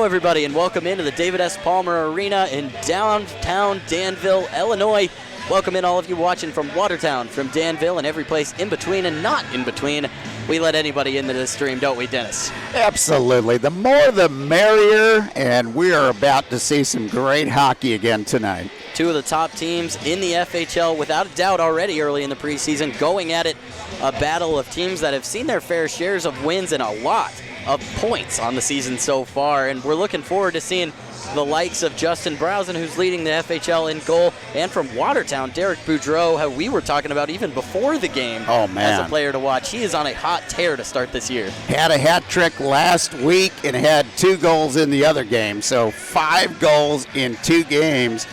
Hello, everybody, and welcome into the David S. Palmer Arena in downtown Danville, Illinois. Welcome in all of you watching from Watertown, from Danville, and every place in between and not in between. We let anybody into this stream, don't we, Dennis? Absolutely. The more the merrier, and we are about to see some great hockey again tonight. Two of the top teams in the FPHL, without a doubt, already early in the preseason, going at it, a battle of teams that have seen their fair shares of wins and a lot of points on the season so far, and we're looking forward to seeing the likes of Justin Browsen, who's leading the FHL in goal, and from Watertown, Derek Boudreau, who we were talking about even before the game as a player to watch. He is on a hot tear to start this year. Had a hat trick last week and had 2 goals in the other game, so 5 goals in 2 games.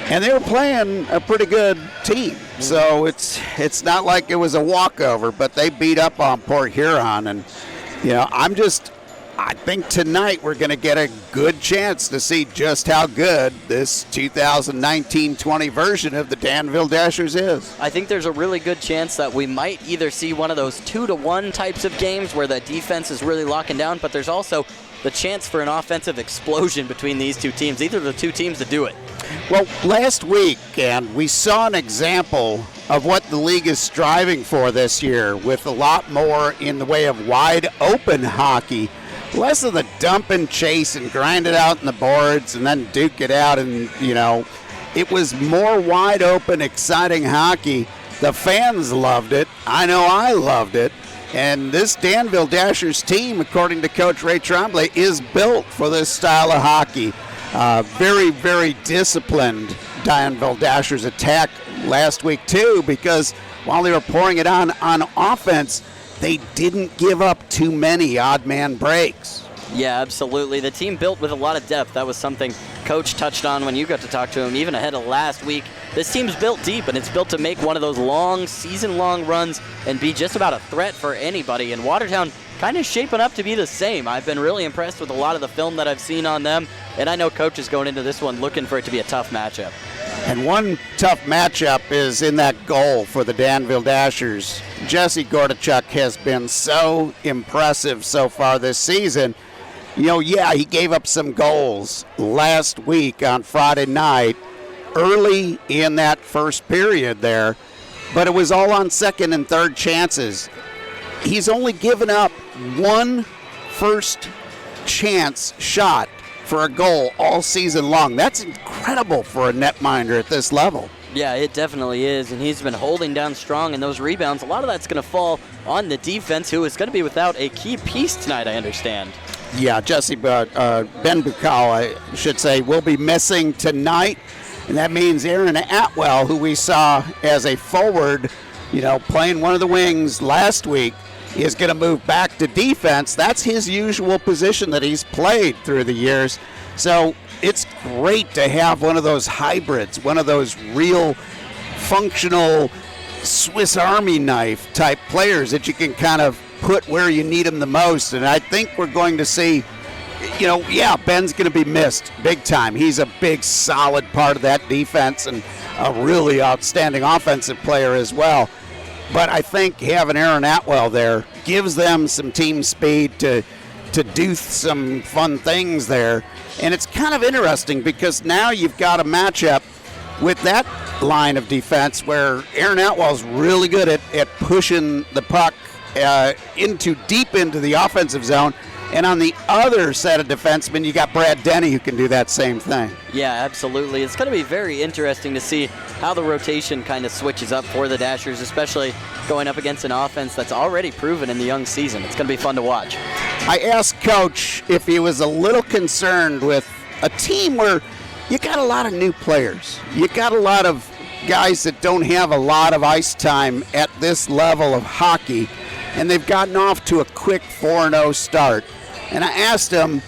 And they were playing a pretty good team, so it's not like it was a walkover, but they beat up on Port Huron. And I think tonight we're going to get a good chance to see just how good this 2019-20 version of the Danville Dashers is. I think there's a really good chance that we might either see one of those 2-1 types of games where the defense is really locking down, but there's also the chance for an offensive explosion between these two teams, either of the two teams to do it. Well, last week, and we saw an example of what the league is striving for this year with a lot more in the way of wide open hockey. Less of the dump and chase and grind it out in the boards and then duke it out. And, it was more wide open, exciting hockey. The fans loved it. I know I loved it. And this Danville Dashers team, according to Coach Ray Tremblay, is built for this style of hockey. Very, very disciplined Danville Dashers attack last week, too, because while they were pouring it on offense, they didn't give up too many odd man breaks. Yeah, absolutely. The team built with a lot of depth. That was something Coach touched on when you got to talk to him, even ahead of last week. This team's built deep, and it's built to make one of those long, season-long runs and be just about a threat for anybody. And Watertown kind of shaping up to be the same. I've been really impressed with a lot of the film that I've seen on them, and I know Coach is going into this one looking for it to be a tough matchup. And one tough matchup is in that goal for the Danville Dashers. Jesse Gordichuk has been so impressive so far this season. He gave up some goals last week on Friday night, early in that first period there, but it was all on second and third chances. He's only given up 1 first chance shot for a goal all season long. That's incredible for a netminder at this level. Yeah, it definitely is, and he's been holding down strong in those rebounds. A lot of that's going to fall on the defense, who is going to be without a key piece tonight, I understand. Yeah, Jesse Ben Bukal, I should say, will be missing tonight, and that means Aaron Atwell, who we saw as a forward, playing one of the wings last week, is going to move back to defense. That's his usual position that he's played through the years. So it's great to have one of those hybrids, one of those real functional Swiss Army knife type players that you can kind of put where you need them the most. And I think we're going to see, Ben's going to be missed big time. He's a big, solid part of that defense and a really outstanding offensive player as well. But I think having Aaron Atwell there gives them some team speed to do some fun things there. And it's kind of interesting because now you've got a matchup with that line of defense where Aaron Atwell's really good at pushing the puck deep into the offensive zone. And on the other set of defensemen, you got Brad Denny who can do that same thing. Yeah, absolutely. It's going to be very interesting to see how the rotation kind of switches up for the Dashers, especially going up against an offense that's already proven in the young season. It's going to be fun to watch. I asked Coach if he was a little concerned with a team where you got a lot of new players. You got a lot of guys that don't have a lot of ice time at this level of hockey, and they've gotten off to a quick 4-0 start. And I asked him,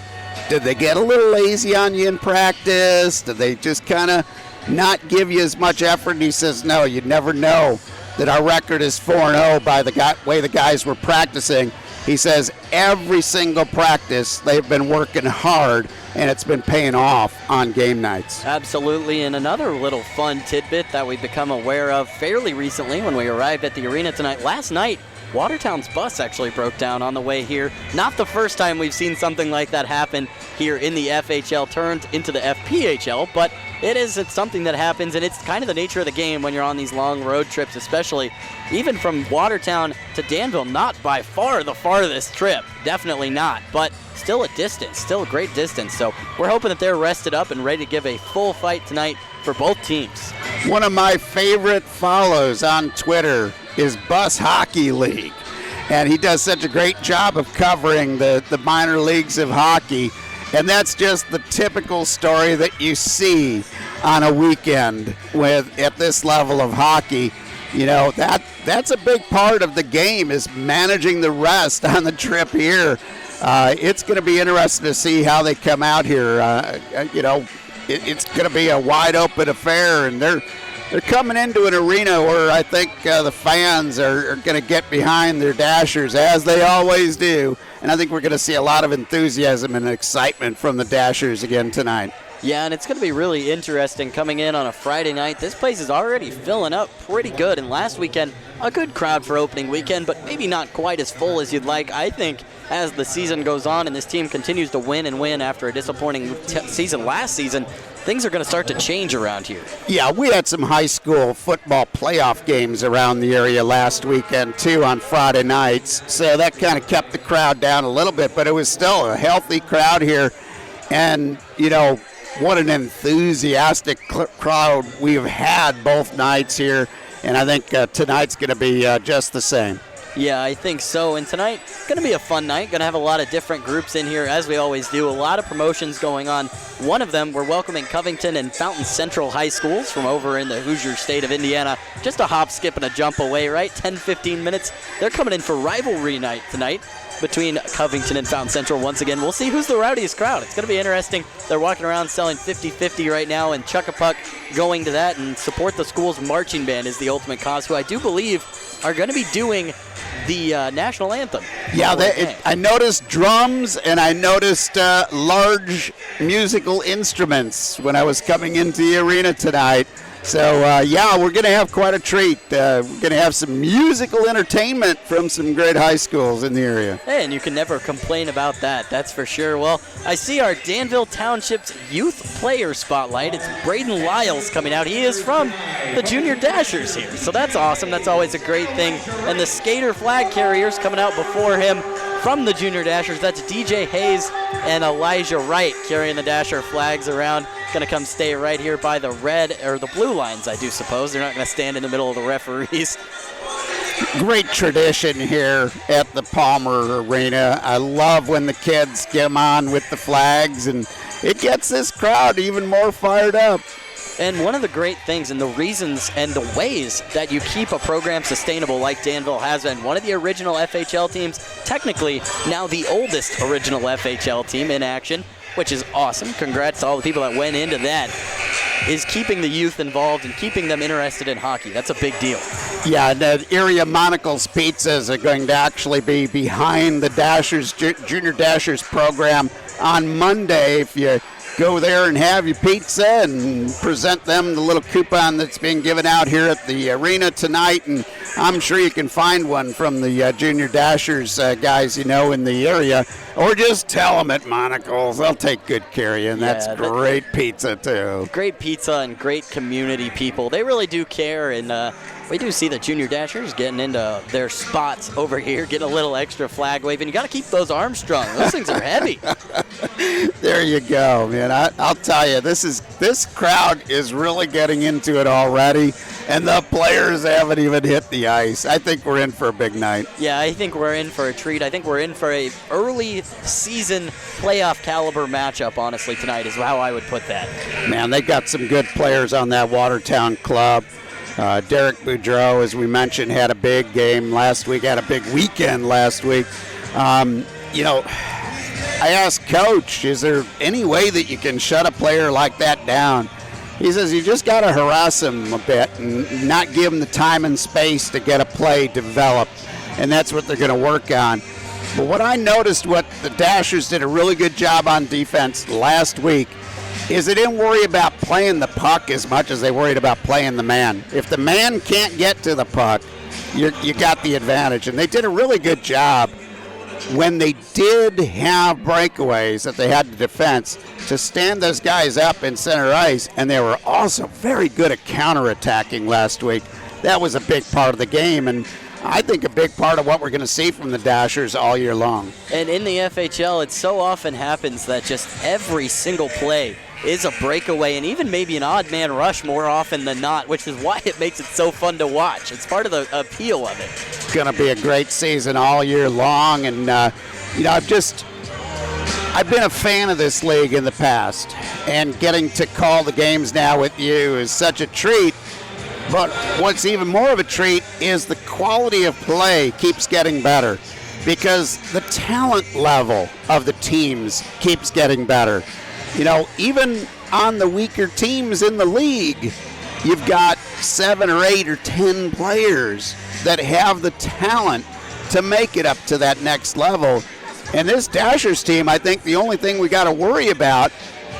did they get a little lazy on you in practice? Did they just kind of not give you as much effort? And he says, no, you'd never know that our record is 4-0 by the way the guys were practicing. He says every single practice they've been working hard, and it's been paying off on game nights. Absolutely, and another little fun tidbit that we've become aware of fairly recently when we arrived at the arena tonight. Last night Watertown's bus actually broke down on the way here. Not the first time we've seen something like that happen here in the FHL turned into the FPHL, but it's something that happens, and it's kind of the nature of the game when you're on these long road trips, especially even from Watertown to Danville. Not by far the farthest trip, definitely not, but still a distance, still a great distance. So we're hoping that they're rested up and ready to give a full fight tonight for both teams. One of my favorite follows on Twitter is Bus Hockey League, and he does such a great job of covering the minor leagues of hockey. And that's just the typical story that you see on a weekend at this level of hockey. You know, that's a big part of the game, is managing the rest on the trip here. It's going to be interesting to see how they come out here. It's going to be a wide open affair, and they're coming into an arena where I think the fans are going to get behind their Dashers, as they always do. And I think we're going to see a lot of enthusiasm and excitement from the Dashers again tonight. Yeah, and it's going to be really interesting coming in on a Friday night. This place is already filling up pretty good. And last weekend, a good crowd for opening weekend, but maybe not quite as full as you'd like. I think as the season goes on and this team continues to win and win after a disappointing season last season, things are going to start to change around here. Yeah, we had some high school football playoff games around the area last weekend, too, on Friday nights. So that kind of kept the crowd down a little bit, but it was still a healthy crowd here. And, you know, what an enthusiastic crowd we've had both nights here. And I think tonight's going to be just the same. Yeah, I think so. And tonight, going to be a fun night. Going to have a lot of different groups in here, as we always do. A lot of promotions going on. One of them, we're welcoming Covington and Fountain Central High Schools from over in the Hoosier state of Indiana. Just a hop, skip, and a jump away, right? 10-15 minutes. They're coming in for rivalry night tonight between Covington and Fountain Central. Once again, we'll see who's the rowdiest crowd. It's going to be interesting. They're walking around selling 50-50 right now, and Chuck-a-Puck going to that, and support the school's marching band is the ultimate cause, who I do believe are going to be doing the national anthem. Yeah, I noticed drums, and I noticed large musical instruments when I was coming into the arena tonight. So, we're going to have quite a treat. We're going to have some musical entertainment from some great high schools in the area. Hey, and you can never complain about that, that's for sure. Well, I see our Danville Township's youth player spotlight. It's Braden Lyles coming out. He is from the Junior Dashers here, so that's awesome. That's always a great thing. And the skater flag carriers coming out before him from the Junior Dashers. That's DJ Hayes and Elijah Wright carrying the Dasher flags around. Going to come stay right here by the red or the blue lines, I do suppose. They're not going to stand in the middle of the referees. Great tradition here at the Palmer Arena. I love when the kids come on with the flags, and it gets this crowd even more fired up. And one of the great things and the reasons and the ways that you keep a program sustainable like Danville has been, one of the original FHL teams, technically now the oldest original FHL team in action, which is awesome. Congrats to all the people that went into that, is keeping the youth involved and keeping them interested in hockey. That's a big deal. Yeah, the area Monocle's Pizzas are going to actually be behind the Dashers, Junior Dashers program on Monday. If you go there and have your pizza and present them the little coupon that's being given out here at the arena tonight, and I'm sure you can find one from the Junior Dashers guys in the area, or just tell them at Monocle's. They'll take good care of you, and that's great pizza too. Great pizza and great community people. They really do care, and we do see the Junior Dashers getting into their spots over here, getting a little extra flag waving. You got to keep those arms strong. Those things are heavy. There you go, man. I'll tell you, this crowd is really getting into it already, and the players haven't even hit the ice. I think we're in for a big night. Yeah, I think we're in for a treat. I think we're in for a early season playoff caliber matchup, honestly, tonight is how I would put that. Man, they got some good players on that Watertown club. Derek Boudreau, as we mentioned, had a big game last week, had a big weekend last week. I asked Coach, is there any way that you can shut a player like that down? He says you just got to harass him a bit and not give him the time and space to get a play developed, and that's what they're going to work on. But what I noticed, what the Dashers did a really good job on defense last week, is they didn't worry about playing the puck as much as they worried about playing the man. If the man can't get to the puck, you got the advantage. And they did a really good job when they did have breakaways that they had to defense to stand those guys up in center ice, and they were also very good at counterattacking last week. That was a big part of the game, and I think a big part of what we're going to see from the Dashers all year long. And in the FHL, it so often happens that just every single play is a breakaway and even maybe an odd man rush more often than not, which is why it makes it so fun to watch. It's part of the appeal of it. It's going to be a great season all year long, and I've been a fan of this league in the past, and getting to call the games now with you is such a treat. But what's even more of a treat is the quality of play keeps getting better, because the talent level of the teams keeps getting better. Even on the weaker teams in the league, you've got 7 or 8 or 10 players that have the talent to make it up to that next level. And this Dashers team, I think the only thing we got to worry about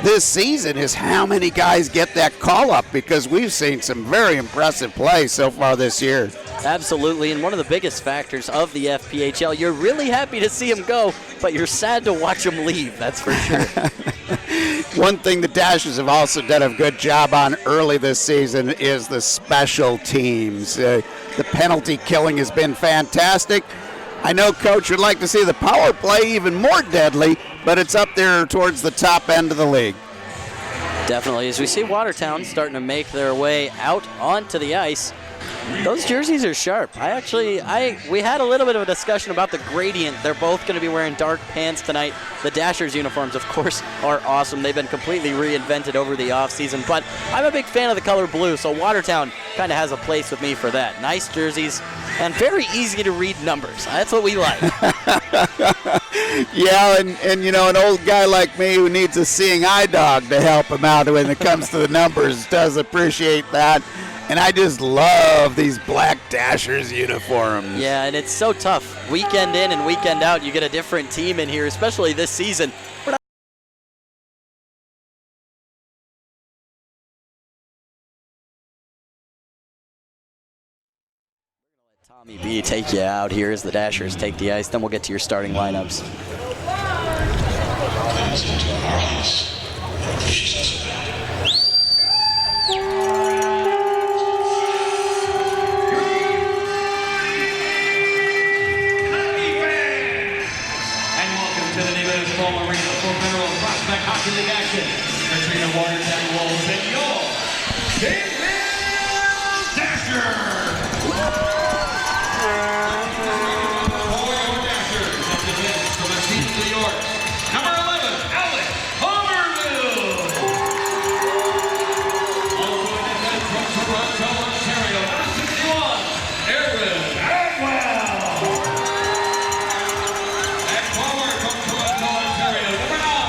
this season is how many guys get that call-up, because we've seen some very impressive play so far this year. Absolutely, and one of the biggest factors of the FPHL, you're really happy to see them go, but you're sad to watch them leave, that's for sure. One thing the Dashers have also done a good job on early this season is the special teams. The penalty killing has been fantastic. I know Coach would like to see the power play even more deadly, but it's up there towards the top end of the league. Definitely. As we see Watertown starting to make their way out onto the ice, those jerseys are sharp. We had a little bit of a discussion about the gradient. They're both going to be wearing dark pants tonight. The Dashers uniforms, of course, are awesome. They've been completely reinvented over the offseason, but I'm a big fan of the color blue, so Watertown kind of has a place with me for that. Nice jerseys and very easy to read numbers. That's what we like. Yeah, and an old guy like me who needs a seeing eye dog to help him out when it comes to the numbers does appreciate that. And I just love these black Dashers uniforms. Yeah, and it's so tough. Weekend in and weekend out, you get a different team in here, especially this season. Tommy B take you out here as the Dashers take the ice. Then we'll get to your starting lineups. Hockey League action between the Watertown Wolves and your Danville Dashers. Forward Dashers at the bench from the team New York. Number 11, Alex Palmerville. Also in the bench from Toronto, Ontario. Number 61, Aaron Atwell. And forward from Toronto, Ontario. Number 9.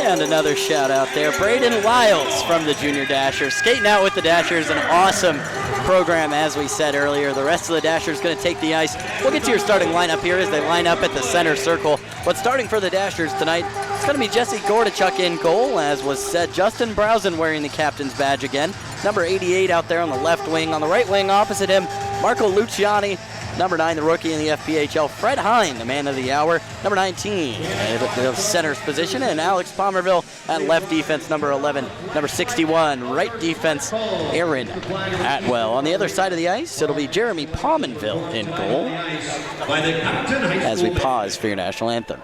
And another shout out there, Braden Lyles from the Junior Dashers, skating out with the Dashers. An awesome program, as we said earlier. The rest of the Dashers going to take the ice. We'll get to your starting lineup here as they line up at the center circle. But starting for the Dashers tonight, it's going to be Jesse Gordachuk in goal, as was said. Justin Browsen wearing the captain's badge again. Number 88 out there on the left wing. On the right wing opposite him, Marco Luciani. Number 9, the rookie in the FPHL, Fred Hine, the man of the hour. Number 19, the center's position, and Alex Palmerville at left defense, number 11. Number 61, right defense, Aaron Atwell. On the other side of the ice, it'll be Jeremy Palmenville in goal as we pause for your national anthem.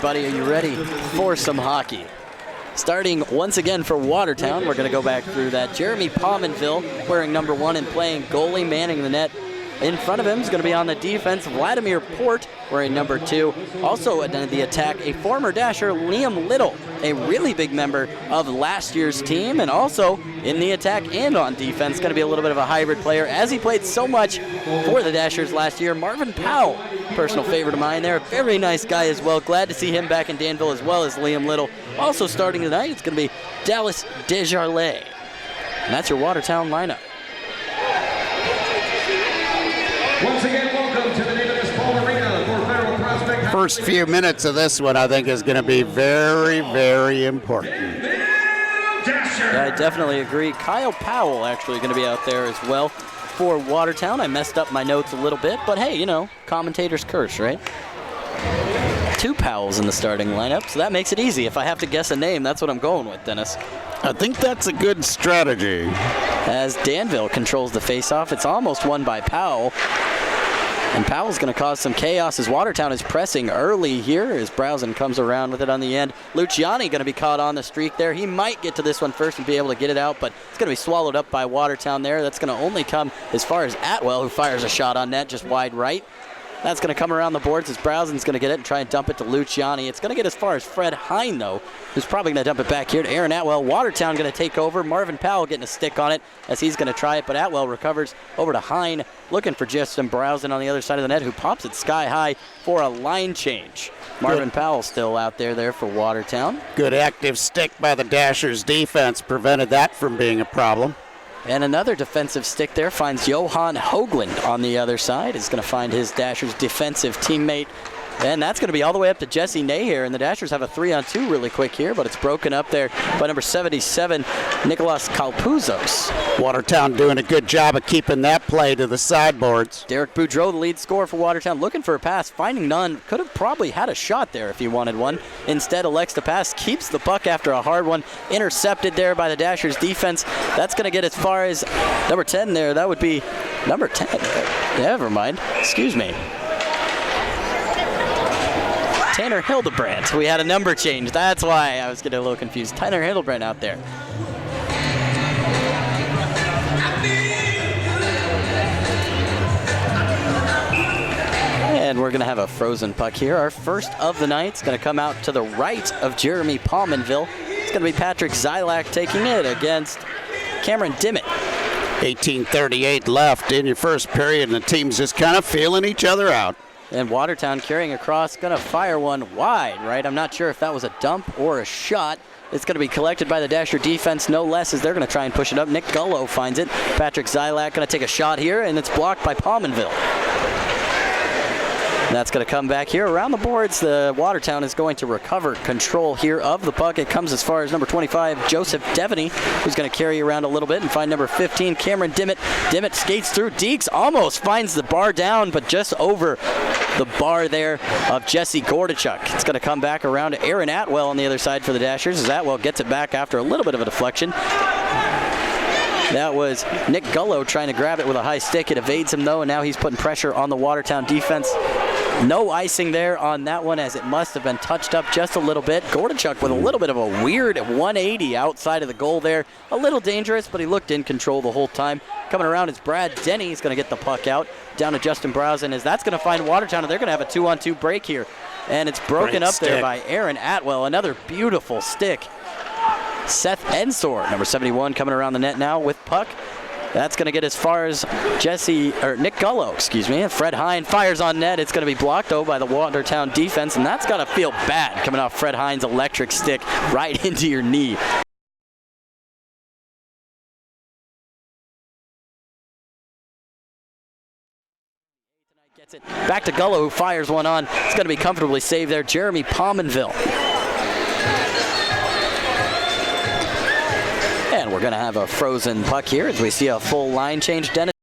everybody. Are you ready for some hockey? Starting once again for Watertown, we're going to go back through that. Jeremy Pominville wearing number 1 and playing goalie, manning the net. In front of him is going to be on the defense, Vladimir Port wearing number 2. Also in the attack, a former Dasher, Liam Little, a really big member of last year's team. And also in the attack and on defense, going to be a little bit of a hybrid player as he played so much for the Dashers last year. Marvin Powell, personal favorite of mine there. Very nice guy as well. Glad to see him back in Danville as well as Liam Little. Also starting tonight, it's going to be Dallas Desjardins. And that's your Watertown lineup. Once again, welcome to the Davis Ball Arena for Federal Prospect. First few minutes of this one, I think, is going to be very, very important. Yeah, I definitely agree. Kyle Powell actually going to be out there as well for Watertown. I messed up my notes a little bit, but hey, you know, commentator's curse, right? 2 Powells in the starting lineup, so that makes it easy. If I have to guess a name, that's what I'm going with, Dennis. I think that's a good strategy. As Danville controls the faceoff, it's almost won by Powell. And Powell's going to cause some chaos as Watertown is pressing early here as Browsen comes around with it on the end. Luciani going to be caught on the streak there. He might get to this one first and be able to get it out, but it's going to be swallowed up by Watertown there. That's going to only come as far as Atwell, who fires a shot on net just wide right. That's going to come around the boards as Browsen's going to get it and try and dump it to Luciani. It's going to get as far as Fred Hine, though, who's probably going to dump it back here to Aaron Atwell. Watertown going to take over. Marvin Powell getting a stick on it as he's going to try it, but Atwell recovers over to Hine, looking for Justin Browsen on the other side of the net, who pops it sky high for a line change. Marvin Powell still out there for Watertown. Good active stick by the Dashers defense prevented that from being a problem. And another defensive stick there finds Johan Hoagland on the other side. He's going to find his Dashers defensive teammate. And that's going to be all the way up to Jesse Naher. And the Dashers have a 3-on-2 really quick here, but it's broken up there by number 77, Nicolas Kalpuzos. Watertown doing a good job of keeping that play to the sideboards. Derek Boudreau, the lead scorer for Watertown, looking for a pass, finding none. Could have probably had a shot there if he wanted one. Instead, elects to pass, keeps the puck after a hard one. Intercepted there by the Dashers defense. That's going to get as far as number 10 there. That would be number 10. Never mind. Excuse me. Tanner Hildebrandt. We had a number change. That's why I was getting a little confused. Tanner Hildebrandt out there. And we're going to have a frozen puck here. Our first of the night is going to come out to the right of Jeremy Pominville. It's going to be Patrick Zylak taking it against Cameron Dimmitt. 18:38 left in your first period, and the team's just kind of feeling each other out. And Watertown carrying across, going to fire one wide, right? I'm not sure if that was a dump or a shot. It's going to be collected by the Dasher defense, no less, as they're going to try and push it up. Nick Gullo finds it. Patrick Zylak going to take a shot here, and it's blocked by Pominville. That's going to come back here around the boards. The Watertown is going to recover control here of the puck. It comes as far as number 25, Joseph Devaney, who's going to carry around a little bit and find number 15, Cameron Dimmitt. Dimmitt skates through. Deeks almost finds the bar down, but just over the bar there of Jesse Gordichuk. It's going to come back around to Aaron Atwell on the other side for the Dashers as Atwell gets it back after a little bit of a deflection. That was Nick Gullo trying to grab it with a high stick. It evades him, though, and now he's putting pressure on the Watertown defense. No icing there on that one, as it must have been touched up just a little bit. Gordichuk with a little bit of a weird 180 outside of the goal there. A little dangerous, but he looked in control the whole time. Coming around is Brad Denny. He's going to get the puck out down to Justin Browsen, as that's going to find Watertown, and they're going to have a 2-on-2 break here. And it's broken up there by Aaron Atwell. Another beautiful stick. Seth Ensor, number 71, coming around the net now with puck. That's going to get as far as Nick Gullo, and Fred Hine fires on net. It's going to be blocked, though, by the Watertown defense, and that's got to feel bad coming off Fred Hine's electric stick right into your knee. Gets it back to Gullo, who fires one on. It's going to be comfortably saved there. Jeremy Pominville. And we're going to have a frozen puck here as we see a full line change. Dennis.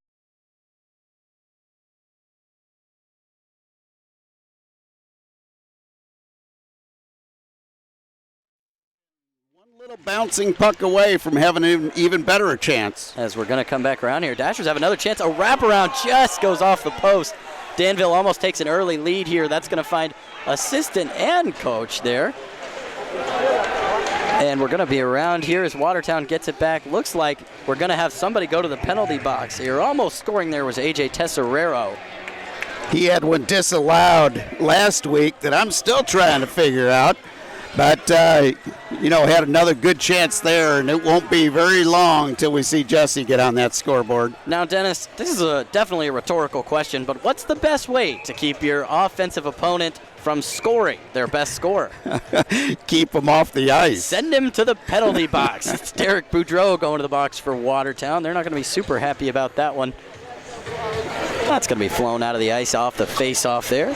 One little bouncing puck away from having an even better chance. As we're going to come back around here. Dashers have another chance. A wraparound just goes off the post. Danville almost takes an early lead here. That's going to find assistant and coach there. And we're going to be around here as Watertown gets it back. Looks like we're going to have somebody go to the penalty box here. Almost scoring there was A.J. Tesserero. He had one disallowed last week that I'm still trying to figure out. But, had another good chance there, and it won't be very long till we see Jesse get on that scoreboard. Now, Dennis, this is definitely a rhetorical question, but what's the best way to keep your offensive opponent from scoring their best scorer? Keep them off the ice. Send him to the penalty box. It's Derek Boudreau going to the box for Watertown. They're not going to be super happy about that one. That's going to be flown out of the ice off the face-off there.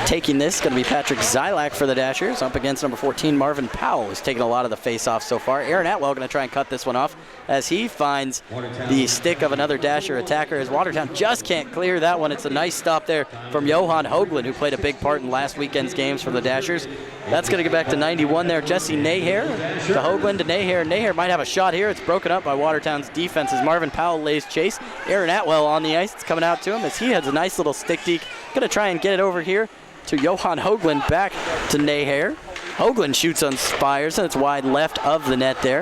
Taking this is going to be Patrick Zylak for the Dashers. Up against number 14, Marvin Powell, who's taken a lot of the face-offs so far. Aaron Atwell going to try and cut this one off as he finds the stick of another Dasher attacker as Watertown just can't clear that one. It's a nice stop there from Johan Hoagland, who played a big part in last weekend's games for the Dashers. That's going to get back to 91 there. Jesse Nahair to Hoagland to Nahair. Nahair might have a shot here. It's broken up by Watertown's defense as Marvin Powell lays chase. Aaron Atwell on the ice. It's coming out to him as he has a nice little stick deke. Going to try and get it over here to Johan Hoagland, back to Nahair. Hoagland shoots on Spires, and it's wide left of the net there.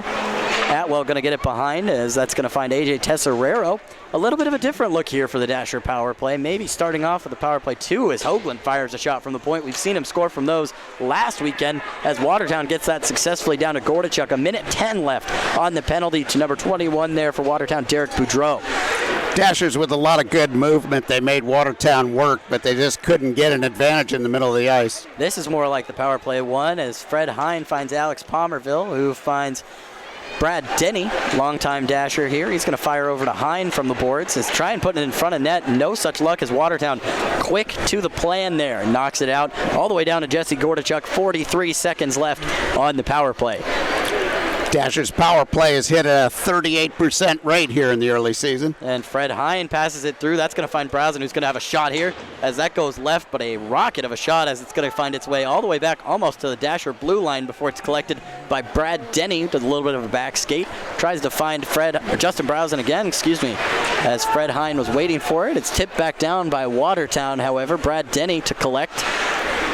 Atwell going to get it behind as that's going to find A.J. Tesserero. A little bit of a different look here for the Dasher power play. Maybe starting off with the power play 2 as Hoagland fires a shot from the point. We've seen him score from those last weekend as Watertown gets that successfully down to Gordichuk. 1:10 left on the penalty to number 21 there for Watertown, Derek Boudreau. Dashers with a lot of good movement. They made Watertown work, but they just couldn't get an advantage in the middle of the ice. This is more like the power play 1 as Fred Hine finds Alex Palmerville, who finds Brad Denny, longtime Dasher here. He's going to fire over to Hine from the boards. He's trying to put it in front of net. No such luck as Watertown quick to the plan there. Knocks it out all the way down to Jesse Gordichuk. 43 seconds left on the power play. Dashers power play has hit a 38% rate here in the early season. And Fred Hine passes it through. That's going to find Browsen, who's going to have a shot here as that goes left, but a rocket of a shot as it's going to find its way all the way back almost to the Dasher blue line before it's collected by Brad Denny. Does a little bit of a back skate. Tries to find Justin Browsen again, as Fred Hine was waiting for it. It's tipped back down by Watertown, however. Brad Denny to collect.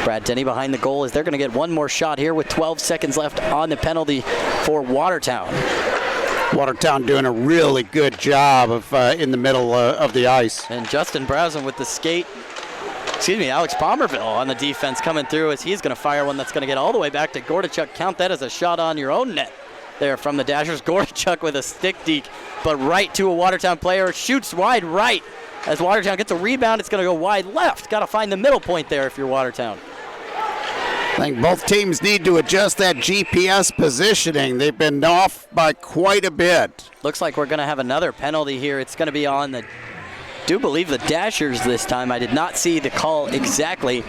Brad Denny behind the goal as they're going to get one more shot here with 12 seconds left on the penalty for Watertown. Watertown doing a really good job of in the middle of the ice. And Justin Browsen with the skate. Alex Palmerville on the defense coming through as he's going to fire one that's going to get all the way back to Gordichuk. Count that as a shot on your own net there from the Dashers. Gordichuk with a stick deke, but right to a Watertown player. Shoots wide right. As Watertown gets a rebound, it's going to go wide left. Got to find the middle point there if you're Watertown. I think both teams need to adjust that GPS positioning. They've been off by quite a bit. Looks like we're going to have another penalty here. It's going to be on the, do believe the Dashers this time. I did not see the call exactly.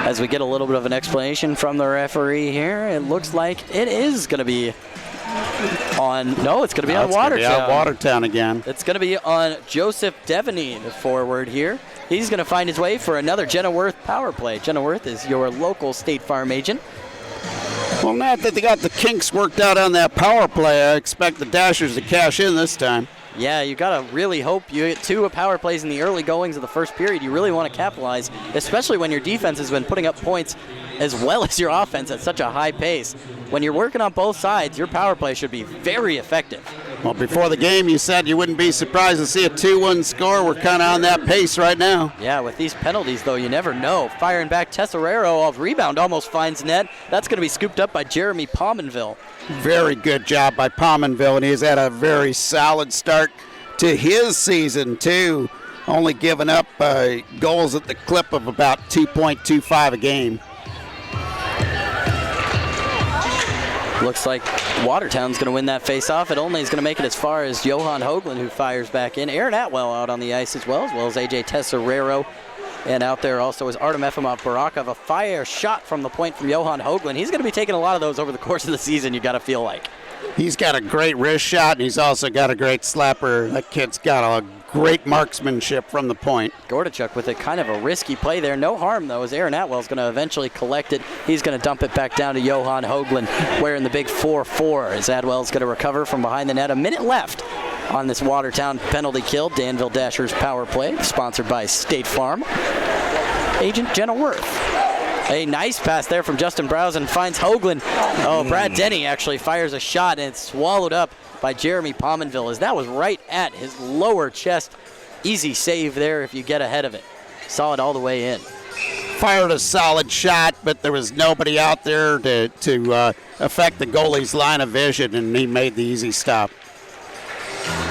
As we get a little bit of an explanation from the referee here, it looks like it is going to be on, no, it's going to be on Watertown. It's going to be on Watertown again. It's going to be on Joseph Devaney, the forward here. He's going to find his way for another Jenna Worth power play. Jenna Worth is your local State Farm agent. Well, now that they got the kinks worked out on that power play, I expect the Dashers to cash in this time. Yeah, you got to really hope you get 2 power plays in the early goings of the first period. You really want to capitalize, especially when your defense has been putting up points as well as your offense at such a high pace. When you're working on both sides, your power play should be very effective. Well, before the game, you said you wouldn't be surprised to see a 2-1 score. We're kind of on that pace right now. Yeah, with these penalties, though, you never know. Firing back, Tesserero off rebound almost finds net. That's going to be scooped up by Jeremy Palmenville. Very good job by Palmenville, and he's had a very solid start to his season, too. Only giving up goals at the clip of about 2.25 a game. Looks like Watertown's going to win that face-off. It only is going to make it as far as Johan Hoagland, who fires back in. Aaron Atwell out on the ice as well as A.J. Tesserero. And out there also is Artem Efimov Barakov. A fire shot from the point from Johan Hoagland. He's going to be taking a lot of those over the course of the season, you got to feel like. He's got a great wrist shot, and he's also got a great slapper. That kid's got a great marksmanship from the point. Gordichuk with a kind of a risky play there. No harm, though, as Aaron Atwell's going to eventually collect it. He's going to dump it back down to Johan Hoagland, wearing the big 4-4, as Atwell's going to recover from behind the net. A minute left on this Watertown penalty kill. Danville Dashers power play, sponsored by State Farm. Agent Jenna Worth. A nice pass there from Justin Browsen, finds Hoagland. Oh, Brad Denny actually fires a shot, and it's swallowed up by Jeremy Pominville, as that was right at his lower chest. Easy save there if you get ahead of it. Saw it all the way in. Fired a solid shot, but there was nobody out there to affect the goalie's line of vision, and he made the easy stop.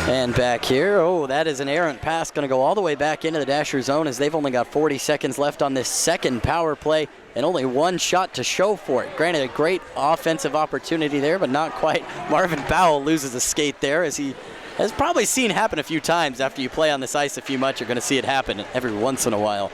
And back here, oh, that is an errant pass, going to go all the way back into the Dasher zone, as they've only got 40 seconds left on this second power play and only one shot to show for it. Granted, a great offensive opportunity there, but not quite. Marvin Powell loses a skate there, as he has probably seen happen a few times. After you play on this ice a few much, you're going to see it happen every once in a while.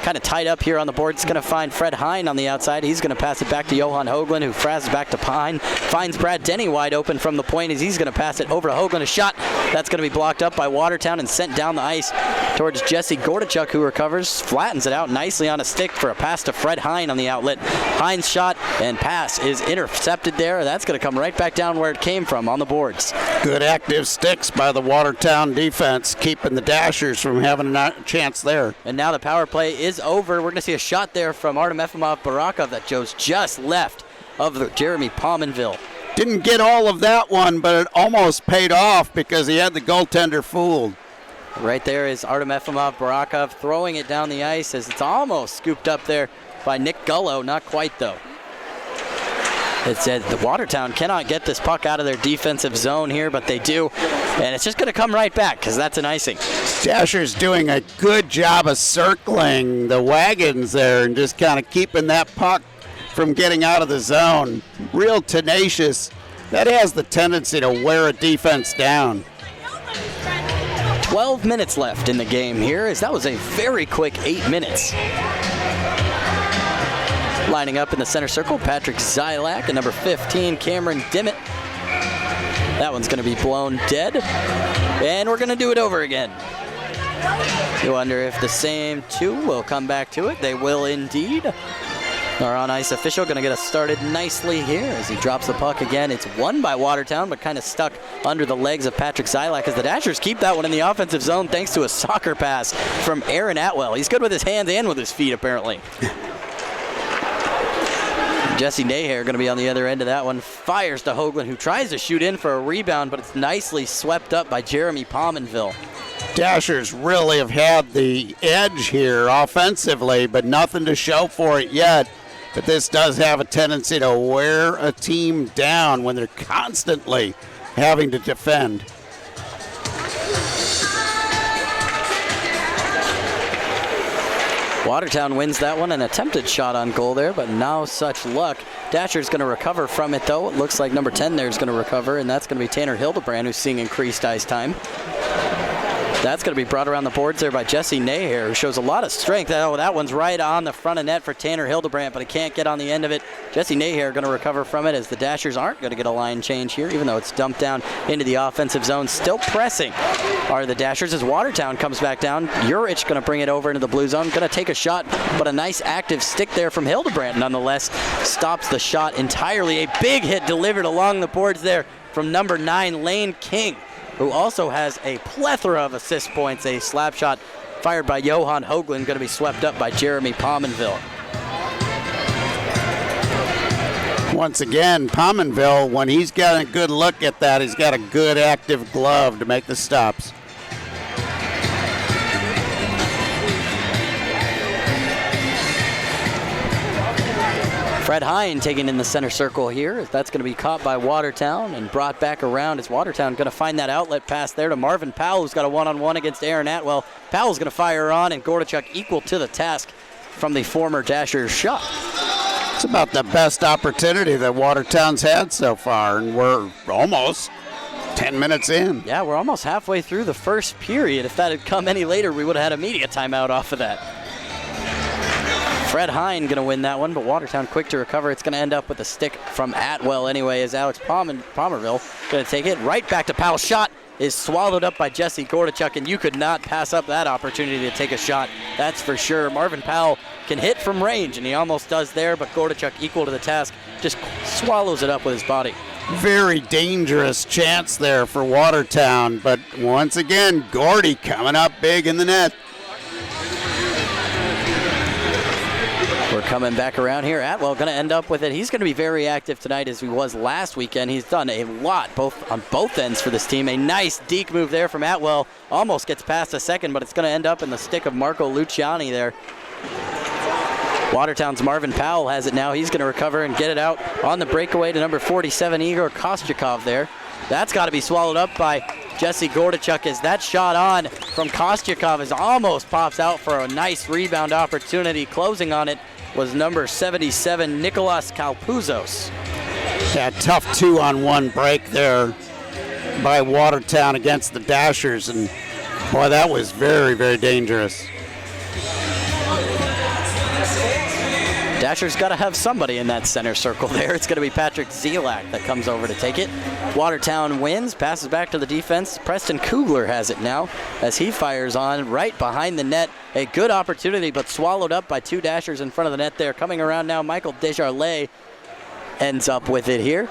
Kind of tied up here on the board. It's going to find Fred Hine on the outside. He's going to pass it back to Johan Hoagland, who frazzes back to Pine. Finds Brad Denny wide open from the point, as he's going to pass it over to Hoagland. A shot that's going to be blocked up by Watertown and sent down the ice towards Jesse Gordichuk, who recovers, flattens it out nicely on a stick for a pass to Fred Hine on the outlet. Hine's shot and pass is intercepted there. That's going to come right back down where it came from on the boards. Good active sticks by the Watertown defense, keeping the Dashers from having a chance there. And now the power play is over. We're going to see a shot there from Artem Efimov Barakov that goes just left of Jeremy Pominville. Didn't get all of that one, but it almost paid off because he had the goaltender fooled. Right there is Artem Efimov Barakov throwing it down the ice, as it's almost scooped up there by Nick Gullo. Not quite, though. It said the Watertown cannot get this puck out of their defensive zone here, but they do. And it's just going to come right back, because that's an icing. Dashers doing a good job of circling the wagons there and just kind of keeping that puck from getting out of the zone. Real tenacious. That has the tendency to wear a defense down. 12 minutes left in the game here, as that was a very quick 8 minutes. Lining up in the center circle, Patrick Zylak, and number 15, Cameron Dimmitt. That one's going to be blown dead, and we're going to do it over again. You wonder if the same two will come back to it. They will indeed. Our on-ice official going to get us started nicely here as he drops the puck again. It's won by Watertown, but kind of stuck under the legs of Patrick Zylak, as the Dashers keep that one in the offensive zone thanks to a soccer pass from Aaron Atwell. He's good with his hands and with his feet, apparently. Jesse Nahair going to be on the other end of that one. Fires to Hoagland, who tries to shoot in for a rebound, but it's nicely swept up by Jeremy Pominville. Dashers really have had the edge here offensively, but nothing to show for it yet. But this does have a tendency to wear a team down when they're constantly having to defend. Watertown wins that one. An attempted shot on goal there, but no such luck. Dasher's going to recover from it, though. It looks like number 10 there is going to recover, and that's going to be Tanner Hildebrand, who's seeing increased ice time. That's going to be brought around the boards there by Jesse Nahair, who shows a lot of strength. Oh, that one's right on the front of net for Tanner Hildebrand, but he can't get on the end of it. Jesse Nahair going to recover from it, as the Dashers aren't going to get a line change here, even though it's dumped down into the offensive zone. Still pressing are the Dashers as Watertown comes back down. Urich going to bring it over into the blue zone. Going to take a shot, but a nice active stick there from Hildebrand nonetheless stops the shot entirely. A big hit delivered along the boards there from number 9, Lane King, who also has a plethora of assist points. A slap shot fired by Johan Hoagland, going to be swept up by Jeremy Pominville. Once again, Pominville, when he's got a good look at that, he's got a good active glove to make the stops. Fred Hine taken in the center circle here. That's going to be caught by Watertown and brought back around, as Watertown going to find that outlet pass there to Marvin Powell, who's got a one-on-one against Aaron Atwell. Powell's going to fire on, and Gordichuk equal to the task from the former Dashers shot. It's about the best opportunity that Watertown's had so far, and we're almost 10 minutes in. Yeah, we're almost halfway through the first period. If that had come any later, we would have had a media timeout off of that. Fred Hine going to win that one, but Watertown quick to recover. It's going to end up with a stick from Atwell anyway, as Alex Pomerville going to take it right back to Powell. Shot is swallowed up by Jesse Gordichuk, and you could not pass up that opportunity to take a shot. That's for sure. Marvin Powell can hit from range, and he almost does there, but Gordichuk, equal to the task, just swallows it up with his body. very dangerous chance there for Watertown. But once again, Gordy coming up big in the net. We're coming back around here. Atwell going to end up with it. He's going to be very active tonight as he was last weekend. He's done a lot on both ends for this team. A nice deke move there from Atwell. Almost gets past a second, but it's going to end up in the stick of Marco Luciani there. Watertown's Marvin Powell has it now. He's going to recover and get it out on the breakaway to number 47, Igor Kostyakov there. That's got to be swallowed up by Jesse Gordichuk as that shot on from Kostyakov is almost pops out for a nice rebound opportunity. Closing on it was number 77, Nicolas Kalpuzos. Yeah, tough 2-on-1 break there by Watertown against the Dashers, and boy, that was very, very dangerous. Dashers got to have somebody in that center circle there. It's going to be Patrick Zielak that comes over to take it. Watertown wins, passes back to the defense. Preston Kugler has it now as he fires on right behind the net. A good opportunity, but swallowed up by two Dashers in front of the net there. Coming around now, Michael Desjardins ends up with it here.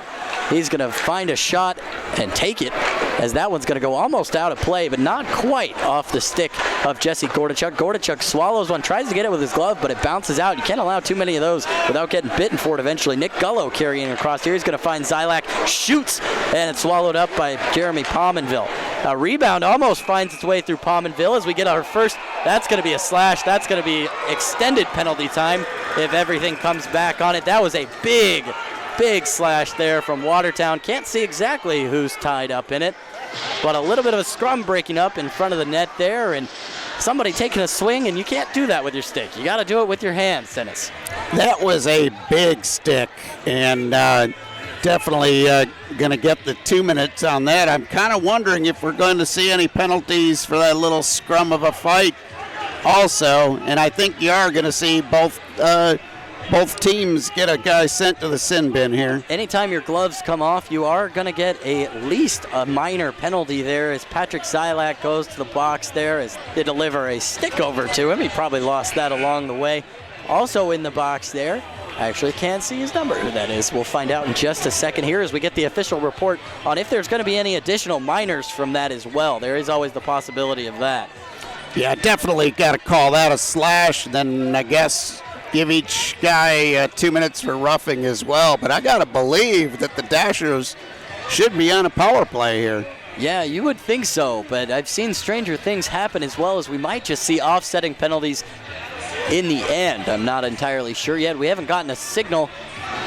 He's going to find a shot and take it, as that one's going to go almost out of play, but not quite off the stick of Jesse Gordichuk. Gordichuk swallows one, tries to get it with his glove, but it bounces out. You can't allow too many of those without getting bitten for it eventually. Nick Gullo carrying across here. He's going to find Zilak, shoots, and it's swallowed up by Jeremy Pominville. A rebound almost finds its way through Pominville as we get our first. That's going to be a slash. That's going to be extended penalty time if everything comes back on it. That was a big slash there from Watertown. Can't see exactly who's tied up in it, but a little bit of a scrum breaking up in front of the net there, and somebody taking a swing, and you can't do that with your stick. You got to do it with your hands, Dennis. That was a big stick, and definitely going to get the 2 minutes on that. I'm kind of wondering if we're going to see any penalties for that little scrum of a fight also, and I think you are going to see both teams get a guy sent to the sin bin here. Anytime your gloves come off, you are going to get at least a minor penalty there as Patrick Zilak goes to the box there as they deliver a stick over to him. He probably lost that along the way. Also in the box there, I actually can't see his number, who that is. We'll find out in just a second here as we get the official report on if there's going to be any additional minors from that as well. There is always the possibility of that. Yeah, definitely got to call that a slash, then I guess give each guy 2 minutes for roughing as well. But I got to believe that the Dashers should be on a power play here. Yeah, you would think so, but I've seen stranger things happen as well, as we might just see offsetting penalties in the end. I'm not entirely sure yet. We haven't gotten a signal,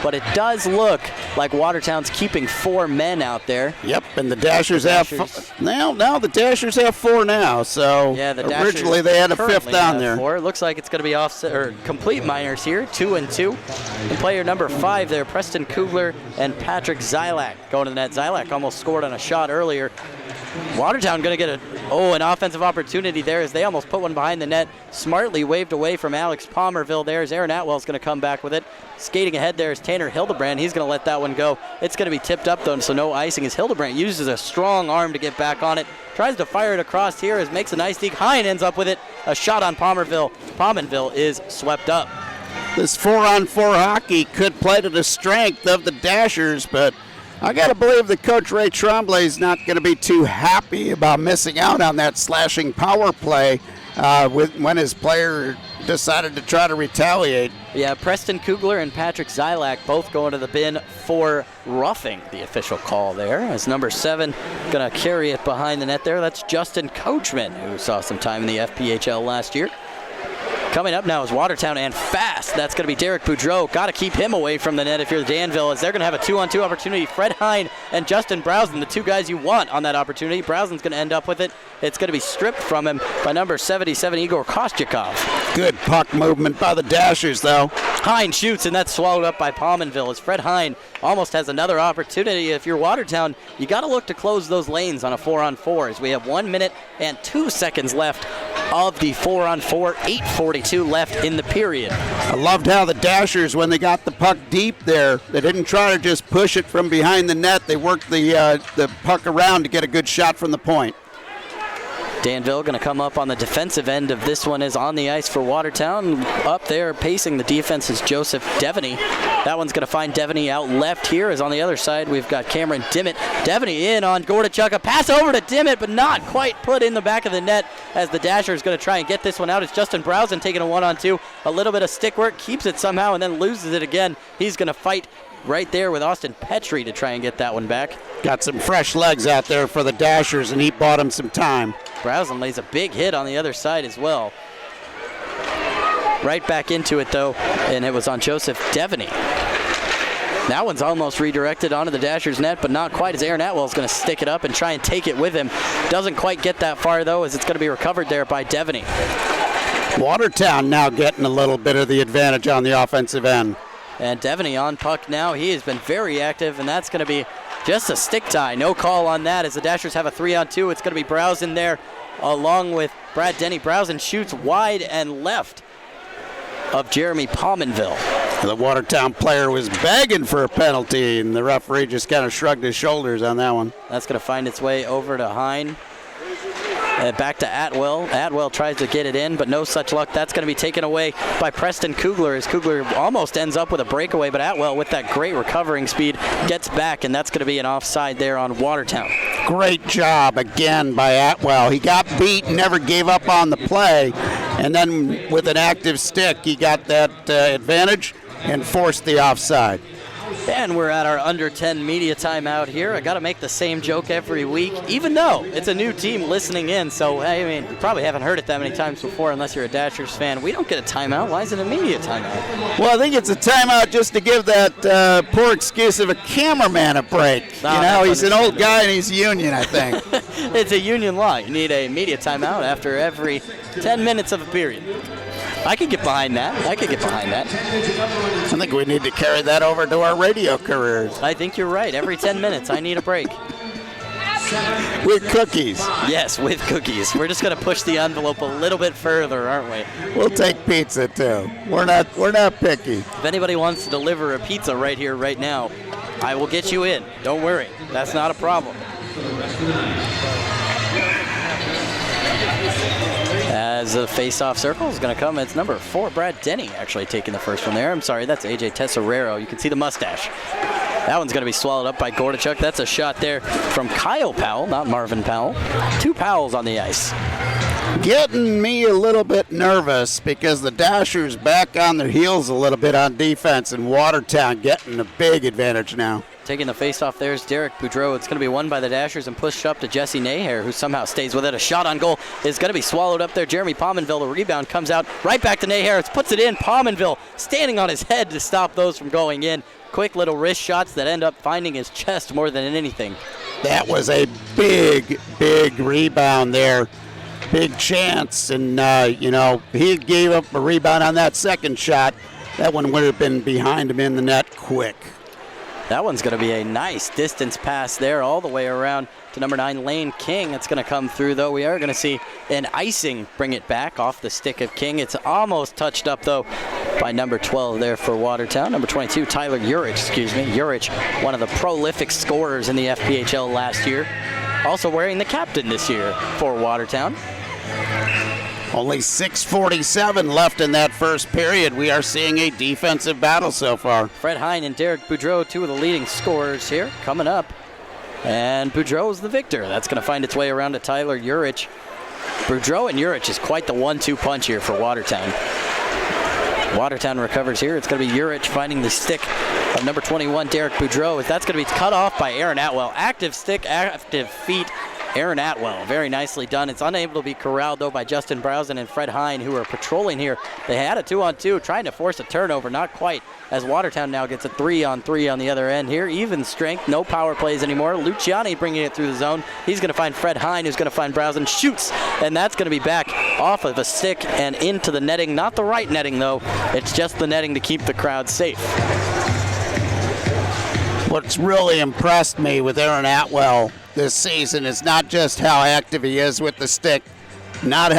but it does look like Watertown's keeping 4 men out there. Yep, and the Dashers have now the Dashers have 4 now. So yeah, the originally they had a 5th down there. 4. It looks like it's going to be offset or complete minors here, 2 and 2. And player number 5 there, Preston Kugler and Patrick Zilak going to the net. Zilak almost scored on a shot earlier. Watertown going to get an offensive opportunity there as they almost put one behind the net. Smartly waved away from Alex Palmerville there as Aaron Atwell's going to come back with it. Skating ahead there is Tanner Hildebrand. He's going to let that one go. It's going to be tipped up though, so no icing as Hildebrand uses a strong arm to get back on it. Tries to fire it across here as makes a nice deke. Hine ends up with it. A shot on Palmerville. Pominville is swept up. This 4-on-4 hockey could play to the strength of the Dashers, but I got to believe that Coach Ray Tremblay is not going to be too happy about missing out on that slashing power play when his player decided to try to retaliate. Yeah, Preston Kugler and Patrick Zilak both going to the bin for roughing, the official call there. As number 7 going to carry it behind the net there. That's Justin Coachman, who saw some time in the FPHL last year. Coming up now is Watertown, and fast. That's going to be Derek Boudreau. Got to keep him away from the net if you're Danville, as they're going to have a 2-on-2 opportunity. Fred Hine and Justin Browson, the 2 guys you want on that opportunity. Browson's going to end up with it. It's going to be stripped from him by number 77, Igor Kostyakov. Good puck movement by the Dashers, though. Hine shoots, and that's swallowed up by Pominville as Fred Hine almost has another opportunity. If you're Watertown, you got to look to close those lanes on a 4-on-4 as we have 1 minute and 2 seconds left of the 4-on-4, 8:42 left in the period. I loved how the Dashers, when they got the puck deep there, they didn't try to just push it from behind the net. They worked the puck around to get a good shot from the point. Danville going to come up on the defensive end of this one is on the ice for Watertown. Up there pacing the defense is Joseph Devaney. That one's going to find Devaney out left here. As on the other side, we've got Cameron Dimmitt. Devaney in on Gordichuk. A pass over to Dimmitt, but not quite put in the back of the net as the Dashers going to try and get this one out. It's Justin Browsen taking a 1-on-2. A little bit of stick work, keeps it somehow, and then loses it again. He's going to fight right there with Austin Petrie to try and get that one back. Got some fresh legs out there for the Dashers, and he bought him some time. Browsen lays a big hit on the other side as well. Right back into it, though, and it was on Joseph Devaney. That one's almost redirected onto the Dashers net, but not quite, as Aaron Atwell's going to stick it up and try and take it with him. Doesn't quite get that far, though, as it's going to be recovered there by Devaney. Watertown now getting a little bit of the advantage on the offensive end. And Devaney on puck now. He has been very active, and that's going to be just a stick tie. No call on that as the Dashers have a 3-on-2. It's going to be Browsen there along with Brad Denny. Browsen shoots wide and left of Jeremy Pominville. The Watertown player was begging for a penalty, and the referee just kind of shrugged his shoulders on that one. That's going to find its way over to Hine. Back to Atwell. Atwell tries to get it in, but no such luck. That's going to be taken away by Preston Kugler, as Kugler almost ends up with a breakaway, but Atwell, with that great recovering speed, gets back, and that's going to be an offside there on Watertown. Great job again by Atwell. He got beat, never gave up on the play, and then with an active stick, he got that advantage and forced the offside. And we're at our under 10 media timeout here. I got to make the same joke every week, even though it's a new team listening in. So, I mean, you probably haven't heard it that many times before unless you're a Dashers fan. We don't get a timeout. Why is it a media timeout? Well, I think it's a timeout just to give that poor excuse of a cameraman a break. No, you know, he's an old guy and he's union, I think. It's a union law. You need a media timeout after every 10 minutes of a period. I could get behind that. I think we need to carry that over to our radio careers. I think you're right. Every 10 minutes, I need a break. With cookies. Yes, with cookies. We're just going to push the envelope a little bit further, aren't we? We'll take pizza, too. We're not picky. If anybody wants to deliver a pizza right here, right now, I will get you in. Don't worry. That's not a problem. As the face-off circle is going to come, it's number 4, Brad Denny, actually taking the first one there. I'm sorry, that's AJ Tesserero. You can see the mustache. That one's going to be swallowed up by Gordichuk. That's a shot there from Kyle Powell, not Marvin Powell. 2 Powells on the ice. Getting me a little bit nervous because the Dashers back on their heels a little bit on defense, and Watertown getting a big advantage now. Taking the face-off there is Derek Boudreau. It's going to be won by the Dashers and pushed up to Jesse Nahair, who somehow stays with it. A shot on goal is going to be swallowed up there. Jeremy Pominville, the rebound comes out right back to Nahair. It puts it in. Pominville standing on his head to stop those from going in. Quick little wrist shots that end up finding his chest more than anything. That was a big, big rebound there. Big chance, and, he gave up a rebound on that second shot. That one would have been behind him in the net quick. That one's going to be a nice distance pass there all the way around to number 9, Lane King. It's going to come through, though. We are going to see an icing bring it back off the stick of King. It's almost touched up, though, by number 12 there for Watertown. Number 22, Tyler Urich, Urich, one of the prolific scorers in the FPHL last year. Also wearing the captain this year for Watertown. Only 6:47 left in that first period. We are seeing a defensive battle so far. Fred Hine and Derek Boudreau, 2 of the leading scorers here, coming up. And Boudreau's the victor. That's going to find its way around to Tyler Urich. Boudreau and Urich is quite the 1-2 punch here for Watertown. Watertown recovers here. It's going to be Urich finding the stick of number 21, Derek Boudreau. That's going to be cut off by Aaron Atwell. Active stick, active feet. Aaron Atwell, very nicely done. It's unable to be corralled, though, by Justin Browsen and Fred Hine, who are patrolling here. They had a 2-on-2, trying to force a turnover, not quite, as Watertown now gets a 3-on-3 on the other end here. Even strength, no power plays anymore. Luciani bringing it through the zone. He's going to find Fred Hine, who's going to find Browsen, shoots, and that's going to be back off of a stick and into the netting. Not the right netting, though. It's just the netting to keep the crowd safe. What's really impressed me with Aaron Atwell this season is not just how active he is with the stick, not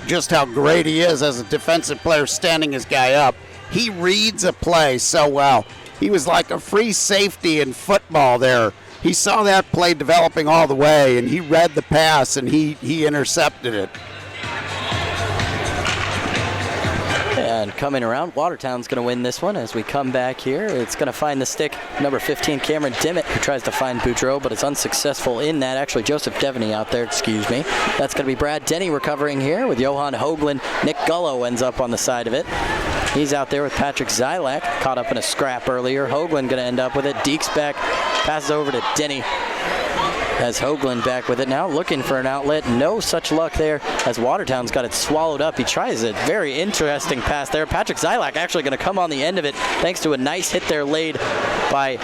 just how great he is as a defensive player standing his guy up. He reads a play so well. He was like a free safety in football there. he saw that play developing all the way, and he read the pass, and he intercepted it. And coming around, Watertown's going to win this one as we come back here. It's going to find the stick, number 15, Cameron Dimmitt, who tries to find Boudreau, but is unsuccessful in that. Actually, Joseph Devaney out there, excuse me. That's going to be Brad Denny recovering here with Johan Hoagland. Nick Gullo ends up on the side of it. He's out there with Patrick Zylak, caught up in a scrap earlier. Hoagland going to end up with it. Deeks back, passes over to Denny. Has Hoagland back with it now, looking for an outlet. No such luck there as Watertown's got it swallowed up. He tries a very interesting pass there. Patrick Zylak actually going to come on the end of it thanks to a nice hit there laid by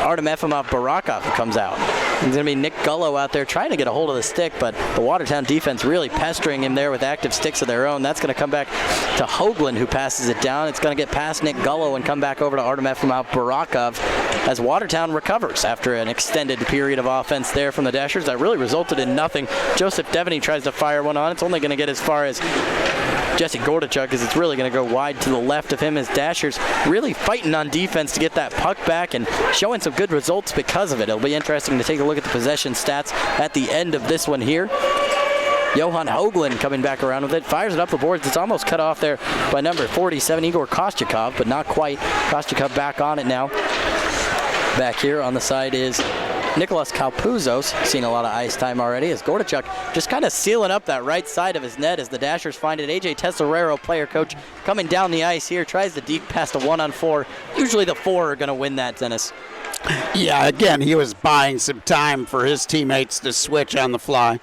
Artem Efimov Barakov, who comes out. It's going to be Nick Gullo out there trying to get a hold of the stick, but the Watertown defense really pestering him there with active sticks of their own. That's going to come back to Hoagland, who passes it down. It's going to get past Nick Gullo and come back over to Artem Efimov Barakov as Watertown recovers after an extended period of offense there from the Dashers that really resulted in nothing. Joseph Devaney tries to fire one on. It's only going to get as far as Jesse Gordichuk, as it's really going to go wide to the left of him, as Dashers really fighting on defense to get that puck back and showing some good results because of it. It'll be interesting to take a look at the possession stats at the end of this one here. Johan Hoagland coming back around with it, fires it up the boards. It's almost cut off there by number 47, Igor Kostyakov, but not quite. Kostyakov back on it now. Back here on the side is Nicholas Kalpuzos, seen a lot of ice time already, as Gordichuk just kind of sealing up that right side of his net as the Dashers find it. AJ Tesorero, player coach, coming down the ice here, tries to deep past a 1-on-4. Usually the 4 are going to win that, Dennis. Yeah, again, he was buying some time for his teammates to switch on the fly.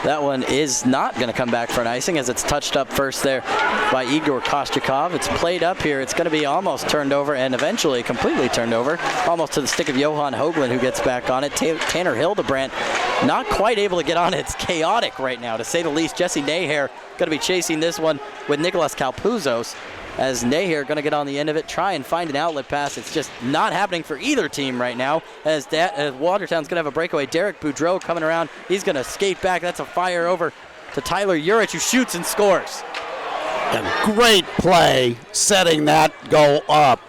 That one is not going to come back for an icing as it's touched up first there by Igor Kostyakov. It's played up here. It's going to be almost turned over and eventually completely turned over, almost to the stick of Johan Hoagland, who gets back on it. Tanner Hildebrandt not quite able to get on it. It's chaotic right now, to say the least. Jesse Naher going to be chasing this one with Nicholas Kalpuzos, as Naher going to get on the end of it, try and find an outlet pass. It's just not happening for either team right now, as Watertown's going to have a breakaway. Derek Boudreau coming around. He's going to skate back. That's a fire over to Tyler Urich, who shoots and scores. A great play setting that goal up.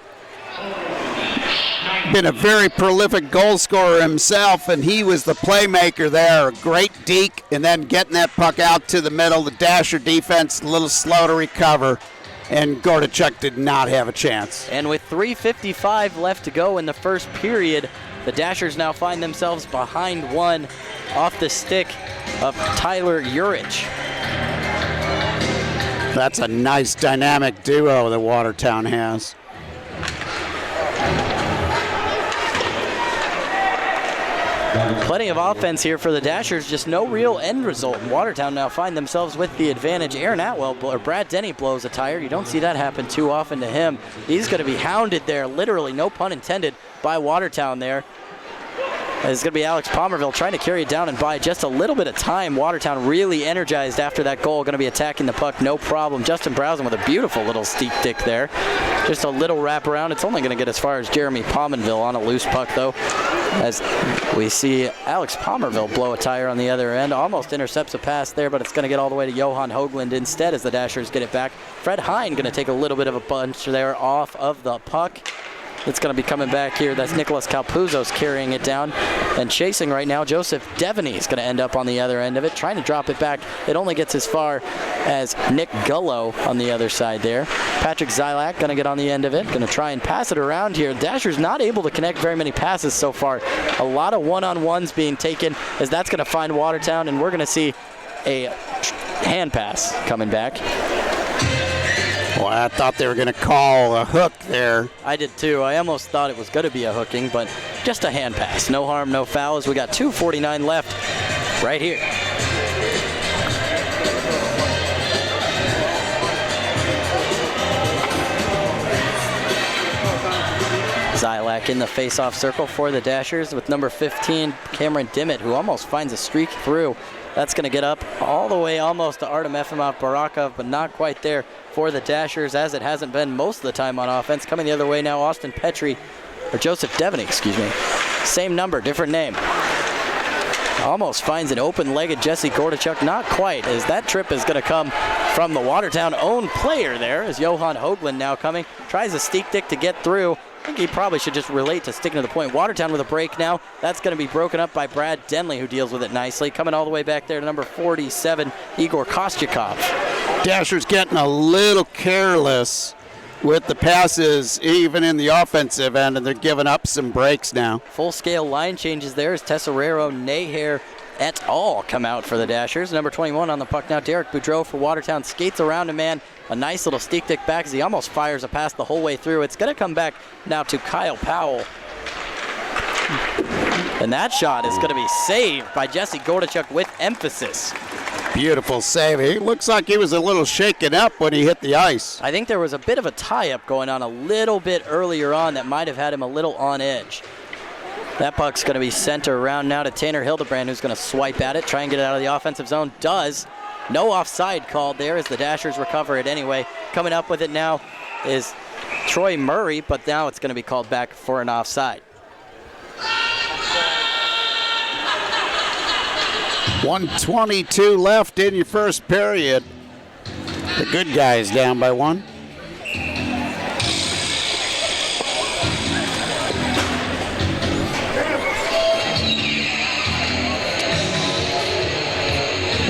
Been a very prolific goal scorer himself, and he was the playmaker there. A great deke, and then getting that puck out to the middle. The Dasher defense a little slow to recover, and Gordichuk did not have a chance. And with 3:55 left to go in the first period, the Dashers now find themselves behind one off the stick of Tyler Urich. That's a nice dynamic duo that Watertown has. Plenty of offense here for the Dashers, just no real end result. Watertown now find themselves with the advantage. Aaron Atwell, or Brad Denny, blows a tire. You don't see that happen too often to him. He's going to be hounded there, literally, no pun intended, by Watertown there. It's going to be Alex Palmerville trying to carry it down and buy just a little bit of time. Watertown really energized after that goal, going to be attacking the puck, no problem. Justin Browsen with a beautiful little steep dick there. Just a little wraparound. It's only going to get as far as Jeremy Palmerville on a loose puck, though, as we see Alex Palmerville blow a tire on the other end. Almost intercepts a pass there, but it's going to get all the way to Johan Hoagland instead as the Dashers get it back. Fred Hine going to take a little bit of a bunch there off of the puck. It's going to be coming back here. That's Nicholas Kalpuzos carrying it down and chasing right now. Joseph Devaney is going to end up on the other end of it, trying to drop it back. It only gets as far as Nick Gullo on the other side there. Patrick Zylak going to get on the end of it, going to try and pass it around here. Dashers not able to connect very many passes so far. A lot of one-on-ones being taken, as that's going to find Watertown, and we're going to see a hand pass coming back. Well, I thought they were going to call a hook there. I did too. I almost thought it was going to be a hooking, but just a hand pass. No harm, no foul, as we got 2:49 left right here. Zylak in the face-off circle for the Dashers with number 15, Cameron Dimmitt, who almost finds a streak through. That's going to get up all the way almost to Artem Efimov Barakov, but not quite there for the Dashers, as it hasn't been most of the time on offense. Coming the other way now, Austin Petrie, or Joseph Devaney, excuse me. Same number, different name. Almost finds an open-legged Jesse Gordichuk. Not quite, as that trip is going to come from the Watertown own player there, as Johan Hoagland now coming. Tries a steak dick to get through. I think he probably should just relate to sticking to the point. Watertown with a break now. That's going to be broken up by Brad Denley, who deals with it nicely. Coming all the way back there to number 47, Igor Kostyakov. Dashers getting a little careless with the passes, even in the offensive end, and they're giving up some breaks now. Full-scale line changes there as Tesserero, Naher, et al. Come out for the Dashers. Number 21 on the puck now, Derek Boudreau for Watertown. Skates around a man. A nice little steak dick back as he almost fires a pass the whole way through. It's going to come back now to Kyle Powell. And that shot is going to be saved by Jesse Gordichuk with emphasis. Beautiful save. He looks like he was a little shaken up when he hit the ice. I think there was a bit of a tie-up going on a little bit earlier on that might have had him a little on edge. That puck's going to be sent around now to Tanner Hildebrand, who's going to swipe at it, try and get it out of the offensive zone. Does. No offside called there as the Dashers recover it anyway. Coming up with it now is Troy Murray, but now it's going to be called back for an offside. 1:22 left in your first period. The good guys down by one.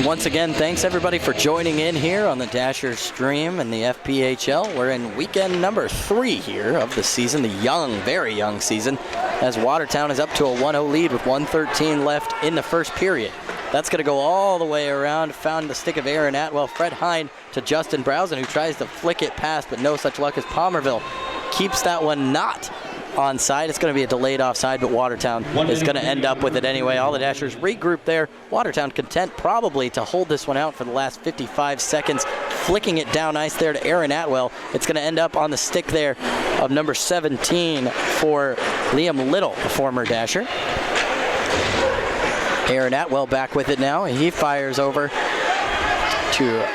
Once again, thanks everybody for joining in here on the Dashers stream and the FPHL. We're in weekend number 3 here of the season, the young, very young season, as Watertown is up to a 1-0 lead with 1:13 left in the first period. That's going to go all the way around. Found the stick of Aaron Atwell. Fred Hine to Justin Browsen, who tries to flick it past, but no such luck as Palmerville keeps that one not onside. It's going to be a delayed offside, but Watertown is going to end up with it anyway. All the Dashers regroup there. Watertown content probably to hold this one out for the last 55 seconds, flicking it down ice there to Aaron Atwell. It's going to end up on the stick there of number 17 for Liam Little, the former Dasher. Aaron Atwell back with it now. He fires over to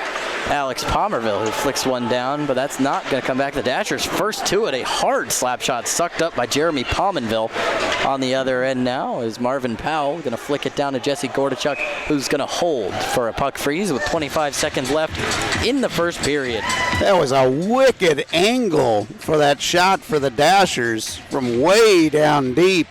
Alex Palmerville, who flicks one down, but that's not going to come back. The Dashers first to it. A hard slap shot sucked up by Jeremy Palmenville. On the other end now is Marvin Powell going to flick it down to Jesse Gordichuk, who's going to hold for a puck freeze with 25 seconds left in the first period. That was a wicked angle for that shot for the Dashers from way down deep,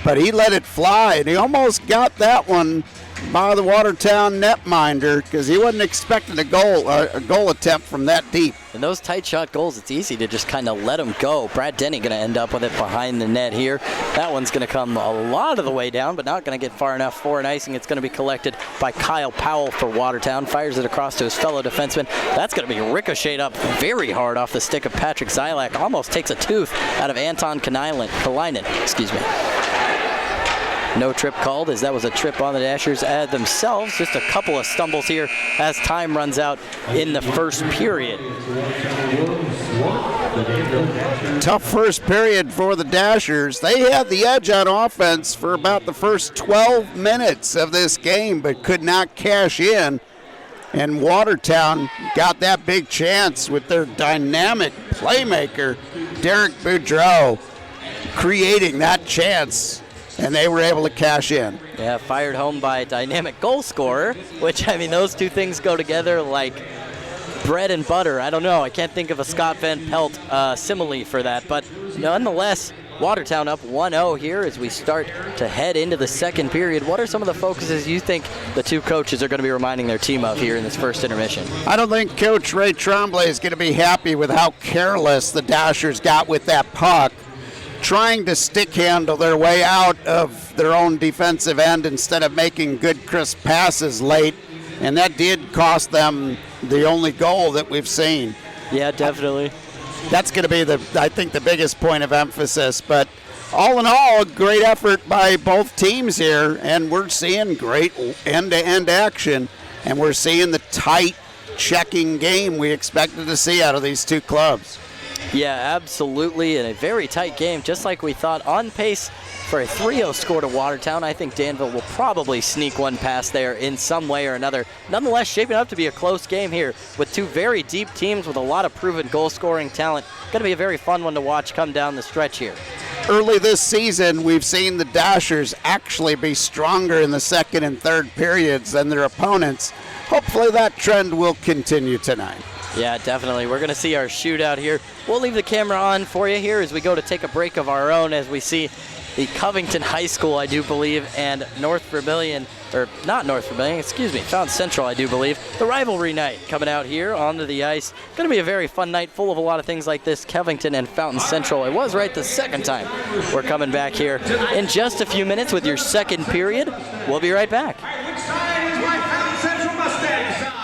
but he let it fly, and he almost got that one by the Watertown netminder because he wasn't expecting a goal attempt from that deep. And those tight shot goals, it's easy to just kind of let them go. Brad Denny going to end up with it behind the net here. That one's going to come a lot of the way down, but not going to get far enough for an icing. It's going to be collected by Kyle Powell for Watertown. Fires it across to his fellow defenseman. That's going to be ricocheted up very hard off the stick of Patrick Zylak. Almost takes a tooth out of Anton Kalinin. Excuse me. No trip called, as that was a trip on the Dashers themselves. Just a couple of stumbles here as time runs out in the first period. Tough first period for the Dashers. They had the edge on offense for about the first 12 minutes of this game, but could not cash in. And Watertown got that big chance with their dynamic playmaker, Derek Boudreau, creating that chance. And they were able to cash in. Yeah, fired home by a dynamic goal scorer, which, I mean, those two things go together like bread and butter. I don't know. I can't think of a Scott Van Pelt simile for that. But nonetheless, Watertown up 1-0 here as we start to head into the second period. What are some of the focuses you think the two coaches are going to be reminding their team of here in this first intermission? I don't think Coach Ray Tremblay is going to be happy with how careless the Dashers got with that puck, trying to stick handle their way out of their own defensive end instead of making good crisp passes late, and that did cost them the only goal that we've seen. Yeah, definitely. That's going to be I think the biggest point of emphasis, but all in all, a great effort by both teams here, and we're seeing great end-to-end action, and we're seeing the tight checking game we expected to see out of these two clubs. Yeah, absolutely, and a very tight game, just like we thought. On pace for a 3-0 score to Watertown. I think Danville will probably sneak one past there in some way or another. Nonetheless, shaping up to be a close game here with two very deep teams with a lot of proven goal-scoring talent. Going to be a very fun one to watch come down the stretch here. early this season, we've seen the Dashers actually be stronger in the second and third periods than their opponents. Hopefully that trend will continue tonight. Yeah, definitely. We're going to see our shootout here. We'll leave the camera on for you here as we go to take a break of our own as we see the Covington High School, I do believe, and North Vermillion, or not North Vermillion, excuse me, Fountain Central, I do believe. The rivalry night coming out here onto the ice. Going to be a very fun night full of a lot of things like this. Covington and Fountain Central. It was right the second time. We're coming back here in just a few minutes with your second period. We'll be right back. Which side is my Fountain Central Mustang side?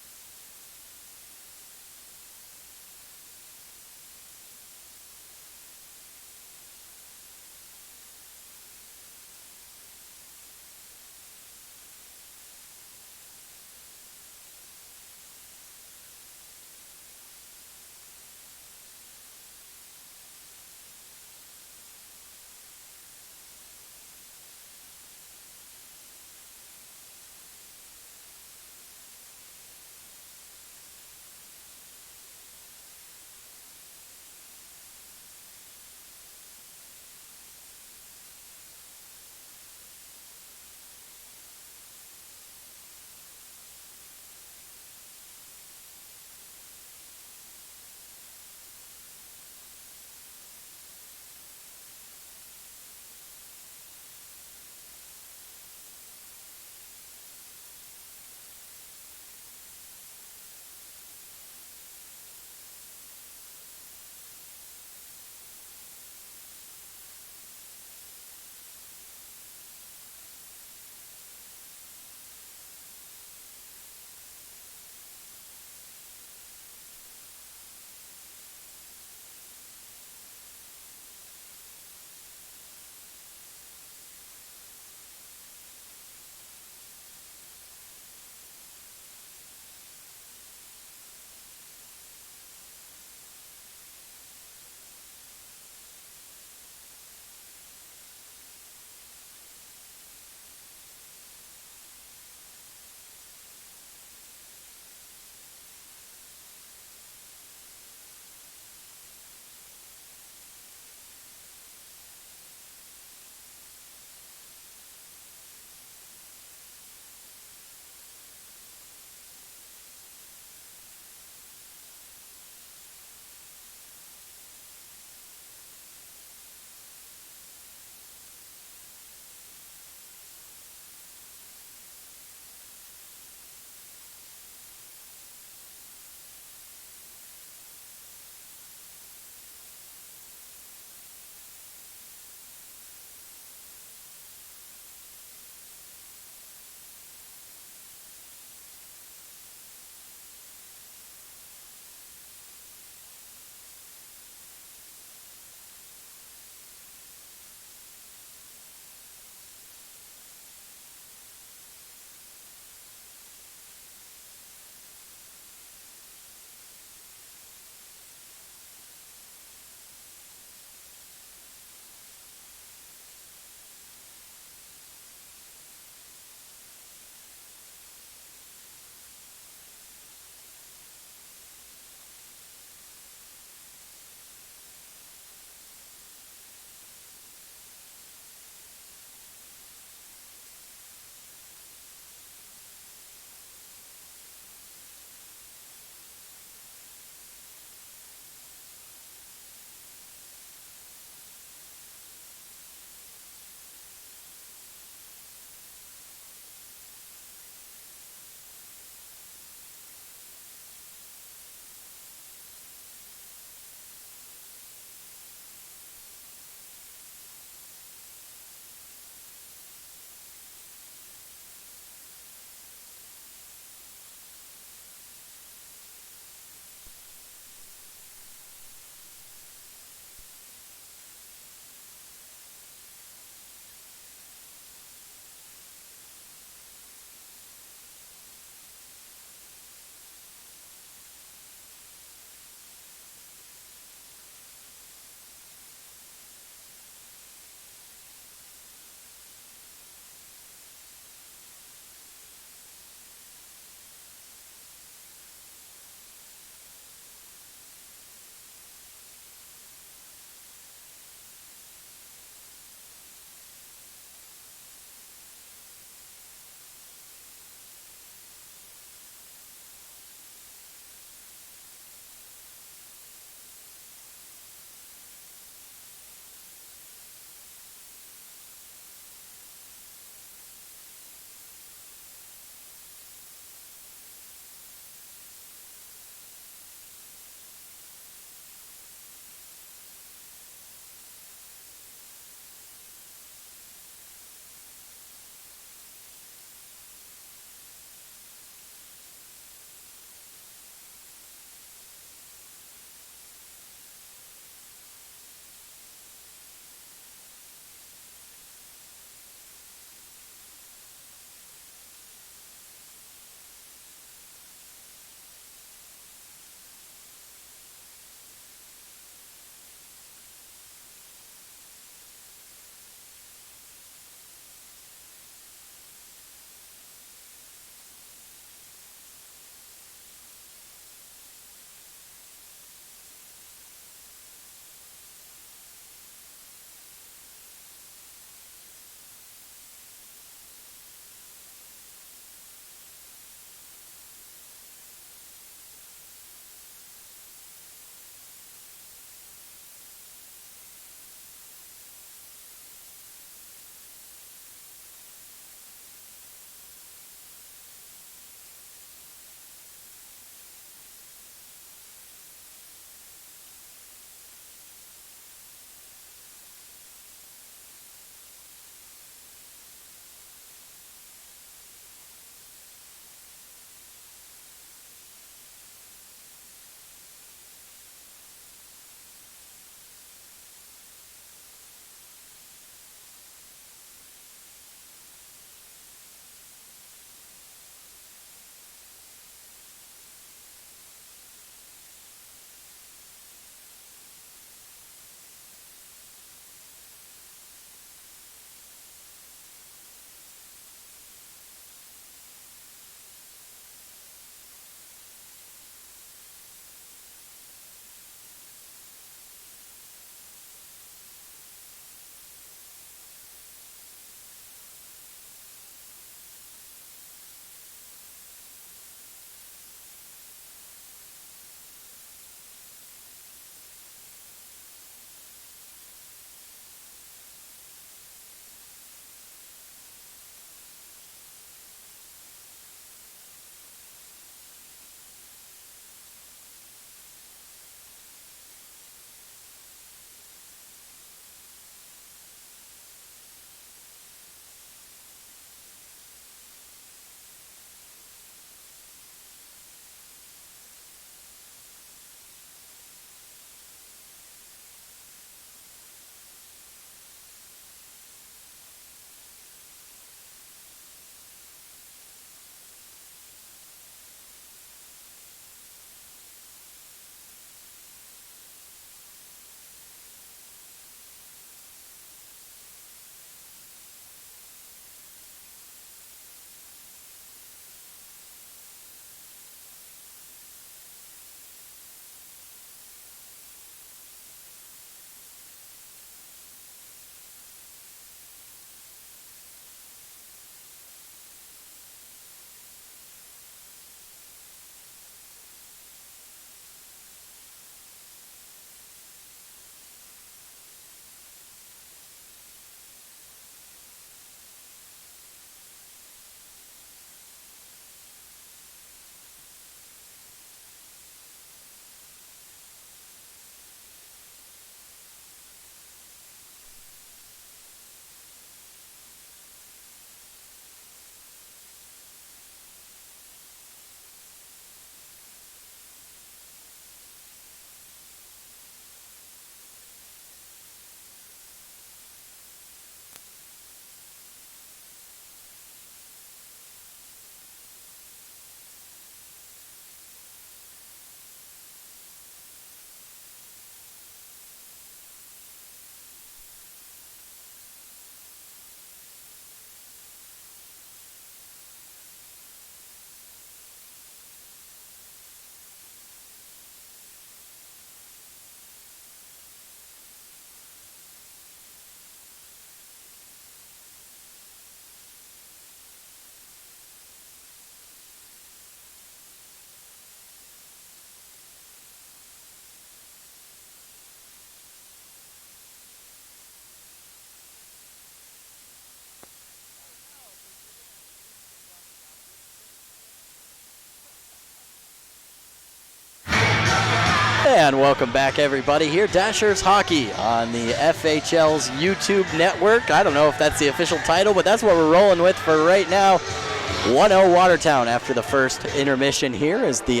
And welcome back, everybody. Here, Dashers Hockey on the FHL's YouTube network. I don't know if that's the official title, but that's what we're rolling with for right now. 1-0 Watertown after the first intermission here as the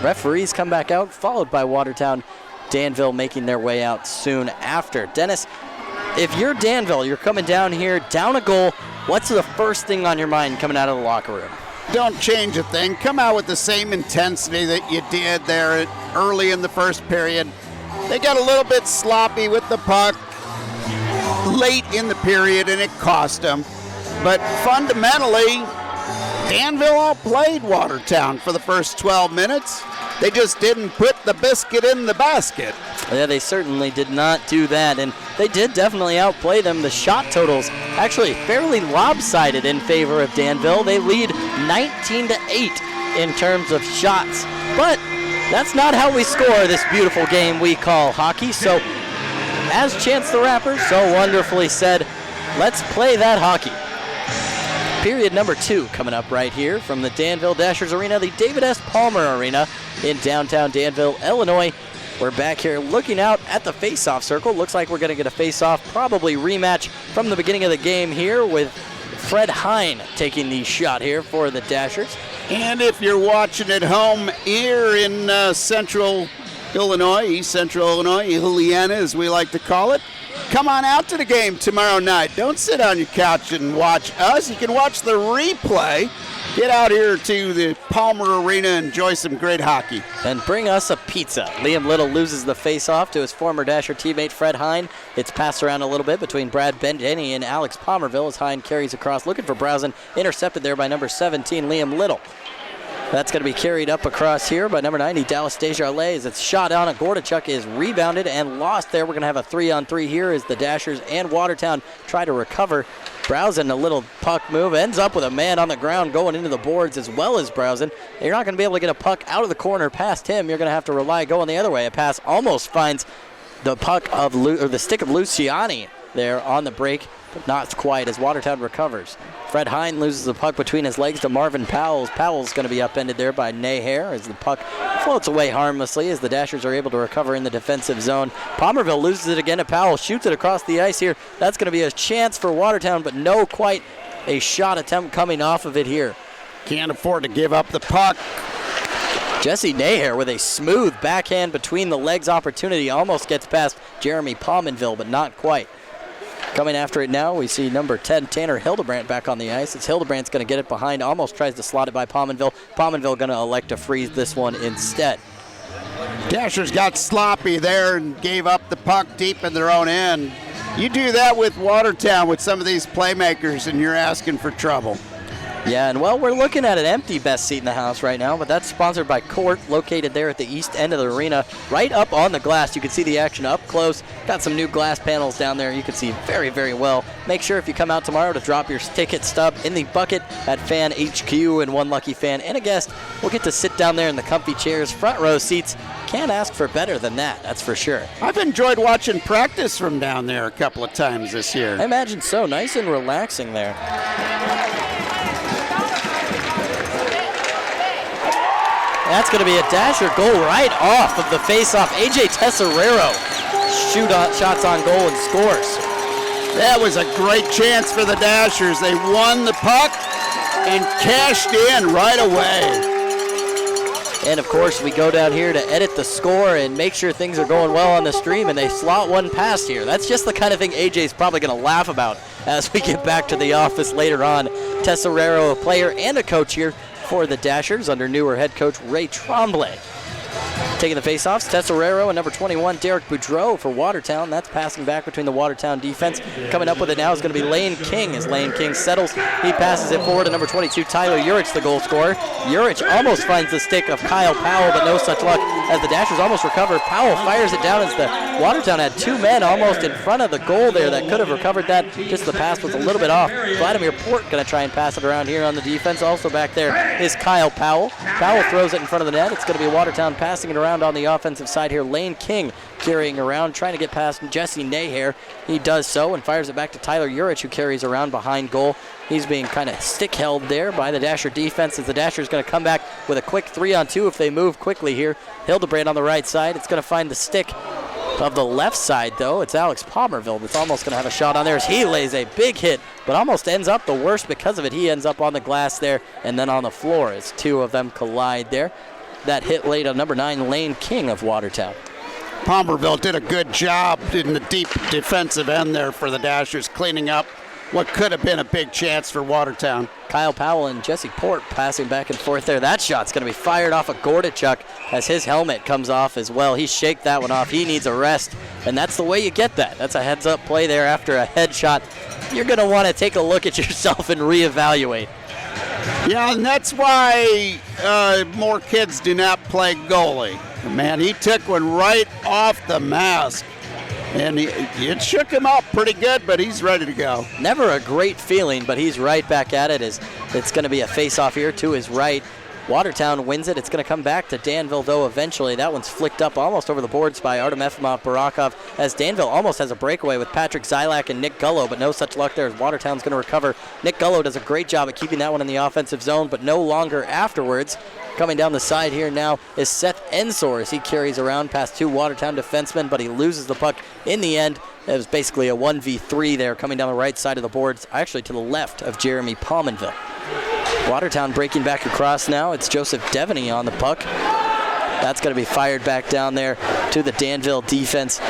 referees come back out, followed by Watertown. Danville making their way out soon after. Dennis, if you're Danville, you're coming down here, down a goal, what's the first thing on your mind coming out of the locker room? Don't change a thing. Come out with the same intensity that you did there early in the first period. They got a little bit sloppy with the puck late in the period, and it cost them. But fundamentally, Danville outplayed Watertown for the first 12 minutes. They just didn't put the biscuit in the basket. Yeah, they certainly did not do that, and they did definitely outplay them. The shot totals actually fairly lopsided in favor of Danville. They lead 19-8 in terms of shots, but that's not how we score this beautiful game we call hockey. So, as Chance the Rapper so wonderfully said, let's play that hockey. Period number 2 coming up right here from the Danville Dashers Arena, the David S. Palmer Arena in downtown Danville, Illinois. We're back here looking out at the face-off circle. Looks like we're going to get a face-off, probably rematch from the beginning of the game here with Fred Hine taking the shot here for the Dashers. And if you're watching at home here in central Illinois, East Central Illinois, Juliana as we like to call it, come on out to the game tomorrow night. Don't sit on your couch and watch us. You can watch the replay. Get out here to the Palmer Arena and enjoy some great hockey. And bring us a pizza. Liam Little loses the face-off to his former Dasher teammate Fred Hine. It's passed around a little bit between Brad Bendenny and Alex Palmerville as Hine carries across, looking for Browsen. Intercepted there by number 17, Liam Little. That's going to be carried up across here by number 90, Dallas Desjardins. It's shot on. Gordachuk is rebounded and lost there. We're going to have a 3-on-3 here as the Dashers and Watertown try to recover. Browsen, a little puck move, ends up with a man on the ground going into the boards as well as Browsen. You're not going to be able to get a puck out of the corner past him. You're going to have to rely going the other way. A pass almost finds the puck of the stick of Luciani there on the break, but not quite as Watertown recovers. Fred Hine loses the puck between his legs to Marvin Powell. Powell's going to be upended there by Naher as the puck floats away harmlessly as the Dashers are able to recover in the defensive zone. Palmerville loses it again to Powell, shoots it across the ice here. That's going to be a chance for Watertown, but no quite a shot attempt coming off of it here. Can't afford to give up the puck. Jesse Naher with a smooth backhand between the legs opportunity almost gets past Jeremy Palmenville, but not quite. Coming after it now, we see number 10, Tanner Hildebrandt, back on the ice. It's Hildebrandt's going to get it behind, almost tries to slot it by Palmenville. Palmenville going to elect to freeze this one instead. Dashers got sloppy there and gave up the puck deep in their own end. You do that with Watertown with some of these playmakers and you're asking for trouble. Yeah, and well, we're looking at an empty best seat in the house right now, but that's sponsored by Court, located there at the east end of the arena, right up on the glass. You can see the action up close. Got some new glass panels down there you can see very, very well. Make sure if you come out tomorrow to drop your ticket stub in the bucket at Fan HQ, and one lucky fan and a guest will get to sit down there in the comfy chairs, front row seats. Can't ask for better than that, that's for sure. I've enjoyed watching practice from down there a couple of times this year. I imagine so. Nice and relaxing there. That's going to be a Dasher goal right off of the face-off. A.J. Tesserero shots on goal and scores. That was a great chance for the Dashers. They won the puck and cashed in right away. And, of course, we go down here to edit the score and make sure things are going well on the stream, and they slot one past here. That's just the kind of thing A.J.'s probably going to laugh about as we get back to the office later on. Tesserero, a player and a coach here for the Dashers under newer head coach Ray Tremblay. Taking the faceoffs, Tesserero and number 21, Derek Boudreau for Watertown. That's passing back between the Watertown defense. Coming up with it now is going to be Lane King as Lane King settles. He passes it forward to number 22, Tyler Urich, the goal scorer. Urich almost finds the stick of Kyle Powell, but no such luck as the Dashers almost recover. Powell fires it down as the Watertown had 2 men almost in front of the goal there that could have recovered that. Just the pass was a little bit off. Vladimir Port going to try and pass it around here on the defense. Also back there is Kyle Powell. Powell throws it in front of the net. It's going to be Watertown passing it around on the offensive side here. Lane King carrying around, trying to get past Jesse Nahair. He does so and fires it back to Tyler Urich, who carries around behind goal. He's being kind of stick-held there by the Dasher defense as the Dashers going to come back with a quick 3-on-2 if they move quickly here. Hildebrand on the right side. It's going to find the stick of the left side, though. It's Alex Palmerville that's almost going to have a shot on there as he lays a big hit, but almost ends up the worst because of it. He ends up on the glass there and then on the floor as 2 of them collide there. That hit laid on number 9, Lane King of Watertown. Palmerville did a good job in the deep defensive end there for the Dashers, cleaning up what could have been a big chance for Watertown. Kyle Powell and Jesse Port passing back and forth there. That shot's going to be fired off of Gordichuk as his helmet comes off as well. He shaked that one off. He needs a rest, and that's the way you get that. That's a heads-up play there after a headshot. You're going to want to take a look at yourself and reevaluate. Yeah, and that's why more kids do not play goalie. Man, he took one right off the mask. And it shook him up pretty good, but he's ready to go. Never a great feeling, but he's right back at it. As it's going to be a face-off here to his right. Watertown wins it. It's going to come back to Danville, though, eventually. That one's flicked up almost over the boards by Artem Efimov Barakov, as Danville almost has a breakaway with Patrick Zylak and Nick Gullo, but no such luck there as Watertown's going to recover. Nick Gullo does a great job at keeping that one in the offensive zone, but no longer afterwards. Coming down the side here now is Seth Ensor as he carries around past 2 Watertown defensemen, but he loses the puck in the end. It was basically a 1v3 there coming down the right side of the boards, actually to the left of Jeremy Palmenville. Watertown breaking back across now. It's Joseph Devaney on the puck. That's going to be fired back down there to the Danville defense.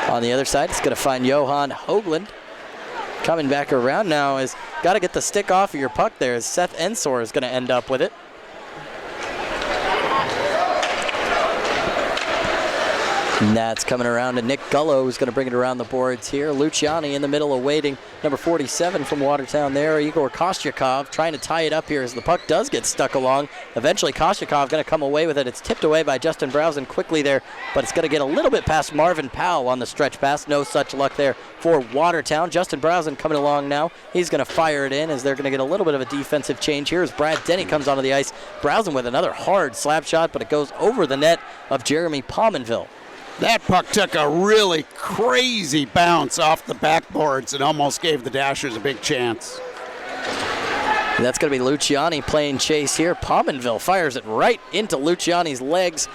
On the other side, it's going to find Johan Hoagland. Coming back around now is got to get the stick off of your puck there as Seth Ensor is going to end up with it. And that's coming around to Nick Gullo, who's going to bring it around the boards here. Luciani in the middle awaiting. Number 47 from Watertown there, Igor Kostyakov, trying to tie it up here as the puck does get stuck along. Eventually, Kostyakov going to come away with it. It's tipped away by Justin Browsen quickly there, but it's going to get a little bit past Marvin Powell on the stretch pass. No such luck there for Watertown. Justin Browsen coming along now. He's going to fire it in as they're going to get a little bit of a defensive change here as Brad Denny comes onto the ice. Browsen with another hard slap shot, but it goes over the net of Jeremy Palmenville. That puck took a really crazy bounce off the backboards and almost gave the Dashers a big chance. And that's going to be Luciani playing chase here. Palmenville fires it right into Luciani's legs.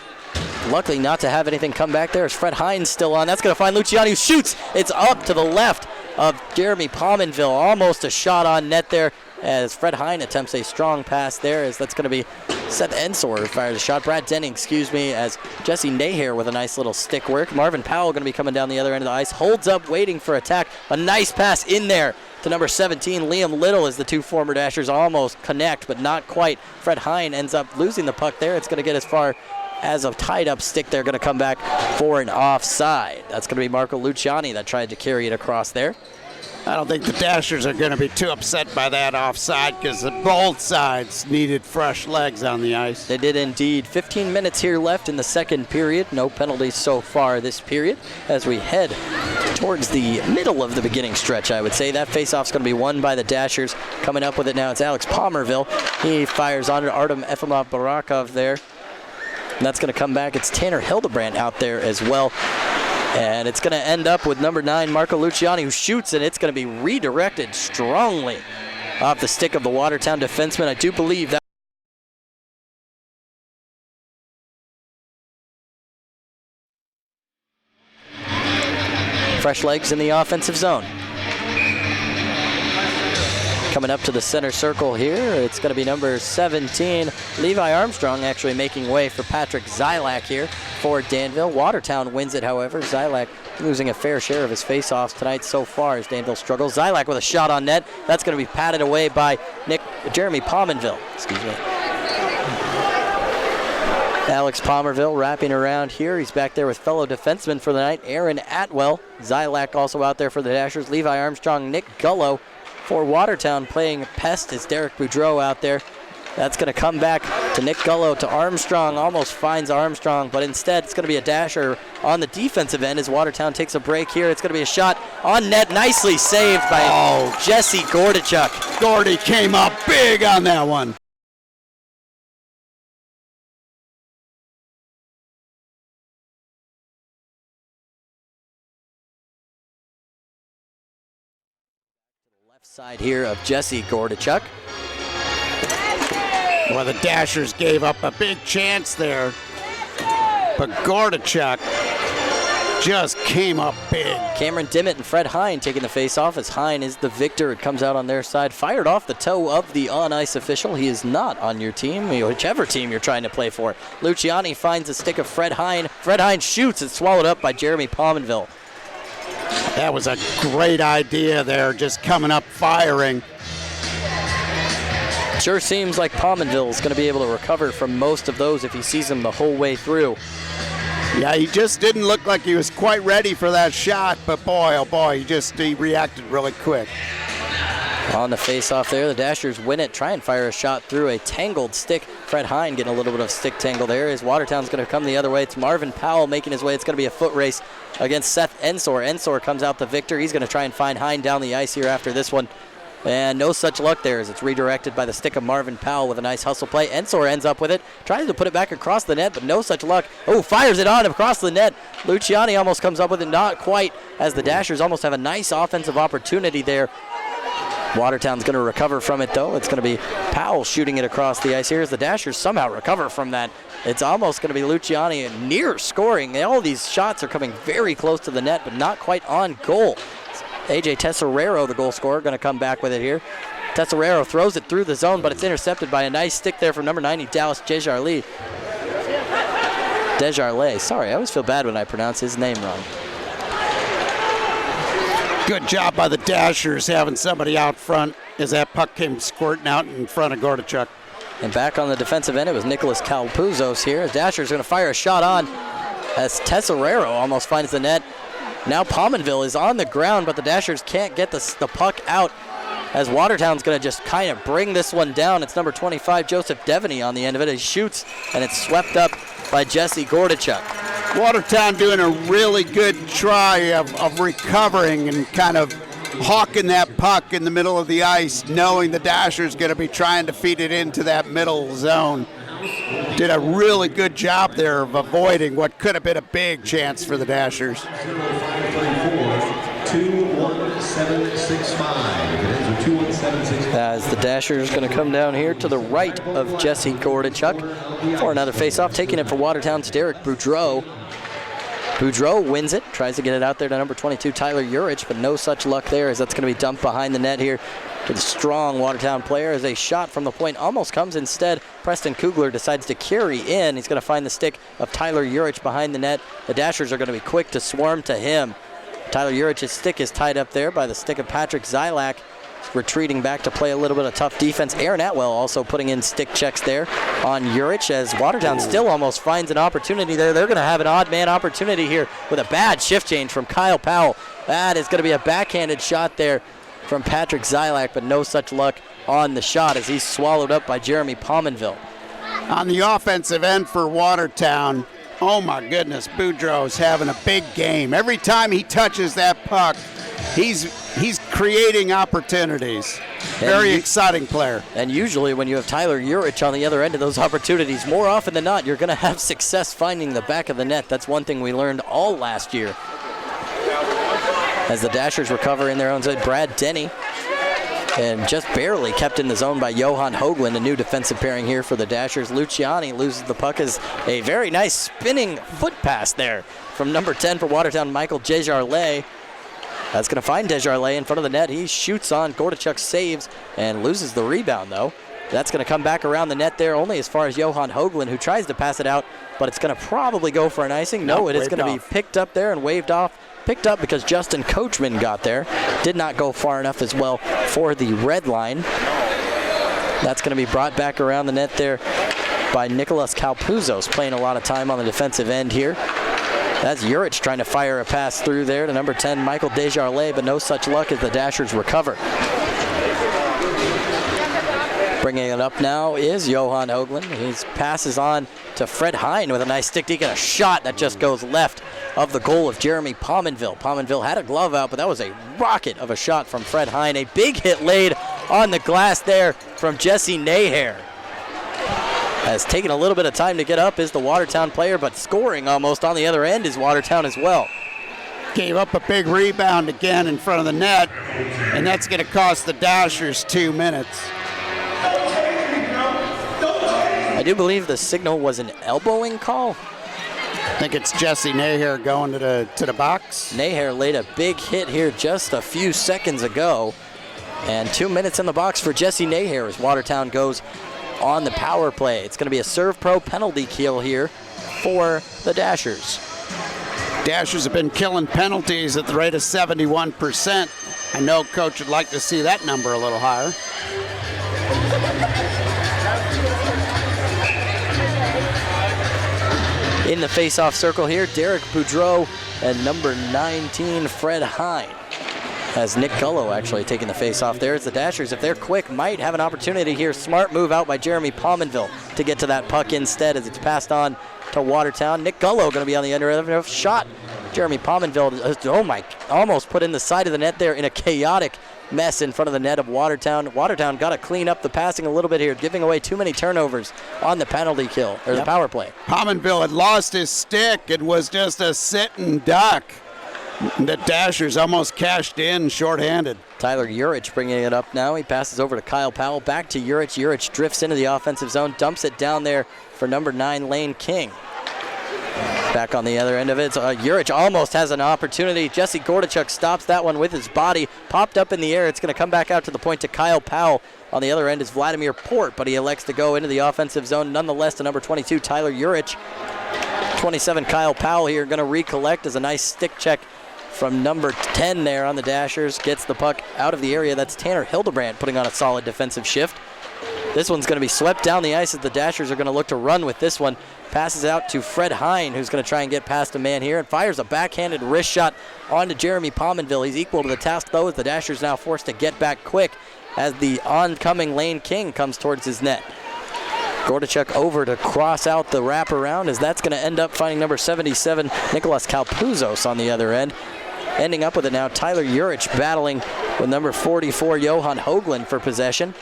Luckily not to have anything come back there as Fred Hines still on. That's going to find Luciani, who shoots. It's up to the left of Jeremy Palmenville. Almost a shot on net there as Fred Hine attempts a strong pass there, as that's going to be Seth Ensor who fires a shot. Brad Denning, as Jesse Nahair with a nice little stick work. Marvin Powell going to be coming down the other end of the ice. Holds up, waiting for attack. A nice pass in there to number 17, Liam Little, as the 2 former Dashers almost connect, but not quite. Fred Hine ends up losing the puck there. It's going to get as far as a tied-up stick. They're going to come back for an offside. That's going to be Marco Luciani that tried to carry it across there. I don't think the Dashers are going to be too upset by that offside because both sides needed fresh legs on the ice. They did indeed. 15 minutes here left in the second period. No penalties so far this period as we head towards the middle of the beginning stretch, I would say. That faceoff's going to be won by the Dashers. Coming up with it now, it's Alex Palmerville. He fires on to Artem Efimov Barakov there. And that's going to come back. It's Tanner Hildebrand out there as well. And it's going to end up with number 9, Marco Luciani, who shoots, and it's going to be redirected strongly off the stick of the Watertown defenseman. I do believe that. Fresh legs in the offensive zone. Coming up to the center circle here, it's going to be number 17, Levi Armstrong, actually making way for Patrick Zylak here for Danville. Watertown wins it, however. Zylak losing a fair share of his faceoffs tonight so far as Danville struggles. Zylak with a shot on net. That's going to be patted away by Jeremy Palmenville. Alex Palmerville wrapping around here. He's back there with fellow defenseman for the night, Aaron Atwell. Zylak also out there for the Dashers. Levi Armstrong, Nick Gullo. For Watertown playing pest is Derek Boudreau out there. That's going to come back to Nick Gullo to Armstrong, almost finds Armstrong, but instead it's going to be a dasher on the defensive end as Watertown takes a break here. It's going to be a shot on net, nicely saved by Jesse Gordachuk. Gordy came up big on that one. Left side here of Jesse Gordachuk. Well, the Dashers gave up a big chance there, but Gordachuk just came up big. Cameron Dimmitt and Fred Hine taking the face-off as Hine is the victor. It comes out on their side. Fired off the toe of the on-ice official. He is not on your team, whichever team you're trying to play for. Luciani finds the stick of Fred Hine. Fred Hine shoots. It's swallowed up by Jeremy Pominville. That was a great idea there, just coming up firing. Sure seems like Pominville is going to be able to recover from most of those if he sees them the whole way through. Yeah, he just didn't look like he was quite ready for that shot, but boy, oh boy, he reacted really quick. On the face-off there, the Dashers win it, try and fire a shot through a tangled stick. Fred Hine getting a little bit of stick tangle there as Watertown's going to come the other way. It's Marvin Powell making his way. It's going to be a foot race against Seth Ensor. Ensor comes out the victor. He's going to try and find Hine down the ice here after this one. And no such luck there as it's redirected by the stick of Marvin Powell with a nice hustle play. Ensor ends up with it, tries to put it back across the net, but no such luck. Oh, fires it on across the net. Luciani almost comes up with it, not quite, as the Dashers almost have a nice offensive opportunity there. Watertown's going to recover from it, though. It's going to be Powell shooting it across the ice here as the Dashers somehow recover from that. It's almost going to be Luciani near scoring. All of these shots are coming very close to the net, but not quite on goal. A.J. Tesorero, the goal scorer, going to come back with it here. Tesorero throws it through the zone, but it's intercepted by a nice stick there from number 90, Dallas Desjardins. Sorry, I always feel bad when I pronounce his name wrong. Good job by the Dashers having somebody out front as that puck came squirting out in front of Gordachuk. And back on the defensive end, it was Nicholas Calpuzos here. Dashers going to fire a shot on as Tesorero almost finds the net. Now Pominville is on the ground, but the Dashers can't get the puck out as Watertown's going to just kind of bring this one down. It's number 25, Joseph Devaney, on the end of it. He shoots, and it's swept up by Jesse Gordachuk. Watertown doing a really good try of recovering and kind of hawking that puck in the middle of the ice, knowing the Dashers going to be trying to feed it into that middle zone. Did a really good job there of avoiding what could have been a big chance for the Dashers. 21765. As the Dashers going to come down here to the right of Jesse Gordachuk for another faceoff, taking it for Watertown's Derek Boudreau. Boudreau wins it, tries to get it out there to number 22, Tyler Urich, but no such luck there as that's going to be dumped behind the net here to the strong Watertown player as a shot from the point almost comes instead. Preston Kugler decides to carry in. He's going to find the stick of Tyler Urich behind the net. The Dashers are going to be quick to swarm to him. Tyler Urich's stick is tied up there by the stick of Patrick Zylak, retreating back to play a little bit of tough defense. Aaron Atwell also putting in stick checks there on Urich as Watertown still almost finds an opportunity there. They're going to have an odd man opportunity here with a bad shift change from Kyle Powell. That is going to be a backhanded shot there from Patrick Zylak, but no such luck on the shot as he's swallowed up by Jeremy Pominville. On the offensive end for Watertown, oh my goodness, Boudreau's having a big game. Every time he touches that puck, he's creating opportunities. Very exciting player. And usually when you have Tyler Urich on the other end of those opportunities, more often than not, you're going to have success finding the back of the net. That's one thing we learned all last year. As the Dashers recover in their own zone, Brad Denny, and just barely kept in the zone by Johan Hoagland, a new defensive pairing here for the Dashers. Luciani loses the puck as a very nice spinning foot pass there from number 10 for Watertown, Michael Desjardins. That's going to find Desjardins in front of the net. He shoots on, Gordachuk saves and loses the rebound, though. That's going to come back around the net there only as far as Johan Hoagland, who tries to pass it out, but it's going to probably go for an icing. No, it is going to be picked up there and waved off. Picked up because Justin Coachman got there. Did not go far enough as well for the red line. That's going to be brought back around the net there by Nicholas Calpuzos, playing a lot of time on the defensive end here. That's Urich trying to fire a pass through there to number 10, Michael Desjardins, but no such luck as the Dashers recover. Bringing it up now is Johan Hoagland. He passes on to Fred Hine with a nice stick deke and a shot that just goes left of the goal of Jeremy Pominville. Pominville had a glove out, but that was a rocket of a shot from Fred Hine. A big hit laid on the glass there from Jesse Nahair. Has taken a little bit of time to get up is the Watertown player, but scoring almost on the other end is Watertown as well. Gave up a big rebound again in front of the net, and that's going to cost the Dashers 2 minutes. I do believe the signal was an elbowing call. I think it's Jesse Nahair going to the box. Nahair laid a big hit here just a few seconds ago, and 2 minutes in the box for Jesse Nahair as Watertown goes on the power play. It's going to be a serve pro penalty kill here for the Dashers. Dashers have been killing penalties at the rate of 71%. I know Coach would like to see that number a little higher. In the face-off circle here, Derek Boudreau and number 19, Fred Hine. As Nick Gullo actually taking the face-off there. As the Dashers, if they're quick, might have an opportunity here. Smart move out by Jeremy Pominville to get to that puck instead as it's passed on to Watertown. Nick Gullo going to be on the under shot. Jeremy Pominville, oh my, almost put in the side of the net there in a chaotic mess in front of the net of Watertown. Watertown got to clean up the passing a little bit here, giving away too many turnovers on the penalty kill, or the power play. Pominville had lost his stick. It was just a sitting duck. The Dashers almost cashed in shorthanded. Tyler Urich bringing it up now. He passes over to Kyle Powell. Back to Urich. Urich drifts into the offensive zone, dumps it down there for number 9, Lane King. Back on the other end of it, Urich almost has an opportunity. Jesse Gordachuk stops that one with his body. Popped up in the air. It's going to come back out to the point to Kyle Powell. On the other end is Vladimir Port, but he elects to go into the offensive zone. Nonetheless, to number 22, Tyler Urich. 27, Kyle Powell here going to recollect as a nice stick check from number 10 there on the Dashers. Gets the puck out of the area. That's Tanner Hildebrandt putting on a solid defensive shift. This one's going to be swept down the ice as the Dashers are going to look to run with this one. Passes out to Fred Hine, who's going to try and get past a man here and fires a backhanded wrist shot onto Jeremy Pominville. He's equal to the task, though, as the Dashers now forced to get back quick as the oncoming Lane King comes towards his net. Gordachuk over to cross out the wraparound as that's going to end up finding number 77, Nicholas Kalpuzos on the other end. Ending up with it now, Tyler Urich battling with number 44, Johan Hoagland for possession.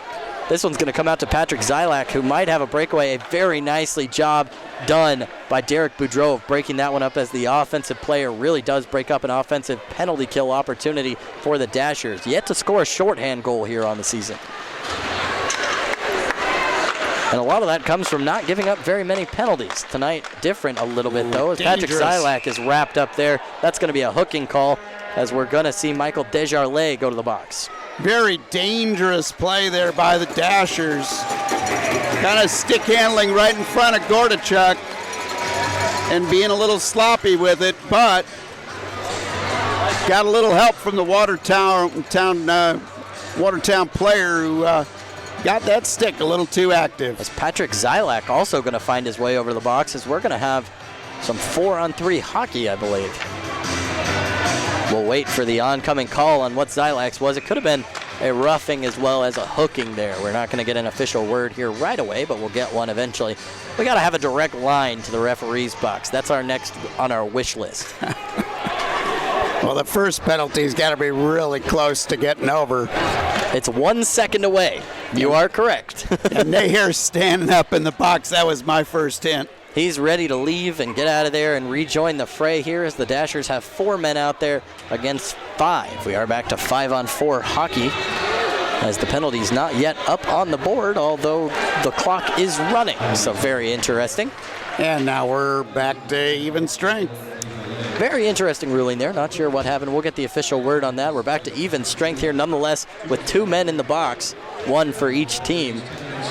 This one's going to come out to Patrick Zylak, who might have a breakaway. A very nicely job done by Derek Boudreau of breaking that one up as the offensive player really does break up an offensive penalty kill opportunity for the Dashers. Yet to score a shorthand goal here on the season. And a lot of that comes from not giving up very many penalties. Tonight, different a little bit, though, as Patrick Zylak is wrapped up there. That's going to be a hooking call as we're going to see Michael Desjardins go to the box. Very dangerous play there by the Dashers. Kind of stick handling right in front of Gordachuk and being a little sloppy with it, but got a little help from the Watertown player who got that stick a little too active. As Patrick Zylak also going to find his way over the box as we're going to have some 4-on-3 hockey, I believe. We'll wait for the oncoming call on what Zylak's was. It could have been a roughing as well as a hooking there. We're not going to get an official word here right away, but we'll get one eventually. We got to have a direct line to the referee's box. That's our next on our wish list. Well, the first penalty's got to be really close to getting over. It's 1 second away. You are correct. And Nahair standing up in the box. That was my first hint. He's ready to leave and get out of there and rejoin the fray here as the Dashers have 4 men out there against 5. We are back to 5-on-4 hockey as the penalty's not yet up on the board, although the clock is running. So very interesting. And now we're back to even strength. Very interesting ruling there. Not sure what happened. We'll get the official word on that. We're back to even strength here nonetheless with 2 men in the box, 1 for each team.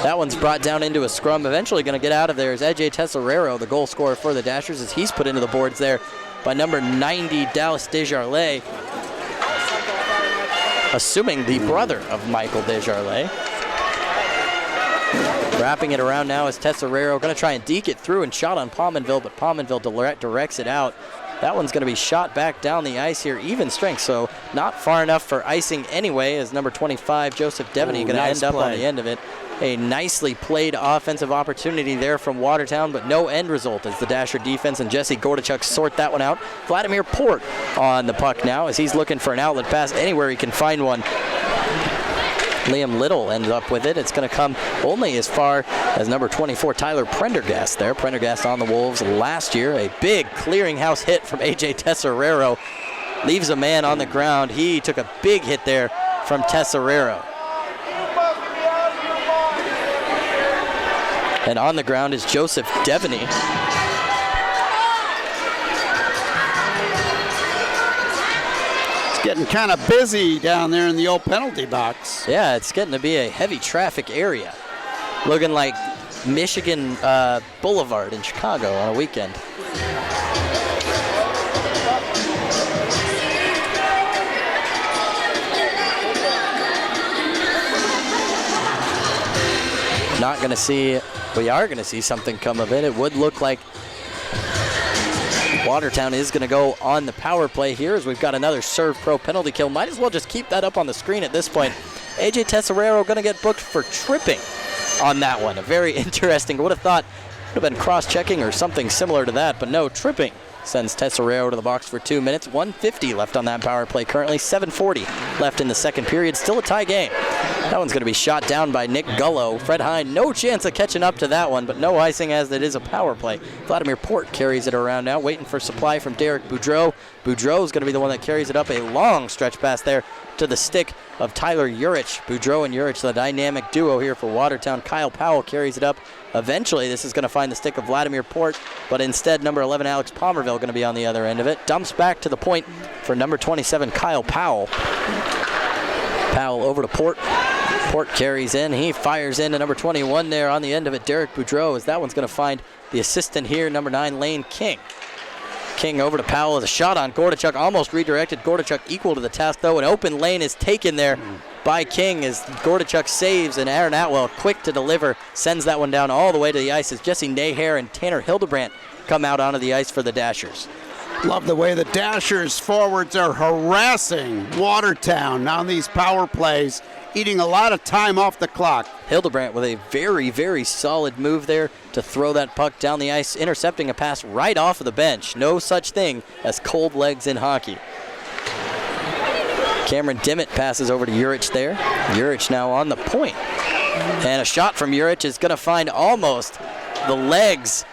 That one's brought down into a scrum. Eventually going to get out of there is Ej Tesorero, the goal scorer for the Dashers, as he's put into the boards there by number 90, Dallas Desjardins, assuming the brother of Michael Desjardins. Wrapping it around now is Tesorero. Going to try and deke it through and shot on Pominville, but Pominville directs it out. That one's going to be shot back down the ice here, even strength, so not far enough for icing anyway, as number 25, Joseph Devaney, going to end up on the end of it. A nicely played offensive opportunity there from Watertown, but no end result as the Dasher defense and Jesse Gordachuk sort that one out. Vladimir Port on the puck now as he's looking for an outlet pass anywhere he can find one. Liam Little ends up with it. It's going to come only as far as number 24, Tyler Prendergast there. Prendergast on the Wolves last year. A big clearinghouse hit from A.J. Tesserero. Leaves a man on the ground. He took a big hit there from Tesserero. And on the ground is Joseph Devaney. It's getting kind of busy down there in the old penalty box. Yeah, it's getting to be a heavy traffic area. Looking like Michigan Boulevard in Chicago on a weekend. Not going to see, we are going to see something come of it. It would look like Watertown is going to go on the power play here as we've got another serve pro penalty kill. Might as well just keep that up on the screen at this point. A.J. Tesserero going to get booked for tripping on that one. A very interesting, would have thought would have been cross-checking or something similar to that, but no, tripping sends Tesserero to the box for 2 minutes. 1:50 left on that power play currently. 7:40 left in the second period. Still a tie game. That one's going to be shot down by Nick Gullo. Fred Hine, no chance of catching up to that one, but no icing as it is a power play. Vladimir Port carries it around now, waiting for supply from Derek Boudreau. Boudreau is going to be the one that carries it up. A long stretch pass there to the stick of Tyler Urich. Boudreau and Urich, the dynamic duo here for Watertown. Kyle Powell carries it up. Eventually, this is going to find the stick of Vladimir Port, but instead, number 11, Alex Palmerville, going to be on the other end of it. Dumps back to the point for number 27, Kyle Powell. Powell over to Port. Port carries in. He fires into number 21 there on the end of it, Derek Boudreau, as that one's going to find the assistant here, number 9, Lane King. King over to Powell as a shot on Gordachuk, almost redirected. Gordachuk equal to the task, though. An open lane is taken there by King as Gordachuk saves, and Aaron Atwell, quick to deliver, sends that one down all the way to the ice as Jesse Nahair and Tanner Hildebrandt come out onto the ice for the Dashers. Love the way the Dashers forwards are harassing Watertown on these power plays, eating a lot of time off the clock. Hildebrandt with a very, very solid move there to throw that puck down the ice, intercepting a pass right off of the bench. No such thing as cold legs in hockey. Cameron Dimmitt passes over to Urich there. Urich now on the point. And a shot from Urich is going to find almost the legs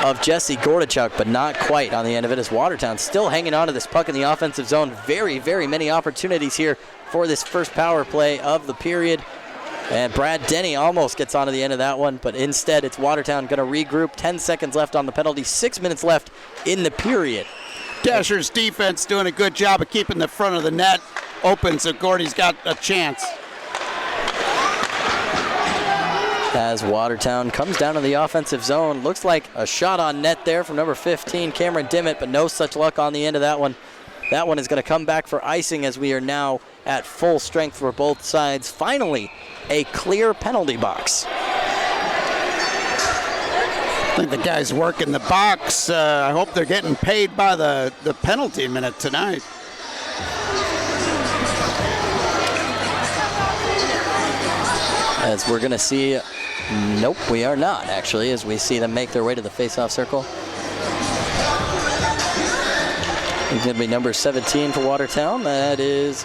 of Jesse Gordachuk, but not quite on the end of it as Watertown still hanging on to this puck in the offensive zone. Very, very many opportunities here for this first power play of the period. And Brad Denny almost gets onto the end of that one, but instead it's Watertown going to regroup. 10 seconds left on the penalty, 6 minutes left in the period. Dashers defense doing a good job of keeping the front of the net open, so Gordy's got a chance. As Watertown comes down to the offensive zone, looks like a shot on net there from number 15, Cameron Dimmitt, but no such luck on the end of that one. That one is going to come back for icing as we are now at full strength for both sides. Finally, a clear penalty box. I think the guys working the box, I hope they're getting paid by the penalty minute tonight. As we're going to see, nope, we are not actually, as we see them make their way to the face-off circle. It's going to be number 17 for Watertown. That is,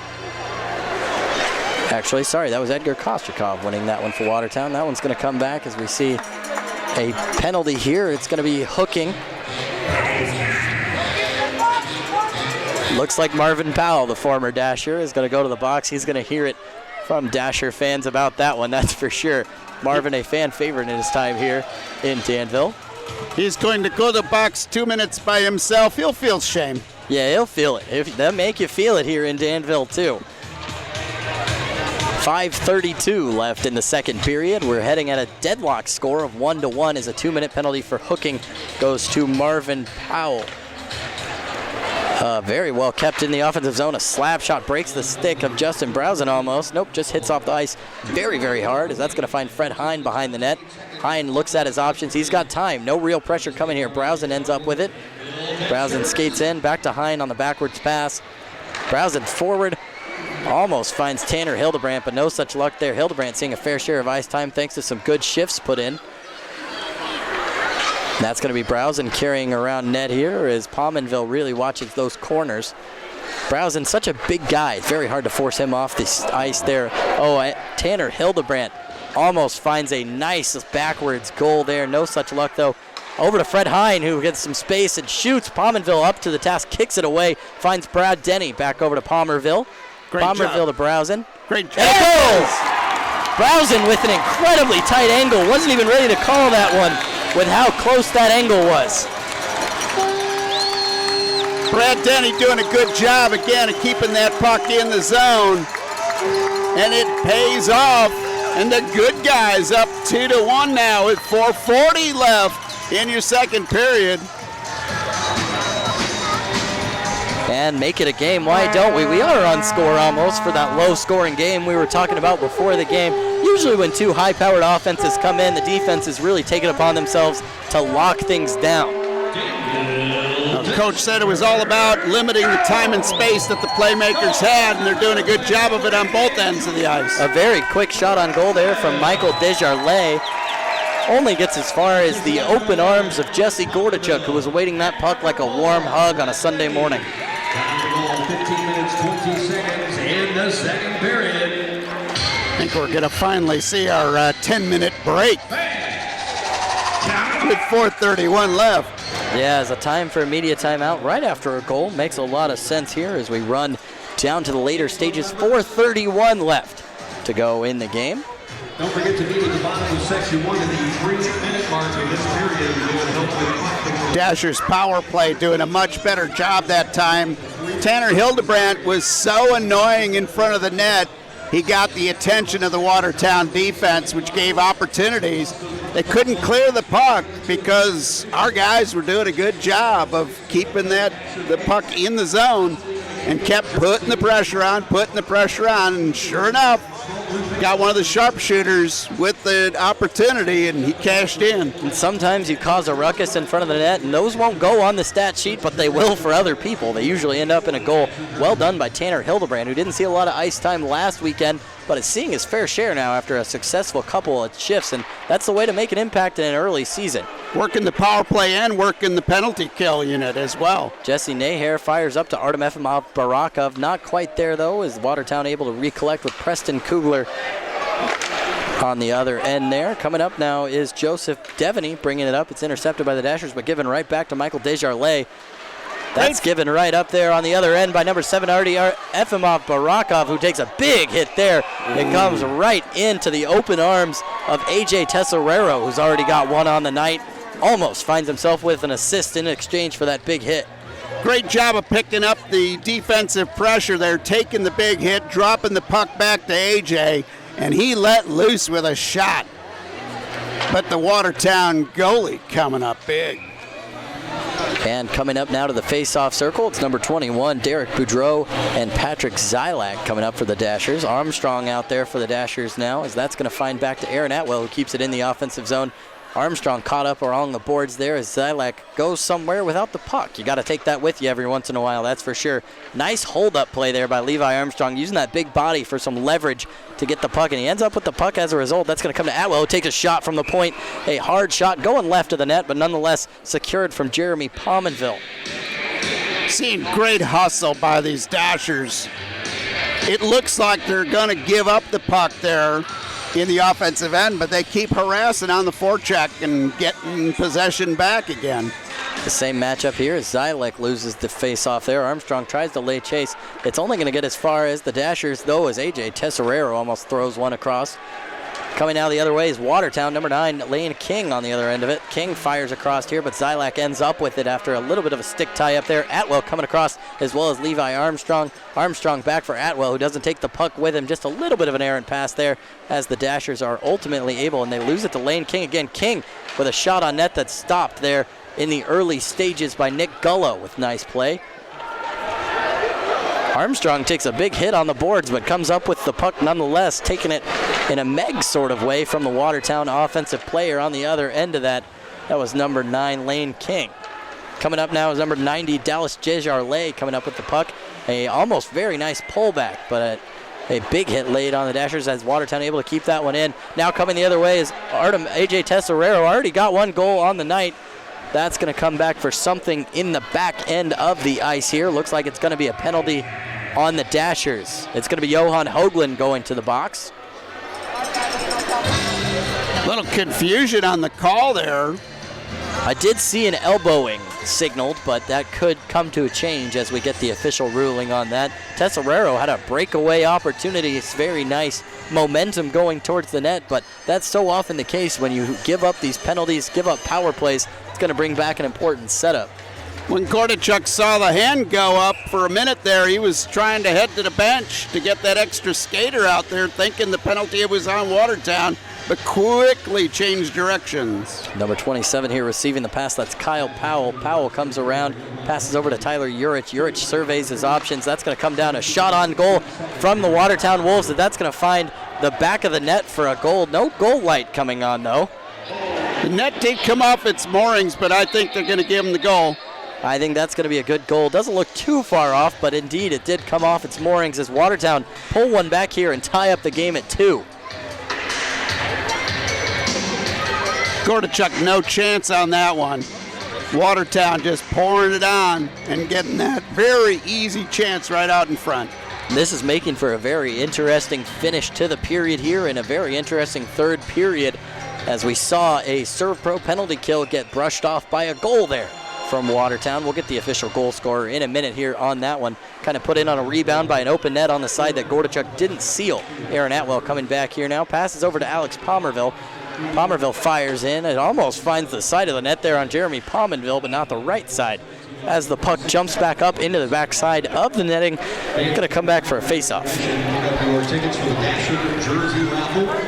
actually, sorry, that was Edgar Kostrikov winning that one for Watertown. That one's going to come back as we see a penalty here. It's going to be hooking. Looks like Marvin Powell, the former Dasher, is going to go to the box. He's going to hear it from Dasher fans about that one, that's for sure. Marvin, a fan favorite in his time here in Danville. He's going to go to the box 2 minutes by himself. He'll feel shame. Yeah, he'll feel it. They'll make you feel it here in Danville, too. 5:32 left in the second period. We're heading at a deadlock score of 1-1 as a 2-minute penalty for hooking goes to Marvin Powell. Very well kept in the offensive zone. A slap shot breaks the stick of Justin Browsen almost. Nope, just hits off the ice very, very hard as that's going to find Fred Hine behind the net. Hine looks at his options. He's got time. No real pressure coming here. Browsen ends up with it. Browsen skates in. Back to Hine on the backwards pass. Browsen forward. Almost finds Tanner Hildebrandt, but no such luck there. Hildebrandt seeing a fair share of ice time thanks to some good shifts put in. That's going to be Browsen carrying around net here as Pominville really watches those corners. Browsen, such a big guy. It's very hard to force him off the ice there. Oh, Tanner Hildebrandt almost finds a nice backwards goal there. No such luck, though. Over to Fred Hine, who gets some space and shoots. Pominville up to the task, kicks it away, finds Brad Denny back over to Palmerville. Great Palmerville job. to Browsen. Great job. And it goes! Browsen with an incredibly tight angle. Wasn't even ready to call that one with how close that angle was. Brad Denny doing a good job again of keeping that puck in the zone. And it pays off. And the good guys up 2-1 now with 4:40 left in your second period. And make it a game. Why don't we? We are on score almost for that low-scoring game we were talking about before the game. Usually when two high-powered offenses come in, the defense is really taking upon themselves to lock things down. The coach said it was all about limiting the time and space that the playmakers had, and they're doing a good job of it on both ends of the ice. A very quick shot on goal there from Michael Desjardins. Only gets as far as the open arms of Jesse Gordichuk, who was awaiting that puck like a warm hug on a Sunday morning. 15 minutes, 20 seconds in the second period. I think we're going to finally see our 10-minute break with 4:31 left. Yeah, as a time for a media timeout right after a goal makes a lot of sense here as we run down to the later stages. 4:31 left to go in the game. Don't forget to meet at the bottom of section 1 of the 3-minute mark of this period. Dashers power play doing a much better job that time. Tanner Hildebrandt was so annoying in front of the net. He got the attention of the Watertown defense, which gave opportunities. They couldn't clear the puck because our guys were doing a good job of keeping the puck in the zone and kept putting the pressure on, and sure enough, got one of the sharpshooters with the opportunity, and he cashed in. And sometimes you cause a ruckus in front of the net, and those won't go on the stat sheet, but they will for other people. They usually end up in a goal. Well done by Tanner Hildebrandt, who didn't see a lot of ice time last weekend, but is seeing his fair share now after a successful couple of shifts, and that's the way to make an impact in an early season. Working the power play and working the penalty kill unit as well. Jesse Naher fires up to Artem Efimov Barakov. Not quite there, though, is Watertown able to recollect with Preston Kugler on the other end there. Coming up now is Joseph Devaney bringing it up. It's intercepted by the Dashers, but given right back to Michael Desjardins. That's given right up there on the other end by number 7, Artem Efimov Barakov, who takes a big hit there. It comes right into the open arms of AJ Tesorero, who's already got one on the night. Almost finds himself with an assist in exchange for that big hit. Great job of picking up the defensive pressure there, taking the big hit, dropping the puck back to AJ, and he let loose with a shot. But the Watertown goalie coming up big. And coming up now to the face-off circle, it's number 21, Derek Boudreau, and Patrick Zylak coming up for the Dashers. Armstrong out there for the Dashers now, as that's going to find back to Aaron Atwell, who keeps it in the offensive zone. Armstrong caught up along the boards there as Zylak goes somewhere without the puck. You got to take that with you every once in a while, that's for sure. Nice hold-up play there by Levi Armstrong, using that big body for some leverage to get the puck, and he ends up with the puck as a result. That's going to come to Atwell, who takes a shot from the point. A hard shot going left of the net, but nonetheless secured from Jeremy Pominville. Seeing great hustle by these Dashers. It looks like they're going to give up the puck there in the offensive end, but they keep harassing on the forecheck and getting possession back again. The same matchup here as Zylek loses the face-off there. Armstrong tries to lay chase. It's only going to get as far as the Dashers, though, as AJ Tesorero almost throws one across. Coming out the other way is Watertown, number 9, Lane King on the other end of it. King fires across here, but Zylak ends up with it after a little bit of a stick tie up there. Atwell coming across, as well as Levi Armstrong. Armstrong back for Atwell, who doesn't take the puck with him. Just a little bit of an errant pass there, as the Dashers are ultimately able, and they lose it to Lane King again. King with a shot on net that's stopped there in the early stages by Nick Gullo with nice play. Armstrong takes a big hit on the boards, but comes up with the puck nonetheless, taking it in a Meg sort of way from the Watertown offensive player on the other end of that. That was number 9, Lane King. Coming up now is number 90, Dallas Desjardins, coming up with the puck. A almost very nice pullback, but a big hit laid on the Dashers as Watertown able to keep that one in. Now coming the other way is AJ Tesorero. Already got one goal on the night. That's going to come back for something in the back end of the ice here. Looks like it's going to be a penalty on the Dashers. It's going to be Johan Hoagland going to the box. Little confusion on the call there. I did see an elbowing signaled, but that could come to a change as we get the official ruling on that. Tesorero had a breakaway opportunity. It's very nice momentum going towards the net, but that's so often the case when you give up these penalties, give up power plays, it's going to bring back an important setup. When Gordichuk saw the hand go up for a minute there, he was trying to head to the bench to get that extra skater out there, thinking the penalty was on Watertown, but quickly changed directions. Number 27 here receiving the pass. That's Kyle Powell. Powell comes around, passes over to Tyler Urich. Urich surveys his options. That's going to come down a shot on goal from the Watertown Wolves. That's going to find the back of the net for a goal. No goal light coming on, though. The net did come off its moorings, but I think they're going to give him the goal. I think that's going to be a good goal. Doesn't look too far off, but indeed it did come off its moorings as Watertown pull one back here and tie up the game at 2. Gordichuk, no chance on that one. Watertown just pouring it on and getting that very easy chance right out in front. This is making for a very interesting finish to the period here and a very interesting third period as we saw a serve pro penalty kill get brushed off by a goal there from Watertown. We'll get the official goal scorer in a minute here on that one. Kind of put in on a rebound by an open net on the side that Gordichuk didn't seal. Aaron Atwell coming back here now. Passes over to Alex Pomerville. Pomerville fires in. It almost finds the side of the net there on Jeremy Pomerville, but not the right side. As the puck jumps back up into the backside of the netting, going to come back for a face-off.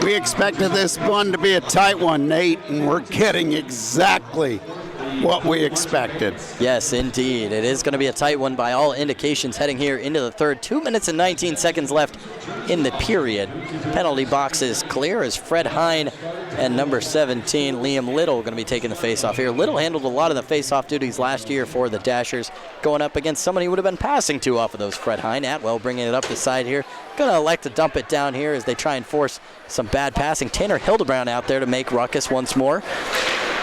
We expected this one to be a tight one, Nate, and we're getting exactly what we expected. Yes, indeed. It is going to be a tight one by all indications heading here into the third. 2 minutes and 19 seconds left in the period. Penalty box is clear as Fred Hine and number 17, Liam Little, going to be taking the face-off here. Little handled a lot of the face-off duties last year for the Dashers, going up against somebody who would have been passing to off of those Fred Hine. Atwell bringing it up the side here. Going to elect to dump it down here as they try and force some bad passing. Tanner Hildebrand out there to make ruckus once more.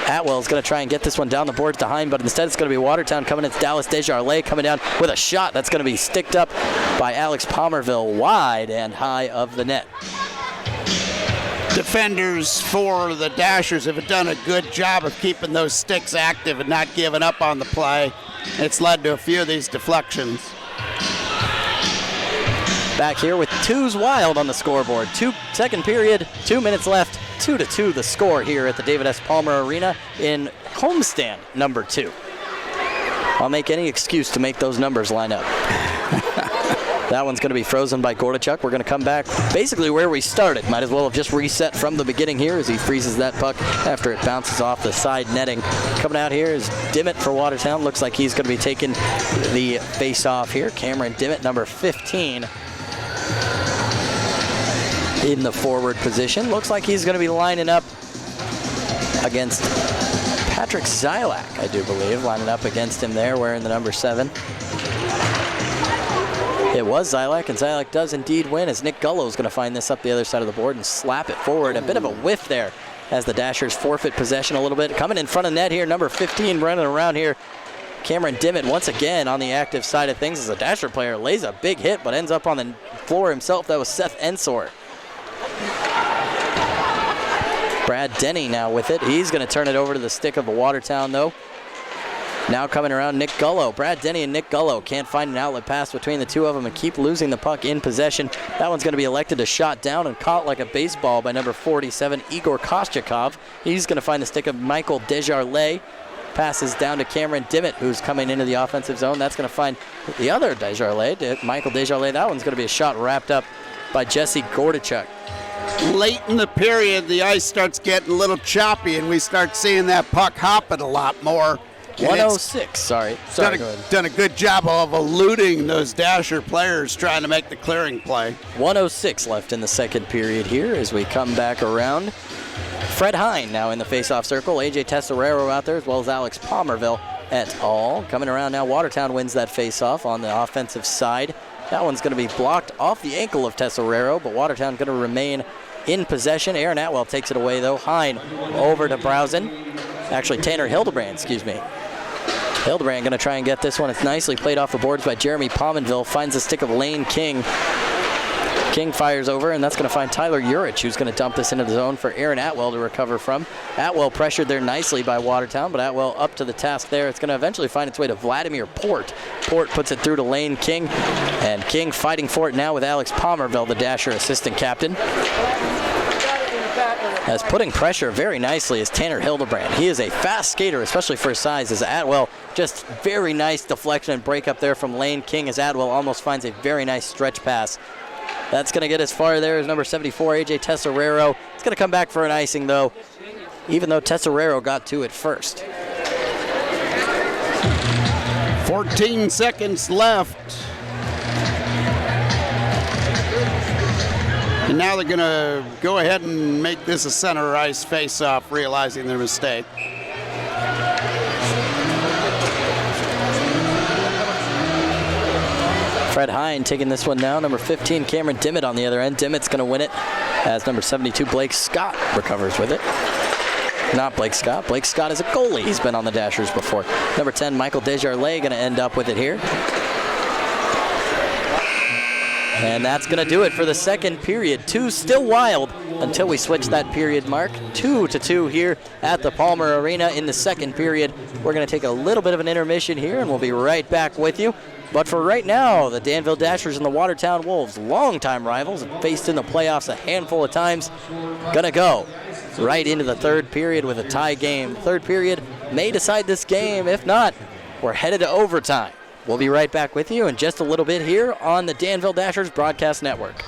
Atwell's going to try and get this one down the boards to Hine, but instead it's going to be Watertown coming. It's Dallas Desjardins coming down with a shot that's going to be sticked up by Alex Pomerville wide and high of the net. Defenders for the Dashers have done a good job of keeping those sticks active and not giving up on the play. It's led to a few of these deflections. Back here with twos wild on the scoreboard. Second period, 2 minutes left. 2-2 the score here at the David S. Palmer Arena in homestand number 2. I'll make any excuse to make those numbers line up. That one's going to be frozen by Gordichuk. We're going to come back basically where we started. Might as well have just reset from the beginning here as he freezes that puck after it bounces off the side netting. Coming out here is Dimmitt for Watertown. Looks like he's going to be taking the face-off here. Cameron Dimmitt, number 15. In the forward position. Looks like he's going to be lining up against Patrick Zylak, I do believe, lining up against him there, wearing the number 7. It was Zylak, and Zylak does indeed win as Nick Gullo is going to find this up the other side of the board and slap it forward. A bit of a whiff there as the Dashers forfeit possession a little bit. Coming in front of net here, number 15 running around here. Cameron Dimmitt once again on the active side of things as a Dasher player lays a big hit but ends up on the floor himself. That was Seth Ensor. Brad Denny now with it. He's going to turn it over to the stick of a Watertown, though. Now coming around, Nick Gullo. Brad Denny and Nick Gullo can't find an outlet pass between the two of them and keep losing the puck in possession. That one's going to be elected to shot down and caught like a baseball by number 47, Igor Kostyakov. He's going to find the stick of Michael Desjardins. Passes down to Cameron Dimmitt, who's coming into the offensive zone. That's going to find the other Desjardins, Michael Desjardins. That one's going to be a shot wrapped up by Jesse Gordichuk. Late in the period, the ice starts getting a little choppy, and we start seeing that puck hopping a lot more. 106, sorry. Done a good job of eluding those Dasher players trying to make the clearing play. 106 left in the second period here as we come back around. Fred Hine now in the face-off circle. AJ Tesorero out there as well as Alex Pomerville et al. Coming around now, Watertown wins that face-off on the offensive side. That one's going to be blocked off the ankle of Tesorero, but Watertown going to remain in possession. Aaron Atwell takes it away, though. Hine over to Browsen. Actually, Tanner Hildebrand, excuse me. Hildebrand going to try and get this one. It's nicely played off the boards by Jeremy Pominville. Finds the stick of Lane King. King fires over, and that's going to find Tyler Urich, who's going to dump this into the zone for Aaron Atwell to recover from. Atwell pressured there nicely by Watertown, but Atwell up to the task there. It's going to eventually find its way to Vladimir Port. Port puts it through to Lane King, and King fighting for it now with Alex Pomerville, the Dasher assistant captain. As putting pressure very nicely is Tanner Hildebrand. He is a fast skater, especially for his size, as Atwell just very nice deflection and break up there from Lane King as Atwell almost finds a very nice stretch pass. That's going to get as far there as number 74, AJ Tesorero. It's going to come back for an icing, though, even though Tesorero got to it first. 14 seconds left. And now they're going to go ahead and make this a center ice face-off, realizing their mistake. Fred Hine taking this one now. Number 15, Cameron Dimmitt on the other end. Dimmitt's going to win it as number 72, Blake Scott, recovers with it. Not Blake Scott. Blake Scott is a goalie. He's been on the Dashers before. Number 10, Michael Desjardins, going to end up with it here. And that's going to do it for the second period. 2 still wild until we switch that period mark. 2-2 here at the Palmer Arena in the second period. We're going to take a little bit of an intermission here, and we'll be right back with you. But for right now, the Danville Dashers and the Watertown Wolves, longtime rivals, faced in the playoffs a handful of times, gonna go right into the third period with a tie game. Third period may decide this game. If not, we're headed to overtime. We'll be right back with you in just a little bit here on the Danville Dashers Broadcast Network.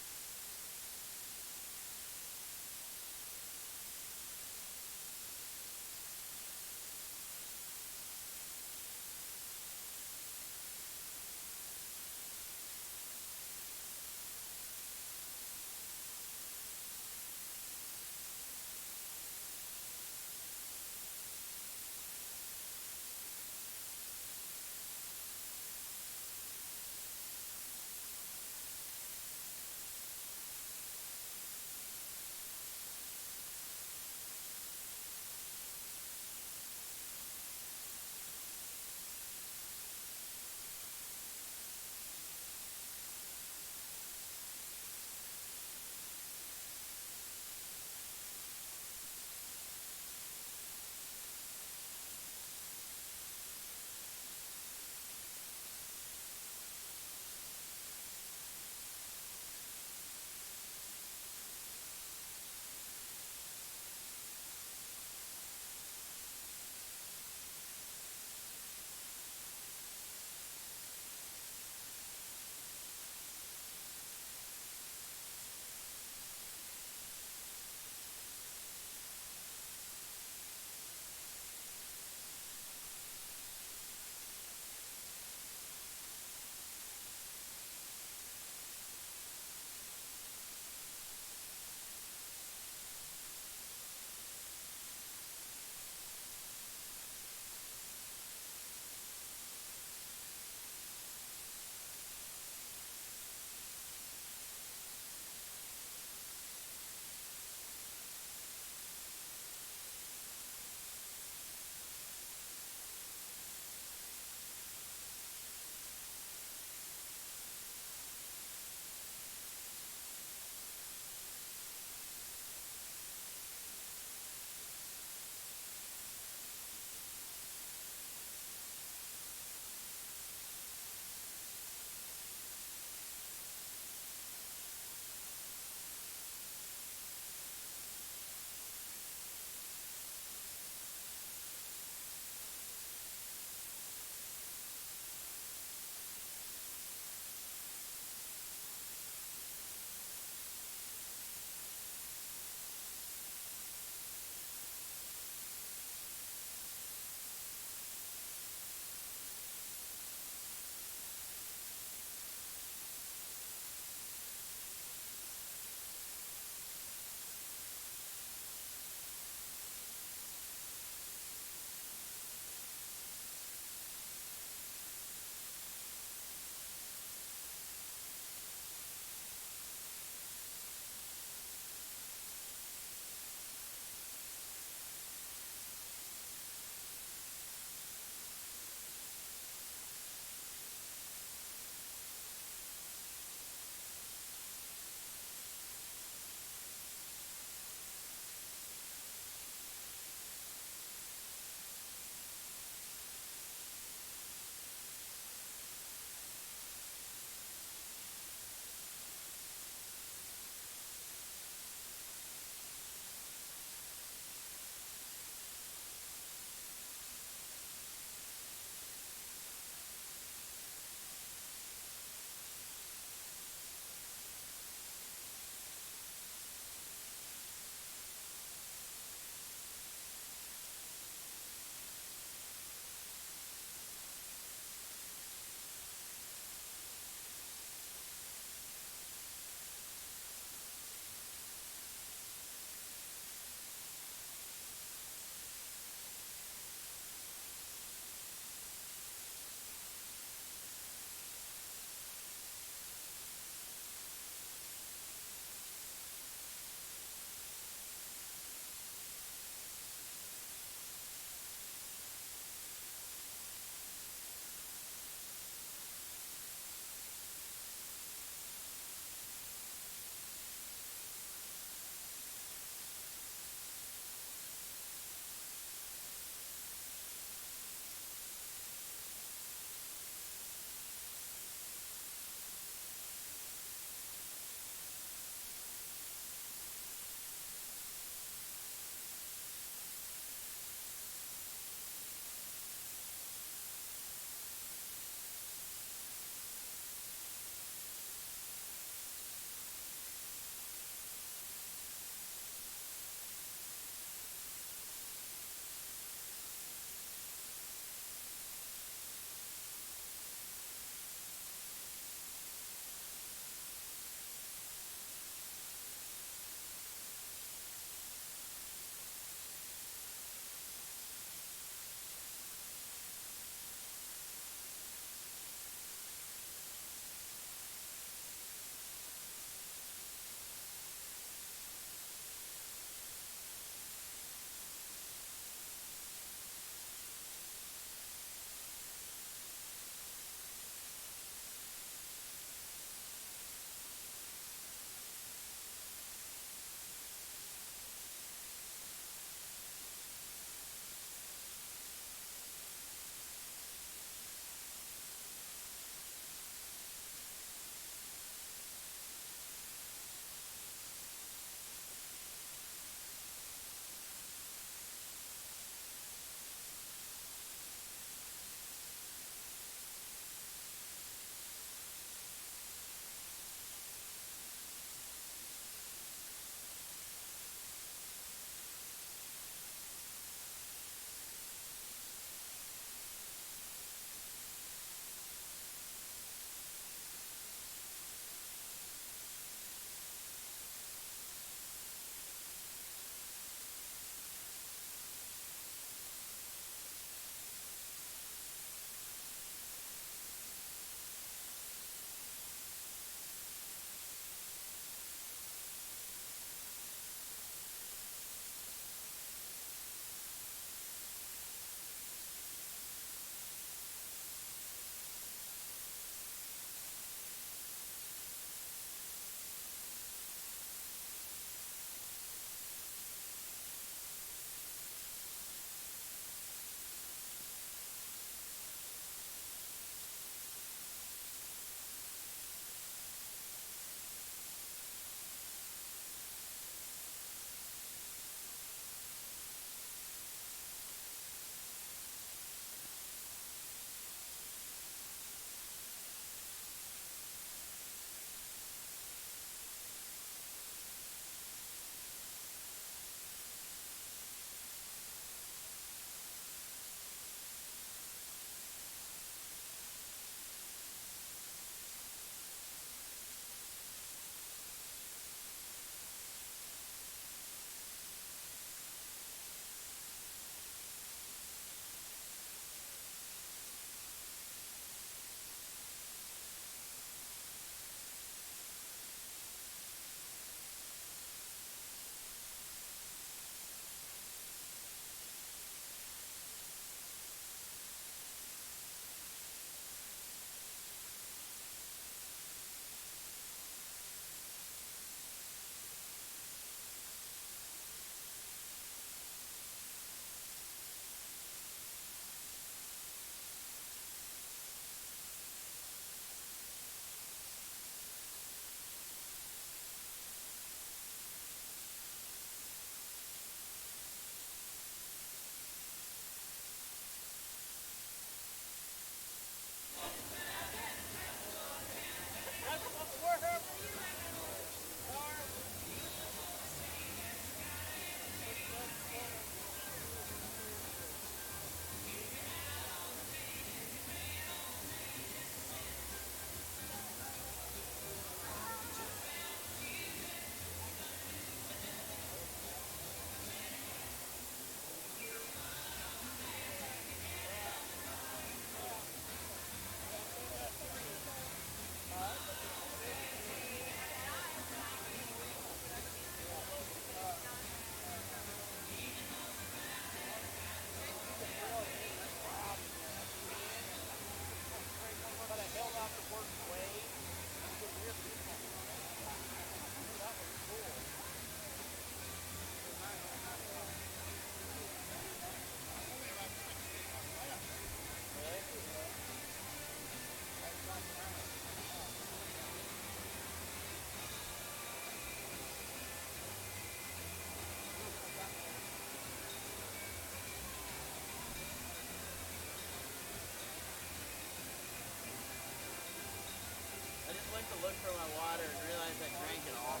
for my water and realized I drank it all.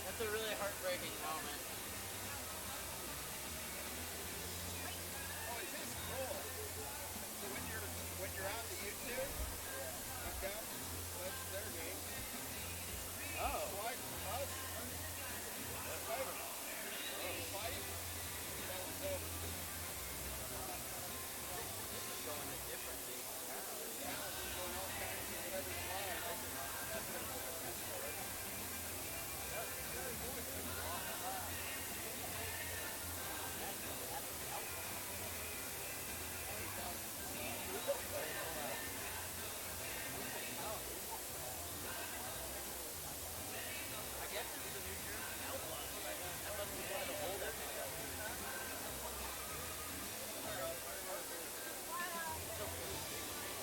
That's a really heartbreaking moment. Oh, it is cool. So when you're on the YouTube, okay, that's their name. Oh. Fight. This is going to different things now. I guess it's the New Jersey Outlaws. That must be one of the oldest.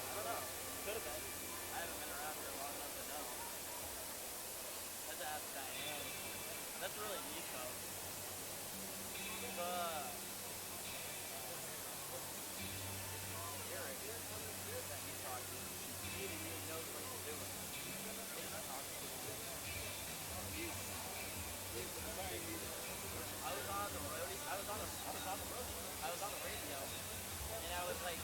I don't know. Could have been. I haven't been around here long enough to know. Let's ask Diane. That's really neat though. Eric, that you talked to, he really knows what he's doing. I was on the radio, and I was like,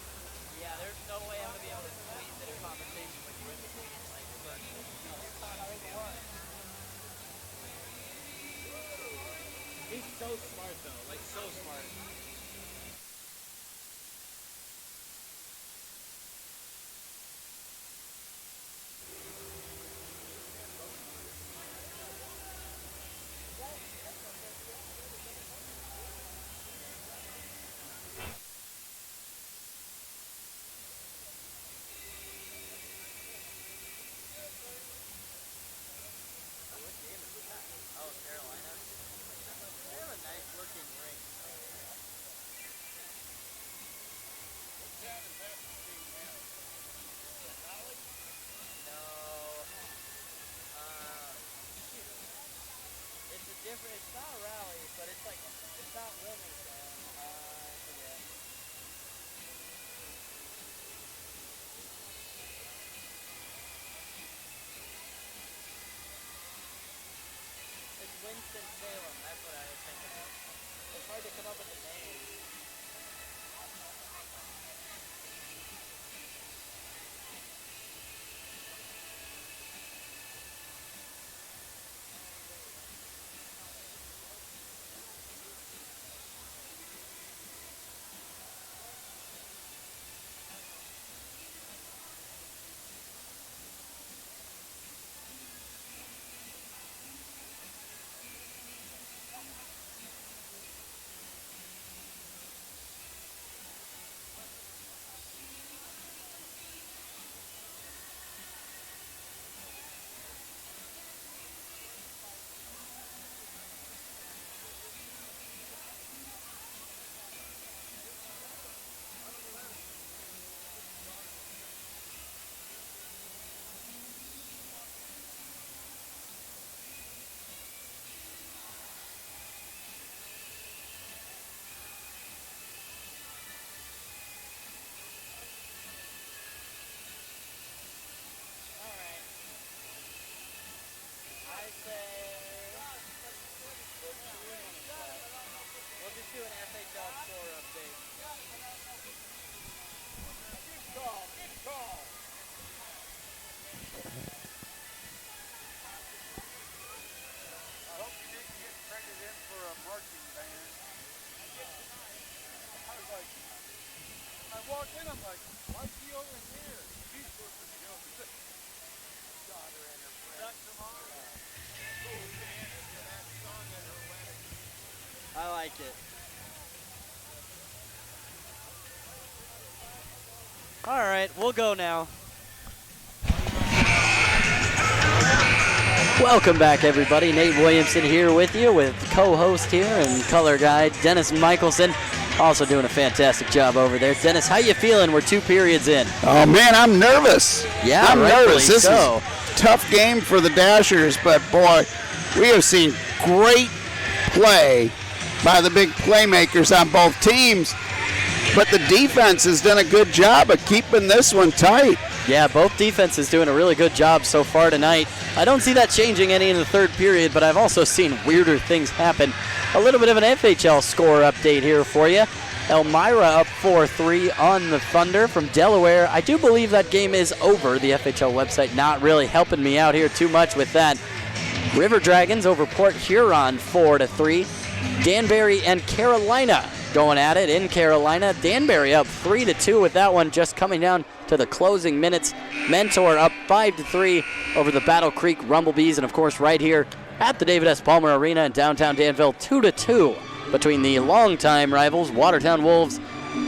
yeah, there's no way I'm gonna be able to squeeze in a conversation with you in between, like, he's so smart though, like so smart. Oh, Carolina? They have a nice looking ring. No. It's a different, it's not a rally, but it's like, it's not Williamson. I forget. It's Winston-Salem, that's what I was thinking of. It's hard to come up with the name. We'll just do an FHL score update. Good call. I hope you didn't get traded in for a marching band. I was like, I walked in, I'm like, why is he over here? He's supposed to be over there. Daughter and her friend. Duck them on. So we can answer that song at her wedding. I like it. All right, we'll go now. Welcome back, everybody. Nate Williamson here with you, with co-host here and color guy Dennis Michelsen, also doing a fantastic job over there. Dennis, how you feeling? We're 2 periods in. Oh man, I'm nervous. Yeah, I'm nervous. This so. is a tough game for the Dashers, but boy, we have seen great play by the big playmakers on both teams. But the defense has done a good job of keeping this one tight. Yeah, both defenses doing a really good job so far tonight. I don't see that changing any in the third period, but I've also seen weirder things happen. A little bit of an FHL score update here for you. Elmira up 4-3 on the Thunder from Delaware. I do believe that game is over. The FHL website not really helping me out here too much with that. River Dragons over Port Huron 4-3. Danbury and Carolina going at it in Carolina. Danbury up 3-2 with that one, just coming down to the closing minutes. Mentor up 5-3 over the Battle Creek Rumblebees, and of course right here at the David S. Palmer Arena in downtown Danville, 2-2 between the longtime rivals Watertown Wolves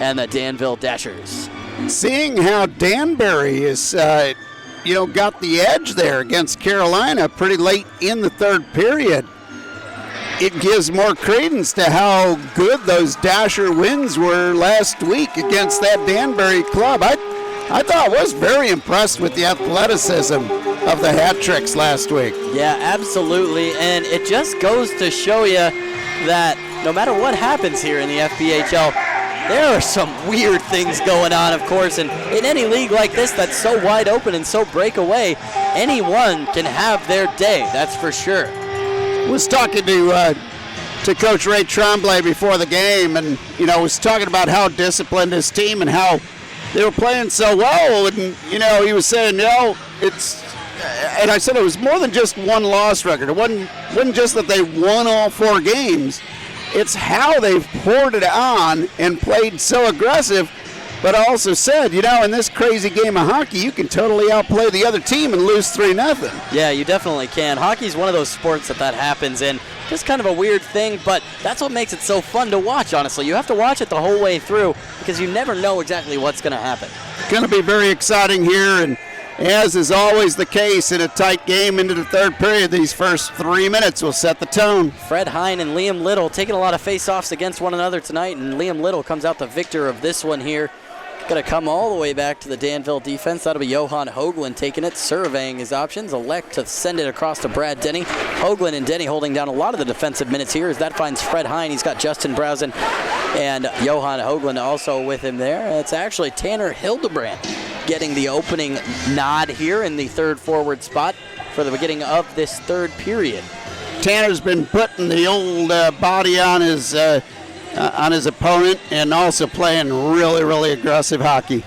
and the Danville Dashers. Seeing how Danbury is, got the edge there against Carolina pretty late in the third period, it gives more credence to how good those Dasher wins were last week against that Danbury club. I thought was very impressed with the athleticism of the hat tricks last week. Yeah, absolutely, and it just goes to show you that no matter what happens here in the FPHL, there are some weird things going on, of course, and in any league like this that's so wide open and so breakaway, anyone can have their day, that's for sure. Was talking to Coach Ray Tremblay before the game, and was talking about how disciplined his team and how they were playing so well, and he was saying, it's, and I said it was more than just one loss record. It wasn't just that they won all 4 games. It's how they've poured it on and played so aggressive. But I also said, in this crazy game of hockey, you can totally outplay the other team and lose 3-0. Yeah, you definitely can. Hockey's one of those sports that happens in. Just kind of a weird thing, but that's what makes it so fun to watch, honestly. You have to watch it the whole way through because you never know exactly what's going to happen. Going to be very exciting here, and as is always the case in a tight game into the third period, these first 3 minutes will set the tone. Fred Hine and Liam Little taking a lot of face-offs against one another tonight, and Liam Little comes out the victor of this one here. Going to come all the way back to the Danville defense. That'll be Johan Hoagland taking it, surveying his options, elect to send it across to Brad Denny. Hoagland and Denny holding down a lot of the defensive minutes here as that finds Fred Hine. He's got Justin Browsen and Johan Hoagland also with him there. It's actually Tanner Hildebrand getting the opening nod here in the third forward spot for the beginning of this third period. Tanner's been putting the old body on his opponent and also playing really, really aggressive hockey.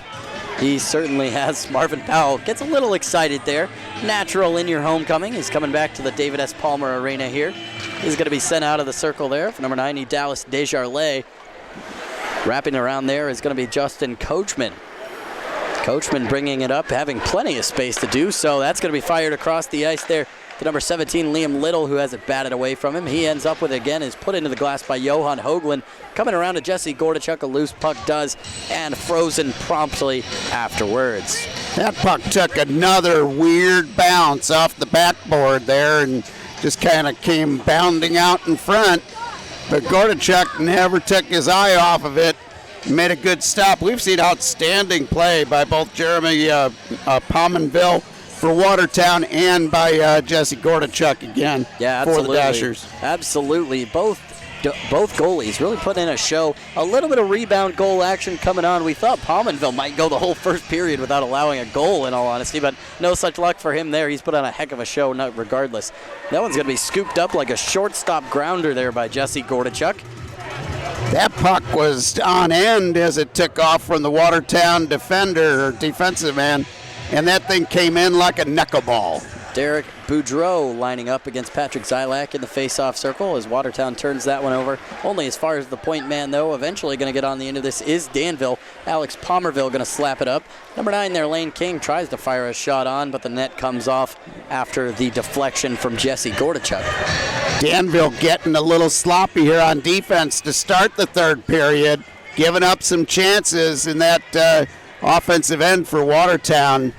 He certainly has. Marvin Powell gets a little excited there. Natural in your homecoming. He's coming back to the David S. Palmer Arena here. He's going to be sent out of the circle there for number 90, Dallas Desjardins. Wrapping around there is going to be Justin Coachman. Coachman bringing it up, having plenty of space to do so. That's going to be fired across the ice there to number 17, Liam Little, who has it batted away from him. He ends up with it again, is put into the glass by Johan Hoagland. Coming around to Jesse Gordachuk, a loose puck does, and frozen promptly afterwards. That puck took another weird bounce off the backboard there and just kind of came bounding out in front. But Gordachuk never took his eye off of it. Made a good stop. We've seen outstanding play by both Jeremy Pominville for Watertown and by Jesse Gordachuk again for the Dashers. Absolutely. Both goalies really put in a show. A little bit of rebound goal action coming on. We thought Pominville might go the whole first period without allowing a goal, in all honesty, but no such luck for him there. He's put on a heck of a show regardless. That one's going to be scooped up like a shortstop grounder there by Jesse Gordachuk. That puck was on end as it took off from the Watertown defender or defensive man, and that thing came in like a knuckleball. Derek Boudreau lining up against Patrick Zylak in the face-off circle as Watertown turns that one over. Only as far as the point man, though. Eventually going to get on the end of this is Danville. Alex Palmerville going to slap it up. Number 9 there, Lane King, tries to fire a shot on, but the net comes off after the deflection from Jesse Gordachuk. Danville getting a little sloppy here on defense to start the third period, giving up some chances in that offensive end for Watertown.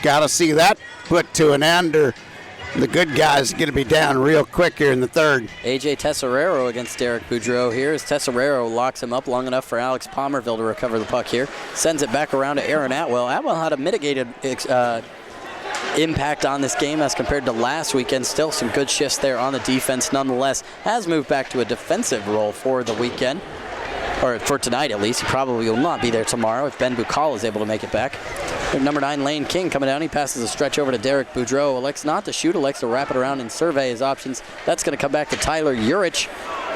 Got to see that put to an end, or the good guys are going to be down real quick here in the third. A.J. Tesserero against Derek Boudreau here as Tesserero locks him up long enough for Alex Palmerville to recover the puck here. Sends it back around to Aaron Atwell. Atwell had a mitigated impact on this game as compared to last weekend. Still some good shifts there on the defense nonetheless. Has moved back to a defensive role for the weekend, or for tonight at least. He probably will not be there tomorrow if Ben Bukal is able to make it back. Number 9, Lane King coming down. He passes a stretch over to Derek Boudreau. Elects not to shoot, elects to wrap it around and survey his options. That's going to come back to Tyler Urich.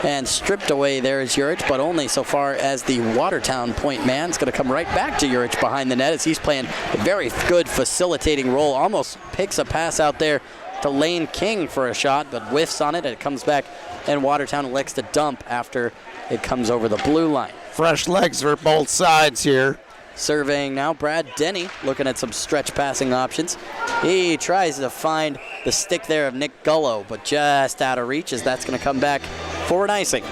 And stripped away there is Urich, but only so far as the Watertown point man. It's going to come right back to Urich behind the net as he's playing a very good facilitating role. Almost picks a pass out there to Lane King for a shot, but whiffs on it, and it comes back, and Watertown elects to dump after it comes over the blue line. Fresh legs for both sides here. Surveying now, Brad Denny looking at some stretch passing options. He tries to find the stick there of Nick Gullo, but just out of reach as that's going to come back for an icing.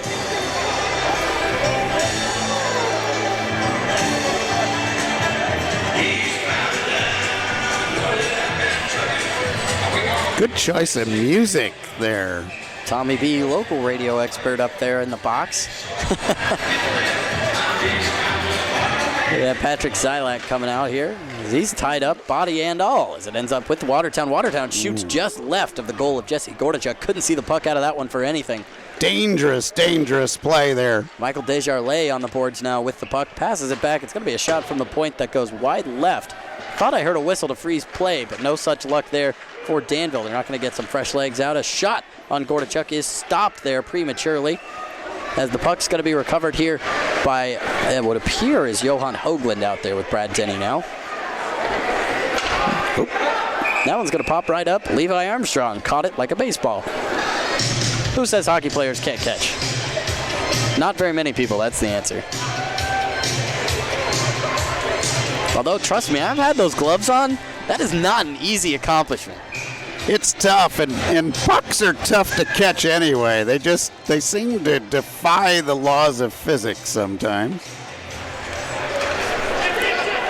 Good choice of music there. Tommy B, local radio expert up there in the box. Yeah, Patrick Zylak coming out here. He's tied up, body and all, as it ends up with Watertown. Watertown shoots just left of the goal of Jesse Gordachuk. Couldn't see the puck out of that one for anything. Dangerous, dangerous play there. Michael Desjardins on the boards now with the puck. Passes it back. It's going to be a shot from the point that goes wide left. Thought I heard a whistle to freeze play, but no such luck there for Danville. They're not going to get some fresh legs out. A shot on Gordachuk is stopped there prematurely, as the puck's going to be recovered here by what appear is Johan Hoagland out there with Brad Denny now. Oop. That one's going to pop right up. Levi Armstrong caught it like a baseball. Who says hockey players can't catch? Not very many people, that's the answer. Although, trust me, I've had those gloves on. That is not an easy accomplishment. It's tough, and pucks are tough to catch anyway. They seem to defy the laws of physics sometimes.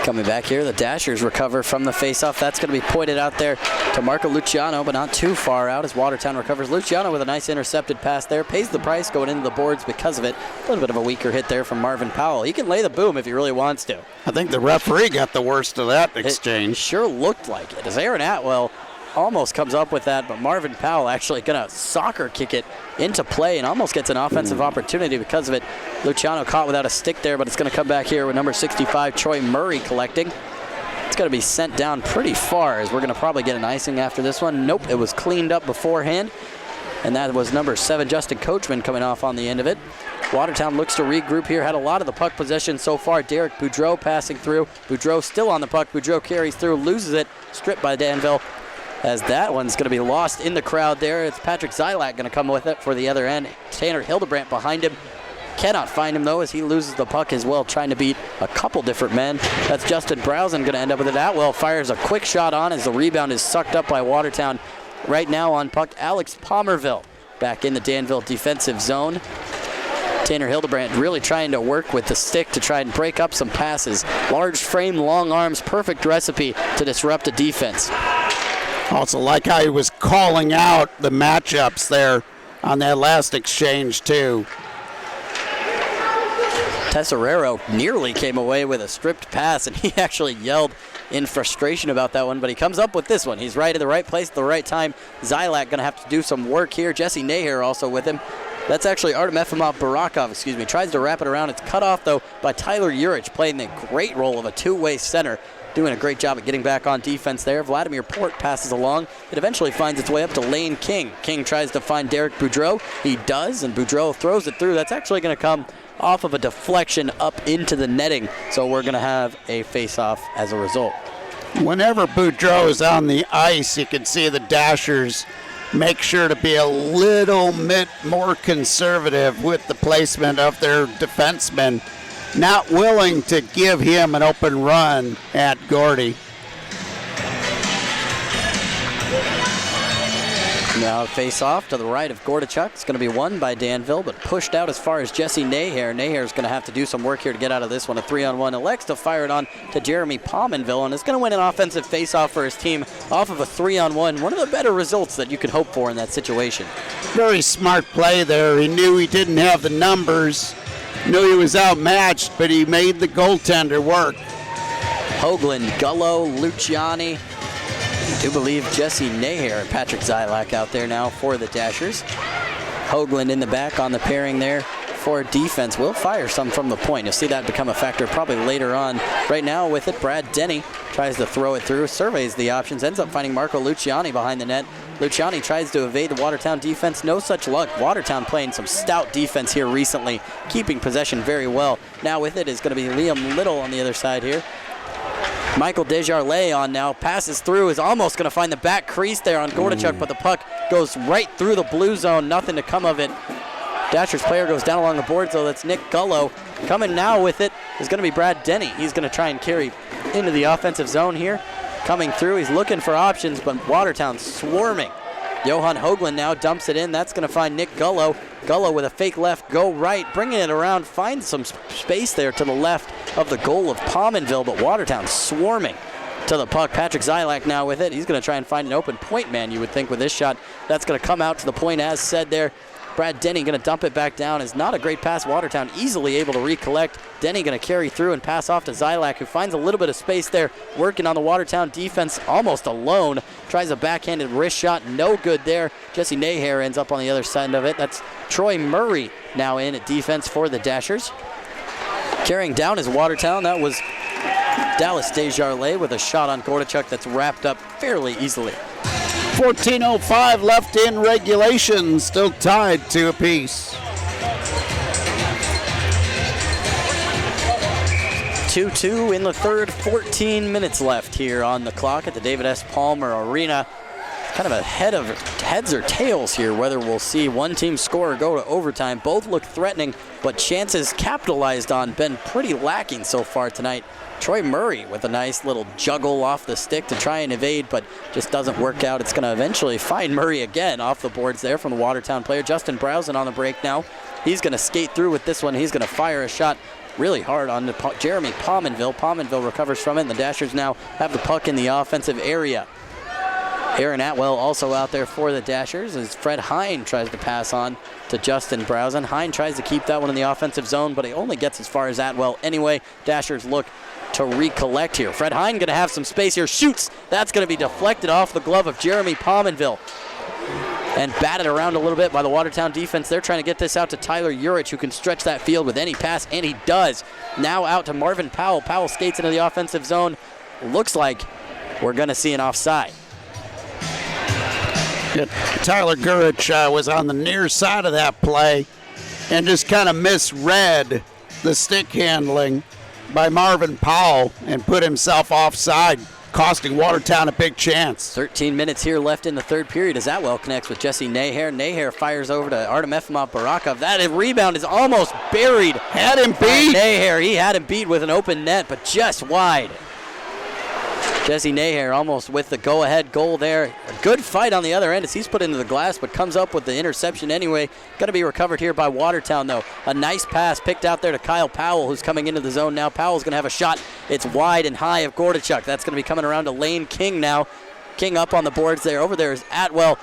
Coming back here, the Dashers recover from the faceoff. That's going to be pointed out there to Marco Luciano, but not too far out as Watertown recovers. Luciano with a nice intercepted pass there. Pays the price going into the boards because of it. A little bit of a weaker hit there from Marvin Powell. He can lay the boom if he really wants to. I think the referee got the worst of that exchange. It sure looked like it, as Aaron Atwell almost comes up with that, but Marvin Powell actually going to soccer kick it into play and almost gets an offensive opportunity because of it. Luciano caught without a stick there, but it's going to come back here with number 65, Troy Murray, collecting. It's going to be sent down pretty far, as we're going to probably get an icing after this one. Nope, it was cleaned up beforehand, and that was number 7, Justin Coachman, coming off on the end of it. Watertown looks to regroup here, had a lot of the puck possession so far. Derek Boudreau passing through. Boudreau still on the puck. Boudreau carries through, loses it, stripped by Danville, as that one's going to be lost in the crowd there. It's Patrick Zylak going to come with it for the other end. Tanner Hildebrandt behind him. Cannot find him, though, as he loses the puck as well, trying to beat a couple different men. That's Justin Browsen going to end up with it. Atwell fires a quick shot on as the rebound is sucked up by Watertown. Right now on puck, Alex Palmerville back in the Danville defensive zone. Tanner Hildebrandt really trying to work with the stick to try and break up some passes. Large frame, long arms, perfect recipe to disrupt a defense. Also like how he was calling out the matchups there on that last exchange too. Tesserero nearly came away with a stripped pass, and he actually yelled in frustration about that one, but he comes up with this one. He's right at the right place at the right time. Zylak going to have to do some work here. Jesse Naher also with him. That's actually Artem Efimov Barakov, tries to wrap it around. It's cut off, though, by Tyler Urich, playing the great role of a two-way center. Doing a great job at getting back on defense there. Vladimir Port passes along. It eventually finds its way up to Lane King. King tries to find Derek Boudreau. He does, and Boudreau throws it through. That's actually going to come off of a deflection up into the netting. So we're going to have a face-off as a result. Whenever Boudreau is on the ice, you can see the Dashers make sure to be a little bit more conservative with the placement of their defensemen. Not willing to give him an open run at Gordy. Now face off to the right of Gordachuk. It's going to be won by Danville, but pushed out as far as Jesse Naher. Naher's going to have to do some work here to get out of this one. A 3-on-1. Elects to fire it on to Jeremy Pominville, and is going to win an offensive face-off for his team off of a 3-on-1. One of the better results that you could hope for in that situation. Very smart play there. He knew he didn't have the numbers. Knew he was outmatched, but he made the goaltender work. Hoagland, Gullo, Luciani. I do believe Jesse Naher and Patrick Zylak out there now for the Dashers. Hoagland in the back on the pairing there for defense will fire some from the point. You'll see that become a factor probably later on. Right now with it, Brad Denny tries to throw it through, surveys the options, ends up finding Marco Luciani behind the net. Luciani tries to evade the Watertown defense. No such luck. Watertown playing some stout defense here recently, keeping possession very well. Now with it is going to be Liam Little on the other side here. Michael Desjardins on now, passes through, is almost going to find the back crease there on Gordichuk, but the puck goes right through the blue zone, nothing to come of it. Dashers player goes down along the boards, though. That's Nick Gullo. Coming now with it is going to be Brad Denny. He's going to try and carry into the offensive zone here. Coming through, he's looking for options, but Watertown swarming. Johan Hoagland now dumps it in. That's going to find Nick Gullo. Gullo with a fake left, go right, bringing it around, finds some space there to the left of the goal of Pominville, but Watertown swarming to the puck. Patrick Zylak now with it. He's going to try and find an open point man, you would think, with this shot. That's going to come out to the point, as said there. Brad Denny going to dump it back down. Is not a great pass. Watertown easily able to recollect. Denny going to carry through and pass off to Zylak, who finds a little bit of space there, working on the Watertown defense almost alone. Tries a backhanded wrist shot, no good there. Jesse Nahair ends up on the other side of it. That's Troy Murray now in at defense for the Dashers. Carrying down is Watertown. That was Dallas Desjardins with a shot on Gordichuk that's wrapped up fairly easily. 14:05 left in regulation, still tied 2 apiece. 2-2 in the third, 14 minutes left here on the clock at the David S. Palmer Arena. Kind of a heads or tails here, whether we'll see one team score or go to overtime. Both look threatening, but chances capitalized on been pretty lacking so far tonight. Troy Murray with a nice little juggle off the stick to try and evade, but just doesn't work out. It's going to eventually find Murray again off the boards there from the Watertown player. Justin Browsen on the break now. He's going to skate through with this one. He's going to fire a shot really hard on Jeremy Pominville. Pominville recovers from it, and the Dashers now have the puck in the offensive area. Aaron Atwell also out there for the Dashers as Fred Hine tries to pass on to Justin Browsen. Hine tries to keep that one in the offensive zone, but he only gets as far as Atwell anyway. Dashers look to recollect here. Fred Hine going to have some space here. Shoots. That's going to be deflected off the glove of Jeremy Pominville and batted around a little bit by the Watertown defense. They're trying to get this out to Tyler Urich, who can stretch that field with any pass, and he does. Now out to Marvin Powell. Powell skates into the offensive zone. Looks like we're going to see an offside. Yeah, Tyler Gurich was on the near side of that play and just kind of misread the stick handling by Marvin Powell and put himself offside, costing Watertown a big chance. 13 minutes here left in the third period as Atwell connects with Jesse Nahair. Nahair fires over to Artem Efimov Barakov. That rebound is almost buried. Had him beat. Nahair, he had him beat with an open net, but just wide. Jesse Nahair almost with the go-ahead goal there. A good fight on the other end as he's put into the glass, but comes up with the interception anyway. Going to be recovered here by Watertown, though. A nice pass picked out there to Kyle Powell, who's coming into the zone now. Powell's going to have a shot. It's wide and high of Gordichuk. That's going to be coming around to Lane King now. King up on the boards there. Over there is Atwell.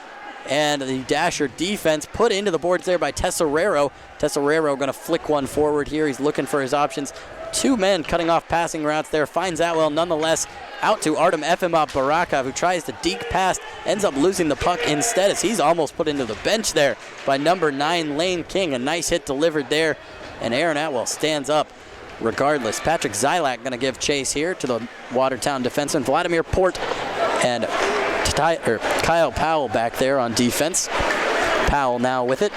And the Dasher defense put into the boards there by Tesserero. Tesserero going to flick one forward here. He's looking for his options. 2 men cutting off passing routes there. Finds Atwell nonetheless out to Artem Efimov Barakov, who tries to deke past, ends up losing the puck instead as he's almost put into the bench there by number 9, Lane King. A nice hit delivered there, and Aaron Atwell stands up regardless. Patrick Zylak going to give chase here to the Watertown defenseman, Vladimir Port, and Kyle Powell back there on defense. Powell now with it.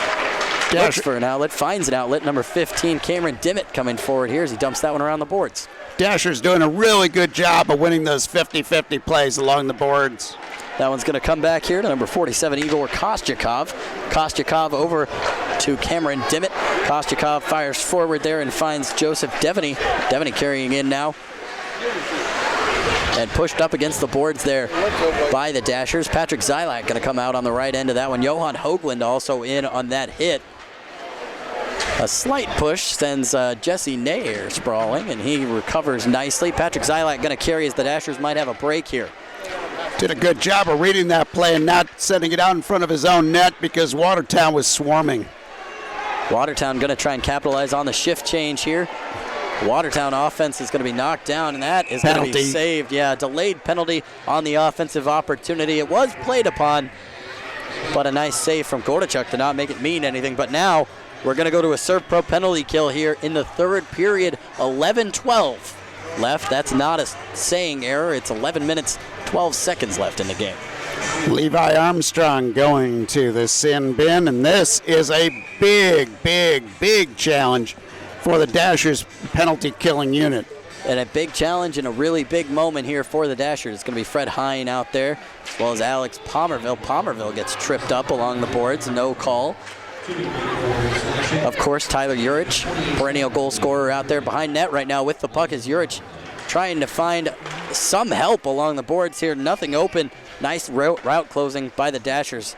Looks for an outlet, finds an outlet. Number 15, Cameron Dimmitt coming forward here as he dumps that one around the boards. Dasher's doing a really good job of winning those 50-50 plays along the boards. That one's going to come back here to number 47, Igor Kostyakov. Kostyakov over to Cameron Dimmitt. Kostyakov fires forward there and finds Joseph Devaney. Devaney carrying in now. And pushed up against the boards there by the Dashers. Patrick Zylak going to come out on the right end of that one. Johan Hoagland also in on that hit. A slight push sends Jesse Nair sprawling, and he recovers nicely. Patrick Zylak going to carry as the Dashers might have a break here. Did a good job of reading that play and not sending it out in front of his own net because Watertown was swarming. Watertown going to try and capitalize on the shift change here. Watertown offense is going to be knocked down, and that is going to be saved. Yeah, delayed penalty on the offensive opportunity. It was played upon, but a nice save from Gordichuk to not make it mean anything. But now We're going to go to a Serve Pro penalty kill here in the third period. 11-12 left. That's not a saying error. It's 11 minutes, 12 seconds left in the game. Levi Armstrong going to the sin bin, and this is a big challenge for the Dashers penalty killing unit. And a big challenge and a really big moment here for the Dashers. It's going to be Fred Hine out there, as well as Alex Palmerville. Palmerville gets tripped up along the boards, no call. Of course, Tyler Urich, perennial goal scorer out there behind net right now with the puck, is Urich trying to find some help along the boards here. Nothing open. Nice route closing by the Dashers.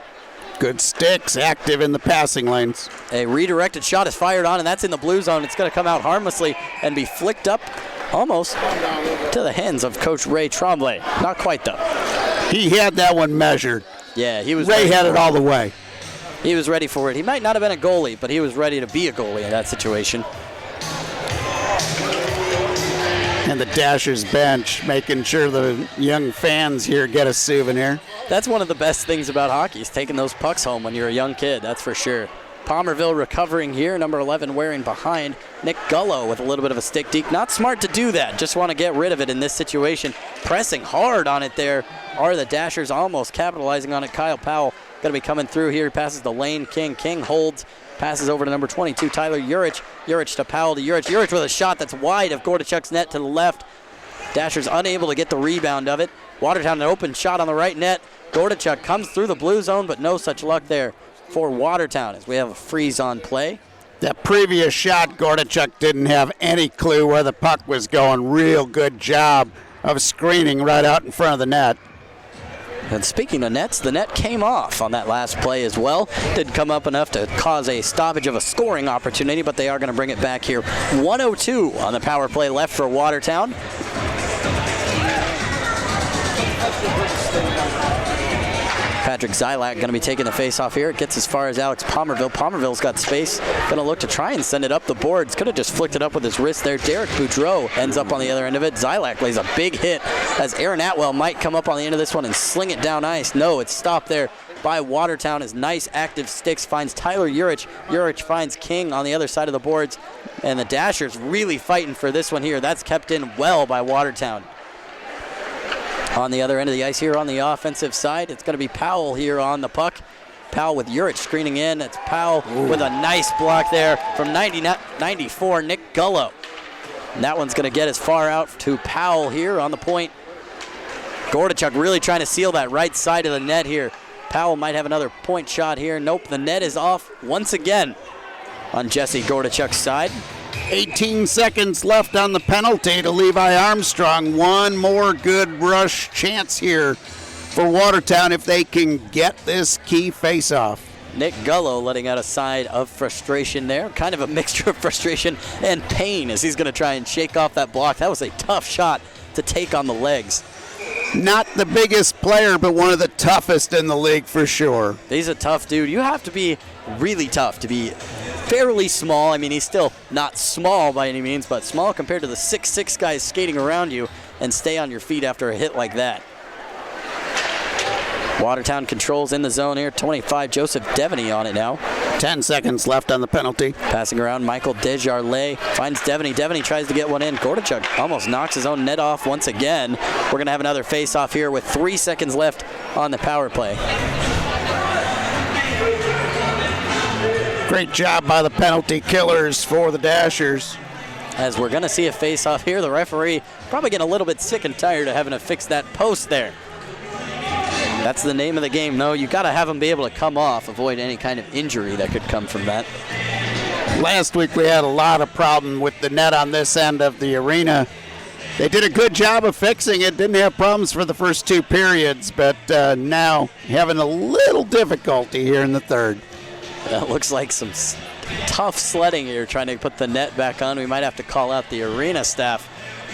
Good sticks, active in the passing lanes. A redirected shot is fired on, and that's in the blue zone. It's going to come out harmlessly and be flicked up almost to the hands of Coach Ray Tremblay. Not quite, though. He had that one measured. Yeah, he was. Ray had it all the way. He was ready for it. He might not have been a goalie, but he was ready to be a goalie in that situation. And the Dashers bench making sure the young fans here get a souvenir. That's one of the best things about hockey, is taking those pucks home when you're a young kid, that's for sure. Palmerville recovering here, number 11 wearing behind. Nick Gullo with a little bit of a stick deep. Not smart to do that, just want to get rid of it in this situation. Pressing hard on it there are the Dashers, almost capitalizing on it. Kyle Powell going to be coming through here. He passes the lane. King holds. Passes over to number 22, Tyler Urich. Urich to Powell to Urich. Urich with a shot that's wide of Gordachuk's net to the left. Dashers unable to get the rebound of it. Watertown an open shot on the right net. Gordachuk comes through the blue zone, but no such luck there for Watertown as we have a freeze on play. That previous shot, Gordachuk didn't have any clue where the puck was going. Real good job of screening right out in front of the net. And speaking of nets, the net came off on that last play as well. Didn't come up enough to cause a stoppage of a scoring opportunity, but they are going to bring it back here. 1:02 on the power play left for Watertown. Patrick Zylak going to be taking the face-off here. It gets as far as Alex Palmerville. Palmerville's got space. Going to look to try and send it up the boards. Could have just flicked it up with his wrist there. Derek Boudreau ends up on the other end of it. Zylak lays a big hit as Aaron Atwell might come up on the end of this one and sling it down ice. No, it's stopped there by Watertown as nice active sticks finds Tyler Urich. Urich finds King on the other side of the boards. And the Dashers really fighting for this one here. That's kept in well by Watertown. On the other end of the ice here on the offensive side, it's going to be Powell here on the puck. Powell with Urich screening in. It's Powell with a nice block there from 94, Nick Gullo. And that one's going to get as far out to Powell here on the point. Gordachuk really trying to seal that right side of the net here. Powell might have another point shot here. Nope, the net is off once again on Jesse Gordachuk's side. 18 seconds left on the penalty to Levi Armstrong. One more good rush chance here for Watertown if they can get this key face-off. Nick Gullo letting out a sigh of frustration there. Kind of a mixture of frustration and pain as he's going to try and shake off that block. That was a tough shot to take on the legs. Not the biggest player, but one of the toughest in the league for sure. He's a tough dude. You have to be really tough to be fairly small. I mean, he's still not small by any means, but small compared to the 6'6" guys skating around you and stay on your feet after a hit like that. Watertown controls in the zone here. 25, Joseph Devaney on it now. 10 seconds left on the penalty. Passing around, Michael Desjardins finds Devaney. Devaney tries to get one in. Gordachuk almost knocks his own net off once again. We're going to have another face-off here with 3 seconds left on the power play. Great job by the penalty killers for the Dashers. As we're going to see a face-off here, the referee probably getting a little bit sick and tired of having to fix that post there. That's the name of the game. No, you got to have them be able to come off, avoid any kind of injury that could come from that. Last week we had a lot of problem with the net on this end of the arena. They did a good job of fixing it. Didn't have problems for the first 2 periods, but now having a little difficulty here in the third. That looks like some tough sledding here trying to put the net back on. We might have to call out the arena staff.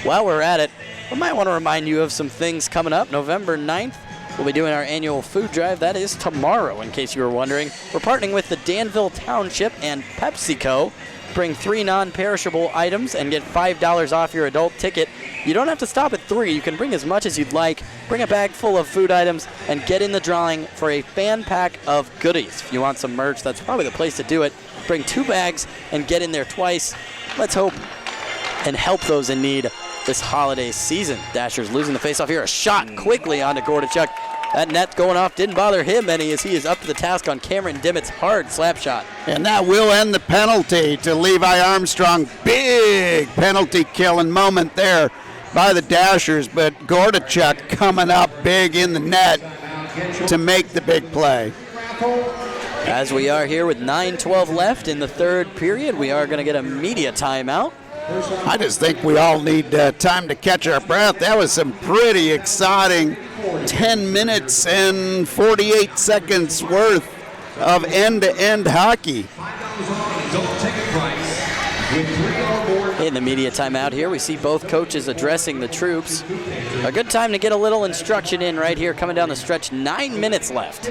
While we're at it, we might want to remind you of some things coming up. November 9th, we'll be doing our annual food drive. That is tomorrow, in case you were wondering. We're partnering with the Danville Township and PepsiCo. Bring 3 non-perishable items and get $5 off your adult ticket. You don't have to stop at 3. You can bring as much as you'd like. Bring a bag full of food items and get in the drawing for a fan pack of goodies. If you want some merch, that's probably the place to do it. bring 2 bags and get in there twice. Let's hope and help those in need this holiday season. Dashers losing the faceoff here. A shot quickly onto Gordachuk. That net going off didn't bother him any, as he is up to the task on Cameron Dimmitt's hard slap shot. And that will end the penalty to Levi Armstrong. Big penalty killing moment there by the Dashers, but Gordachuk coming up big in the net to make the big play. As we are here with 9:12 left in the third period, we are going to get a media timeout. I just think we all need time to catch our breath. That was some pretty exciting 10 minutes and 48 seconds worth of end-to-end hockey. In the media timeout here, we see both coaches addressing the troops. A good time to get a little instruction in right here, coming down the stretch. 9 minutes left.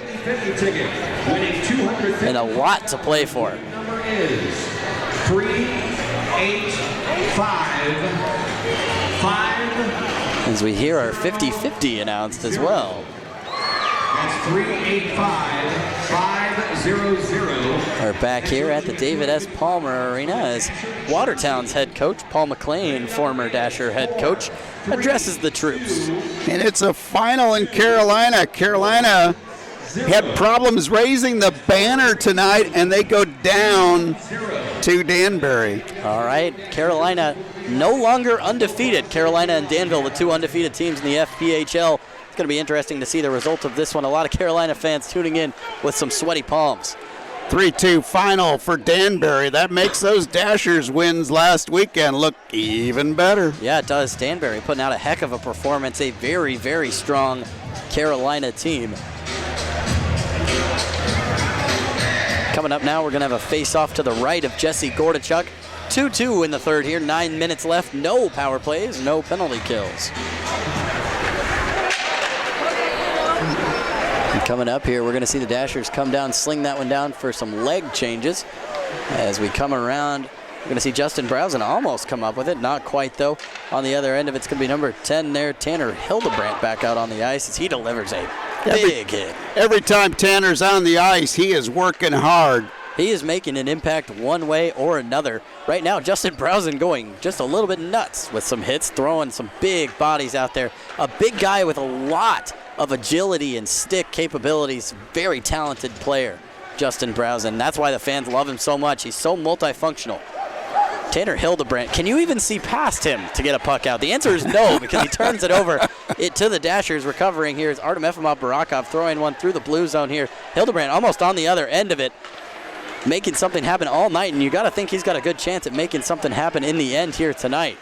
And a lot to play for. Number is 385. As we hear our 50-50 announced as well. That's 385-500. We're back here at the David S. Palmer Arena as Watertown's head coach, Paul McLean, former Dasher head coach, addresses the troops. And it's a final in Carolina. Carolina had problems raising the banner tonight, and they go down to Danbury. All right, Carolina no longer undefeated. Carolina and Danville, the 2 undefeated teams in the FPHL. It's going to be interesting to see the result of this one. A lot of Carolina fans tuning in with some sweaty palms. 3-2 final for Danbury. That makes those Dashers wins last weekend look even better. Yeah, it does. Danbury putting out a heck of a performance. A very, very strong Carolina team. Coming up now, we're going to have a face-off to the right of Jesse Gordachuk. 2-2 in the third here. 9 minutes left. No power plays, no penalty kills. And coming up here, we're going to see the Dashers come down, sling that one down for some leg changes. As we come around, we're going to see Justin Browsen almost come up with it. Not quite, though. On the other end of it's going to be number 10 there, Tanner Hildebrandt, back out on the ice as he delivers a big hit. Every time Tanner's on the ice, he is working hard. He is making an impact one way or another. Right now, Justin Browsen going just a little bit nuts with some hits, throwing some big bodies out there. A big guy with a lot of agility and stick capabilities. Very talented player, Justin Browsen. That's why the fans love him so much. He's so multifunctional. Tanner Hildebrandt, can you even see past him to get a puck out? The answer is no, because he turns it over to the Dashers. Recovering here is Artem Efimov Barakov throwing one through the blue zone here. Hildebrandt almost on the other end of it, making something happen all night, and you got to think he's got a good chance at making something happen in the end here tonight.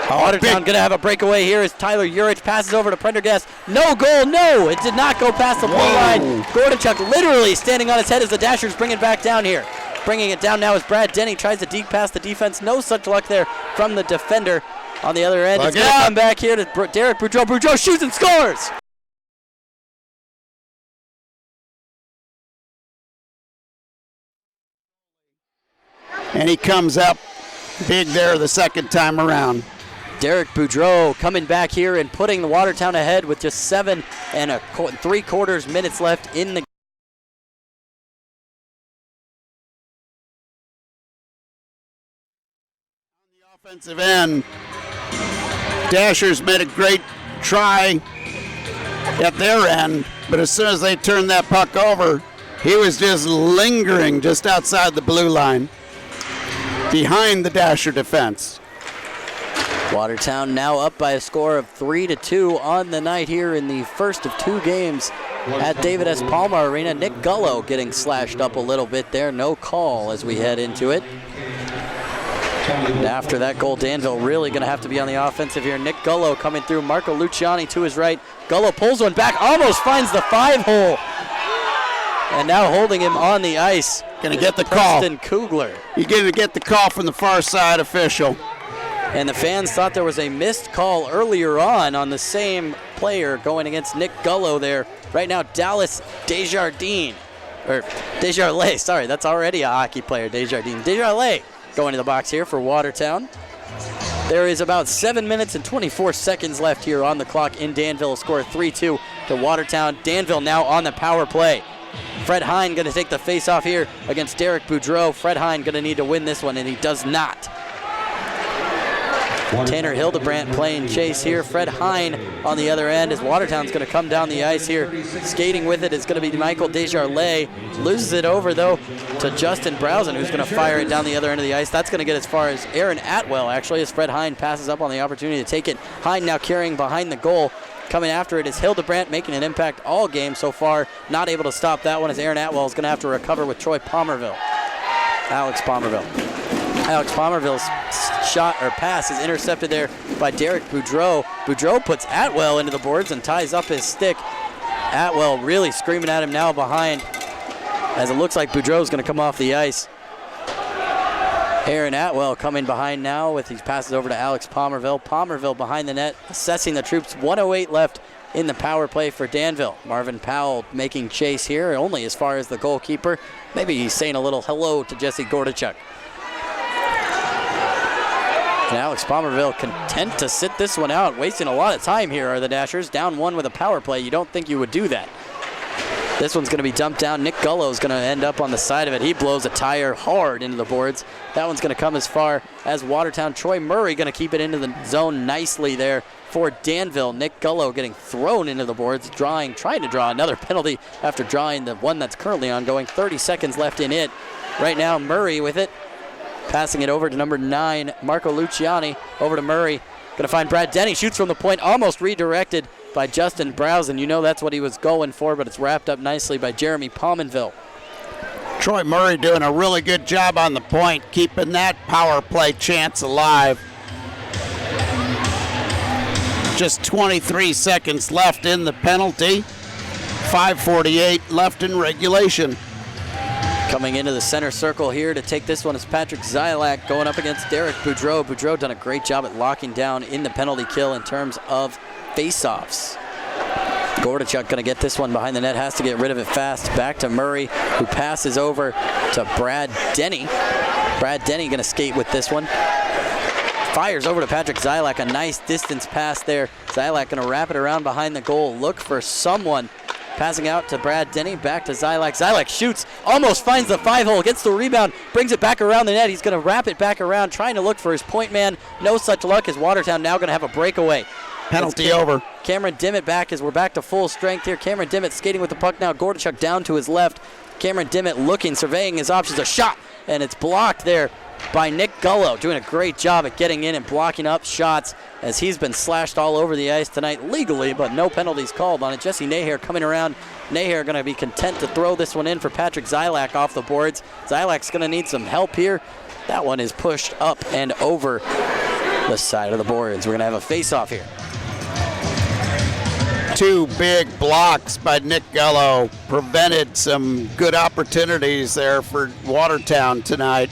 Watertown going to have a breakaway here as Tyler Urich passes over to Prendergast. No goal, no! It did not go past the blue line. Gordachuk literally standing on his head as the Dashers bring it back down here. Bringing it down now as Brad Denny tries to deke past the defense. No such luck there from the defender. On the other end, it's going to come back here to Derek Boudreau. Boudreau shoots and scores! And he comes up big there the second time around. Derek Boudreau coming back here and putting the Watertown ahead with just 7 3/4 minutes left in the offensive end. Dashers made a great try at their end, but as soon as they turned that puck over, he was just lingering just outside the blue line behind the Dasher defense. Watertown now up by a score of 3-2 on the night here in the first of 2 games at David S. Palmer Arena. Nick Gullo getting slashed up a little bit there. No call as we head into it. And after that goal, Danville really going to have to be on the offensive here. Nick Gullo coming through. Marco Luciani to his right. Gullo pulls one back, almost finds the 5-hole. And now holding him on the ice. Going to get the call. Preston Kugler. You're going to get the call from the far side official. And the fans thought there was a missed call earlier on the same player going against Nick Gullo there. Right now, Dallas Desjardins, or Desjardins, sorry, that's already a hockey player, Desjardins. Desjardins going to the box here for Watertown. There is about 7 minutes and 24 seconds left here on the clock in Danville. Score 3-2 to Watertown. Danville now on the power play. Fred Hine going to take the face-off here against Derek Boudreau. Fred Hine going to need to win this one, and he does not. Tanner Hildebrandt playing chase here. Fred Hine on the other end as Watertown's going to come down the ice here. Skating with it is going to be Michael Desjardins. Loses it over, though, to Justin Browsen, who's going to fire it down the other end of the ice. That's going to get as far as Aaron Atwell, actually, as Fred Hine passes up on the opportunity to take it. Hine now carrying behind the goal. Coming after it is Hildebrandt, making an impact all game so far. Not able to stop that one as Aaron Atwell is going to have to recover with Troy Palmerville. Alex Palmerville's shot or pass is intercepted there by Derek Boudreau. Boudreau puts Atwell into the boards and ties up his stick. Atwell really screaming at him now behind as it looks like Boudreau's going to come off the ice. Aaron Atwell coming behind now with these passes over to Alex Palmerville. Palmerville behind the net, assessing the troops. 1:08 left in the power play for Danville. Marvin Powell making chase here, only as far as the goalkeeper. Maybe he's saying a little hello to Jesse Gordachuk. And Alex Palmerville content to sit this one out. Wasting a lot of time here are the Dashers. Down one with a power play. You don't think you would do that. This one's going to be dumped down. Nick Gullo is going to end up on the side of it. He blows a tire hard into the boards. That one's going to come as far as Watertown. Troy Murray going to keep it into the zone nicely there for Danville. Nick Gullo getting thrown into the boards, trying to draw another penalty after drawing the one that's currently ongoing. 30 seconds left in it. Right now, Murray with it. Passing it over to number 9, Marco Luciani. Over to Murray. Going to find Brad Denny. Shoots from the point. Almost redirected by Justin Browsen. You know that's what he was going for, but it's wrapped up nicely by Jeremy Palmenville. Troy Murray doing a really good job on the point, keeping that power play chance alive. Just 23 seconds left in the penalty. 5:48 left in regulation. Coming into the center circle here to take this one is Patrick Zylak going up against Derek Boudreau. Boudreau done a great job at locking down in the penalty kill in terms of face-offs. Gordachuk going to get this one behind the net, has to get rid of it fast. Back to Murray, who passes over to Brad Denny. Brad Denny going to skate with this one. Fires over to Patrick Zylak, a nice distance pass there. Zylak going to wrap it around behind the goal, look for someone. Passing out to Brad Denny, back to Zylak. Zylak shoots, almost finds the 5-hole, gets the rebound, brings it back around the net. He's going to wrap it back around, trying to look for his point man. No such luck as Watertown now going to have a breakaway. Penalty over. Cameron Dimmitt back as we're back to full strength here. Cameron Dimmitt skating with the puck now. Gordachuk down to his left. Cameron Dimmitt looking, surveying his options. A shot, and it's blocked there by Nick Gullo, doing a great job at getting in and blocking up shots as he's been slashed all over the ice tonight legally, but no penalties called on it. Jesse Nahair coming around. Nahair going to be content to throw this one in for Patrick Zylak off the boards. Zylak's going to need some help here. That one is pushed up and over the side of the boards. We're going to have a face-off here. Two big blocks by Nick Gullo prevented some good opportunities there for Watertown tonight.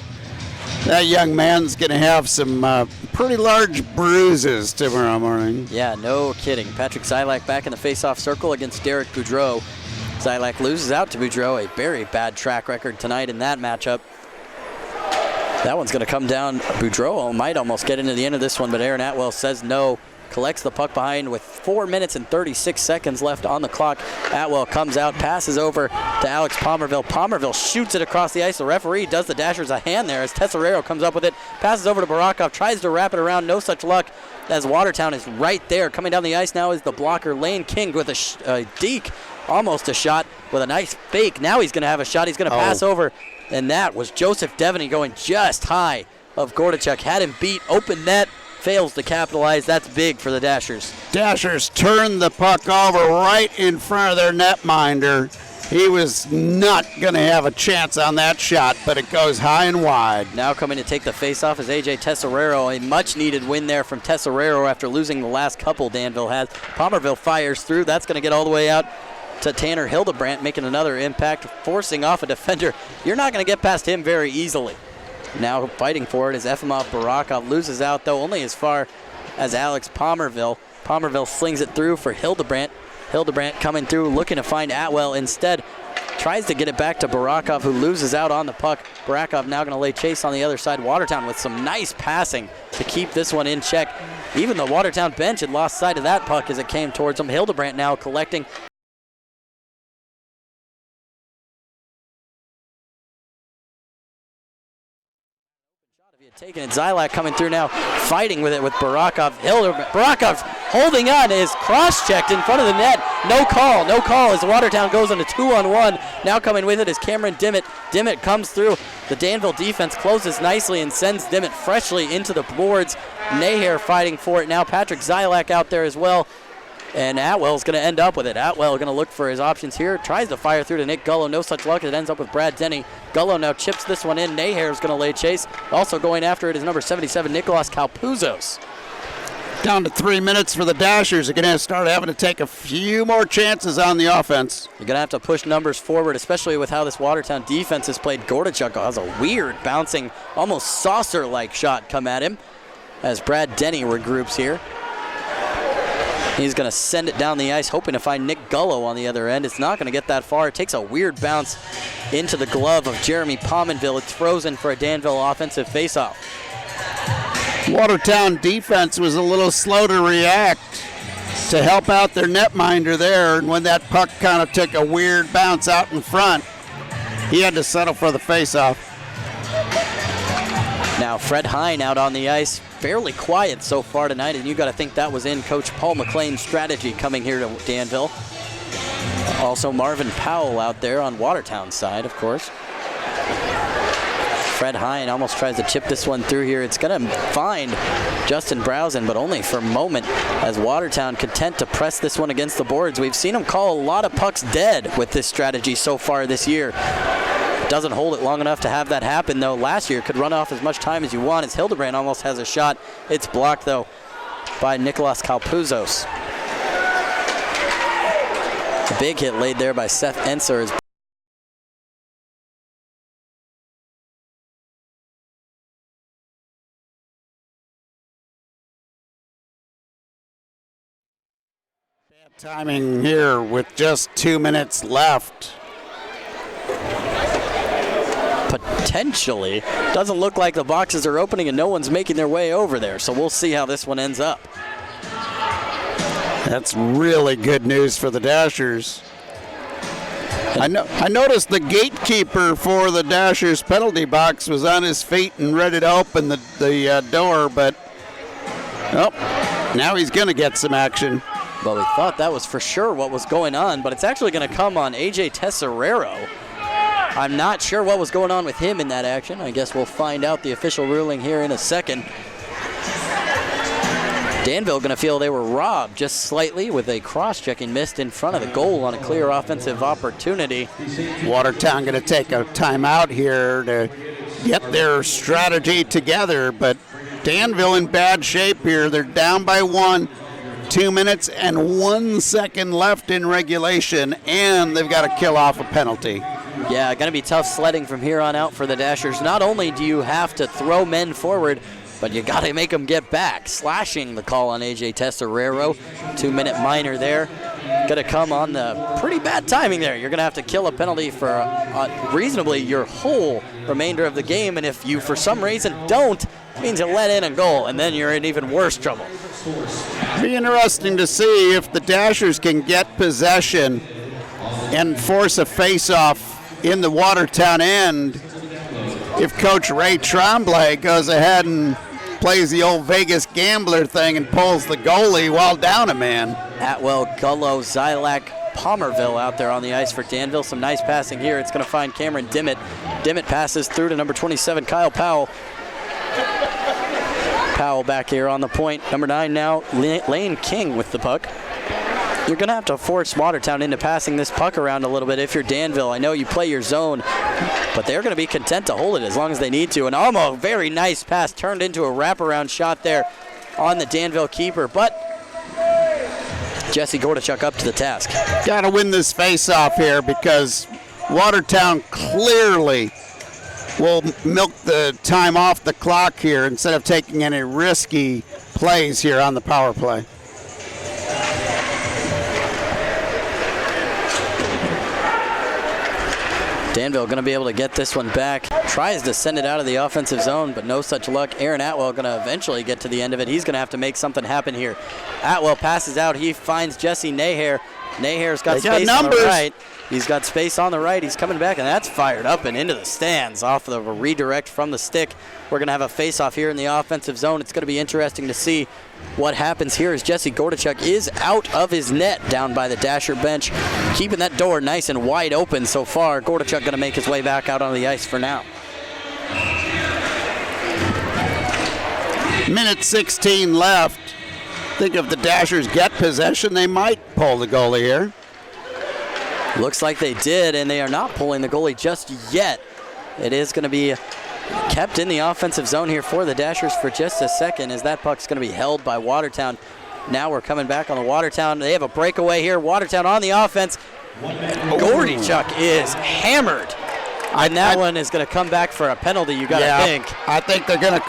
That young man's going to have some pretty large bruises tomorrow morning. Yeah, no kidding. Patrick Zylak back in the face-off circle against Derek Boudreau. Zylak loses out to Boudreau, a very bad track record tonight in that matchup. That one's going to come down. Boudreau might almost get into the end of this one, but Aaron Atwell says no. Collects the puck behind with 4 minutes and 36 seconds left on the clock. Atwell comes out, passes over to Alex Palmerville. Palmerville shoots it across the ice. The referee does the Dashers a hand there as Tesserero comes up with it. Passes over to Barakov, tries to wrap it around. No such luck as Watertown is right there. Coming down the ice now is the blocker, Lane King, with a deke. Almost a shot with a nice fake. Now he's going to have a shot. He's going to pass over. And that was Joseph Devaney going just high of Gordachuk. Had him beat. Open net. Fails to capitalize. That's big for the Dashers. Dashers turned the puck over right in front of their netminder. He was not going to have a chance on that shot, but it goes high and wide. Now coming to take the face-off is A.J. Tesserero. A much-needed win there from Tesserero after losing the last couple Danville has. Palmerville fires through. That's going to get all the way out to Tanner Hildebrandt, making another impact, forcing off a defender. You're not going to get past him very easily. Now fighting for it is Efimov Barakov. Loses out, though, only as far as Alex Palmerville. Palmerville slings it through for Hildebrandt. Hildebrandt coming through, looking to find Atwell. Instead, tries to get it back to Barakov, who loses out on the puck. Barakov now going to lay chase on the other side. Watertown with some nice passing to keep this one in check. Even the Watertown bench had lost sight of that puck as it came towards them. Hildebrandt now collecting. taking it. Zylak coming through now, fighting with it with Barakov. Barakov holding on, is cross-checked in front of the net. No call as Watertown goes on a 2-on-1. Now coming with it is Cameron Dimmitt. Dimmitt comes through. The Danville defense closes nicely and sends Dimmitt freshly into the boards. Naher fighting for it now. Patrick Zylak out there as well. And Atwell's going to end up with it. Atwell going to look for his options here. Tries to fire through to Nick Gullo. No such luck. It ends up with Brad Denny. Gullo now chips this one in. Naher's going to lay chase. Also going after it is number 77, Nicolas Calpuzos. Down to 3 minutes for the Dashers. They're going to start having to take a few more chances on the offense. You're going to have to push numbers forward, especially with how this Watertown defense has played. Gordachuk has a weird bouncing, almost saucer-like shot come at him as Brad Denny regroups here. He's going to send it down the ice, hoping to find Nick Gullo on the other end. It's not going to get that far. It takes a weird bounce into the glove of Jeremy Pominville. It's frozen for a Danville offensive faceoff. Watertown defense was a little slow to react to help out their netminder there, and when that puck kind of took a weird bounce out in front, he had to settle for the faceoff. Now Fred Hine out on the ice, fairly quiet so far tonight, and you got to think that was in Coach Paul McLean's strategy coming here to Danville. Also Marvin Powell out there on Watertown's side, of course. Fred Hine almost tries to chip this one through here. It's going to find Justin Browsen, but only for a moment, as Watertown content to press this one against the boards. We've seen them call a lot of pucks dead with this strategy so far this year. Doesn't hold it long enough to have that happen, though. Last year could run off as much time as you want, as Hildebrand almost has a shot. It's blocked, though, by Nicolas Calpuzos. A big hit laid there by Seth Enser. Bad timing here with just 2 minutes left. Potentially. Doesn't look like the boxes are opening and no one's making their way over there, so we'll see how this one ends up. That's really good news for the Dashers. I noticed the gatekeeper for the Dashers penalty box was on his feet and ready to open the door, but now he's going to get some action. Well, we thought that was for sure what was going on, but it's actually going to come on AJ Tesorero. I'm not sure what was going on with him in that action. I guess we'll find out the official ruling here in a second. Danville going to feel they were robbed just slightly with a cross-checking missed in front of the goal on a clear offensive opportunity. Watertown going to take a timeout here to get their strategy together, but Danville in bad shape here. They're down by 1, 2 minutes and 1 second left in regulation, and they've got to kill off a penalty. Yeah, going to be tough sledding from here on out for the Dashers. Not only do you have to throw men forward, but you got to make them get back. Slashing the call on AJ Tesorero. 2-minute minor there. Going to come on the pretty bad timing there. You're going to have to kill a penalty for reasonably your whole remainder of the game, and if you for some reason don't, it means you let in a goal, and then you're in even worse trouble. Be interesting to see if the Dashers can get possession and force a face-off in the Watertown end if Coach Ray Tremblay goes ahead and plays the old Vegas gambler thing and pulls the goalie while down a man. Atwell, Gullo, Zylak, Pomerville out there on the ice for Danville. Some nice passing here. It's going to find Cameron Dimmitt. Dimmitt passes through to number 27, Kyle Powell. Powell back here on the point. Number 9 now, Lane King with the puck. You're going to have to force Watertown into passing this puck around a little bit if you're Danville. I know you play your zone, but they're going to be content to hold it as long as they need to. And almost very nice pass turned into a wraparound shot there on the Danville keeper, but Jesse Gordachuk up to the task. Got to win this face-off here because Watertown clearly will milk the time off the clock here instead of taking any risky plays here on the power play. Danville going to be able to get this one back. Tries to send it out of the offensive zone, but no such luck. Aaron Atwell going to eventually get to the end of it. He's going to have to make something happen here. Atwell passes out. He finds Jesse Naher. Naher's got space on the right. He's got space on the right. He's coming back, and that's fired up and into the stands off of a redirect from the stick. We're going to have a face-off here in the offensive zone. It's going to be interesting to see what happens here as Jesse Gordichuk is out of his net down by the Dasher bench, keeping that door nice and wide open so far. Gordichuk going to make his way back out on the ice for now. Minute 16 left. Think if the Dashers get possession, they might pull the goalie here. Looks like they did, and they are not pulling the goalie just yet. It is going to be kept in the offensive zone here for the Dashers for just a second, as that puck's going to be held by Watertown. Now we're coming back on the Watertown. They have a breakaway here. Watertown on the offense. Gordichuk is hammered. And that one is going to come back for a penalty, you got to think. I think they're going to.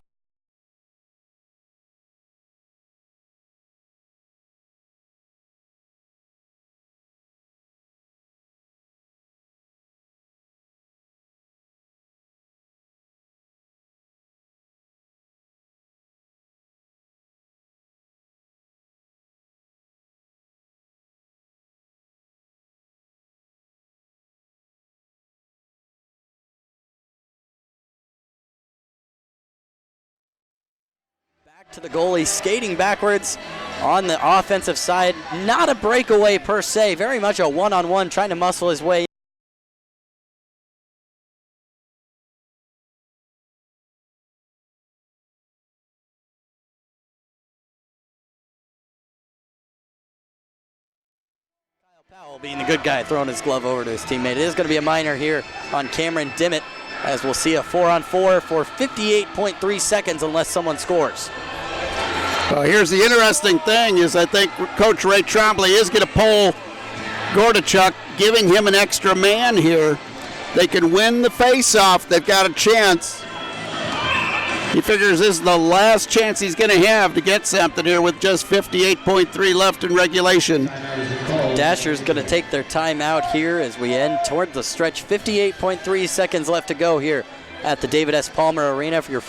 Back to the goalie, skating backwards on the offensive side. Not a breakaway per se, very much a one-on-one, trying to muscle his way. Kyle Powell being the good guy, throwing his glove over to his teammate. It is going to be a minor here on Cameron Dimmitt, as we'll see a 4-on-4 for 58.3 seconds unless someone scores. Well, here's the interesting thing is I think Coach Ray Trombley is going to pull Gordichuk, giving him an extra man here. They can win the face-off. They've got a chance. He figures this is the last chance he's going to have to get something here with just 58.3 left in regulation. Dashers going to take their time out here as we end toward the stretch. 58.3 seconds left to go here at the David S. Palmer Arena for your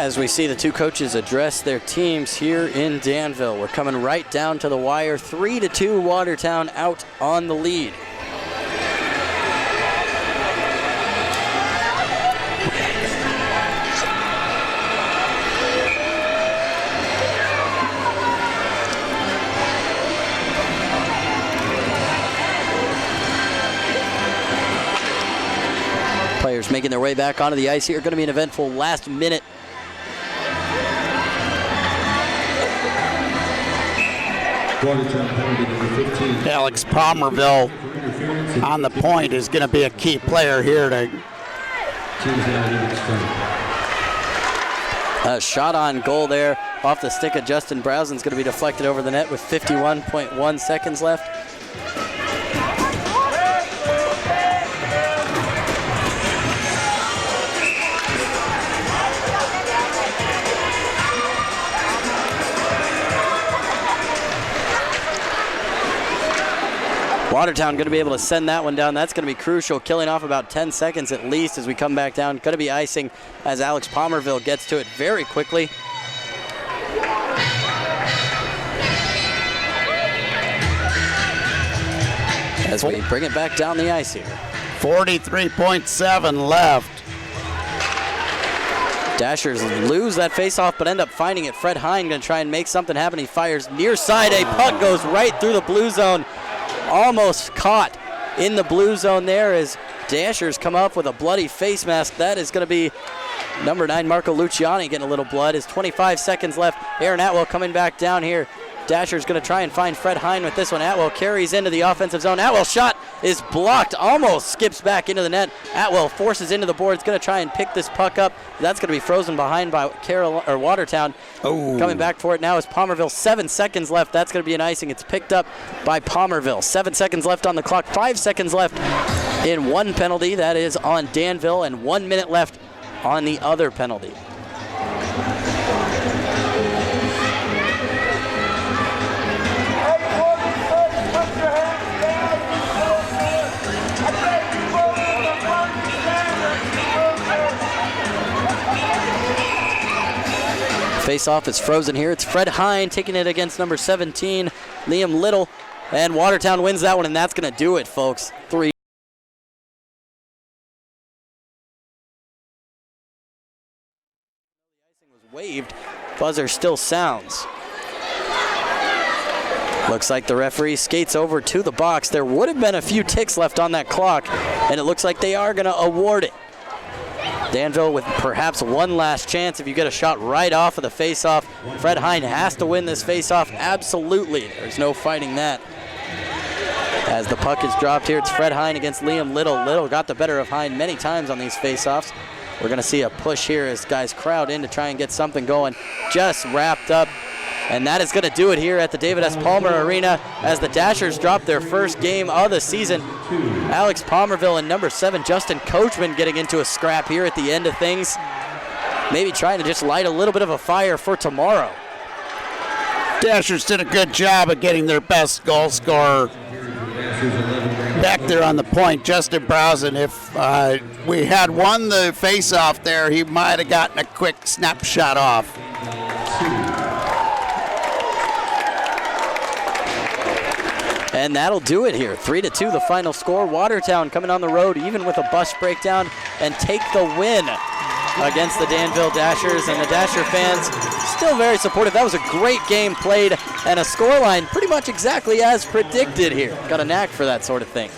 as we see the two coaches address their teams here in Danville. We're coming right down to the wire. 3-2 Watertown out on the lead. Players making their way back onto the ice here. Going to be an eventful last minute. Alex Palmerville on the point is going to be a key player here to. A shot on goal there off the stick of Justin Browson's going to be deflected over the net with 51.1 seconds left. Watertown going to be able to send that one down. That's going to be crucial, killing off about 10 seconds at least as we come back down. Going to be icing as Alex Palmerville gets to it very quickly. As we bring it back down the ice here. 43.7 left. Dashers lose that faceoff but end up finding it. Fred Hine going to try and make something happen. He fires near side. A puck goes right through the blue zone. Almost caught in the blue zone there as Dashers come up with a bloody face mask. That is going to be number 9, Marco Luciani, getting a little blood. Is 25 seconds left. Aaron Atwell coming back down here. Dashers going to try and find Fred Hine with this one. Atwell carries into the offensive zone. Atwell's shot is blocked, almost skips back into the net. Atwell forces into the boards, going to try and pick this puck up. That's going to be frozen behind by Watertown. Oh. Coming back for it now is Palmerville. 7 seconds left. That's going to be an icing. It's picked up by Palmerville. 7 seconds left on the clock. 5 seconds left in one penalty. That is on Danville, and 1 minute left on the other penalty. Face-off is frozen here. It's Fred Hine taking it against number 17, Liam Little. And Watertown wins that one, and that's going to do it, folks. 3. Waved. Buzzer still sounds. Looks like the referee skates over to the box. There would have been a few ticks left on that clock, and it looks like they are going to award it. Danville with perhaps one last chance if you get a shot right off of the faceoff. Fred Hine has to win this faceoff. Absolutely. There's no fighting that. As the puck is dropped here, it's Fred Hine against Liam Little. Little got the better of Hine many times on these faceoffs. We're going to see a push here as guys crowd in to try and get something going. Just wrapped up. And that is going to do it here at the David S. Palmer Arena as the Dashers drop their first game of the season. Alex Palmerville and number 7, Justin Coachman, getting into a scrap here at the end of things. Maybe trying to just light a little bit of a fire for tomorrow. Dashers did a good job of getting their best goal scorer back there on the point, Justin Browsen. If we had won the face-off there, he might have gotten a quick snapshot off. And that'll do it here. 3-2 the final score. Watertown coming on the road even with a bus breakdown and take the win against the Danville Dashers. And the Dasher fans still very supportive. That was a great game played and a scoreline pretty much exactly as predicted here. Got a knack for that sort of thing.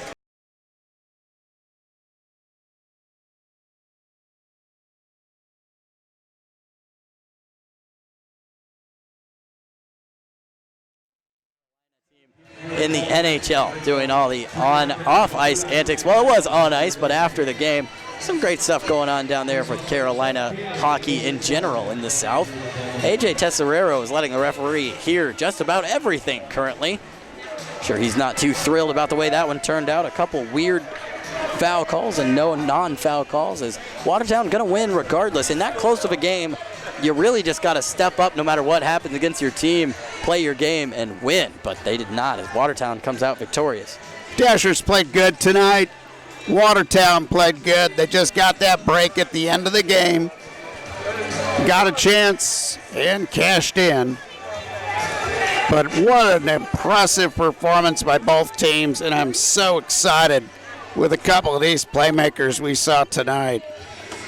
In the NHL, doing all the on-off ice antics. Well, it was on ice, but after the game, some great stuff going on down there for Carolina hockey in general in the South. AJ Tesserero is letting the referee hear just about everything currently. Sure, he's not too thrilled about the way that one turned out. A couple weird foul calls and no non-foul calls. As Watertown going to win regardless. In that close of a game, you really just got to step up no matter what happens against your team, play your game, and win. But they did not as Watertown comes out victorious. Dashers played good tonight. Watertown played good. They just got that break at the end of the game. Got a chance and cashed in. But what an impressive performance by both teams, and I'm so excited with a couple of these playmakers we saw tonight.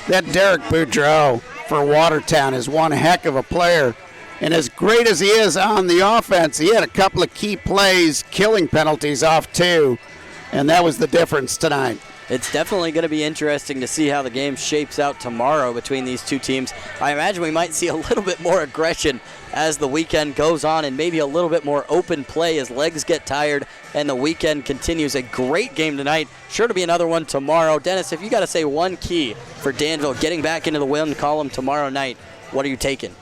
That Derek Boudreau for Watertown is one heck of a player. And as great as he is on the offense, he had a couple of key plays, killing penalties off too, and that was the difference tonight. It's definitely going to be interesting to see how the game shapes out tomorrow between these two teams. I imagine we might see a little bit more aggression as the weekend goes on and maybe a little bit more open play as legs get tired and the weekend continues. A great game tonight. Sure to be another one tomorrow. Dennis, if you got to say one key for Danville getting back into the win column tomorrow night, what are you taking?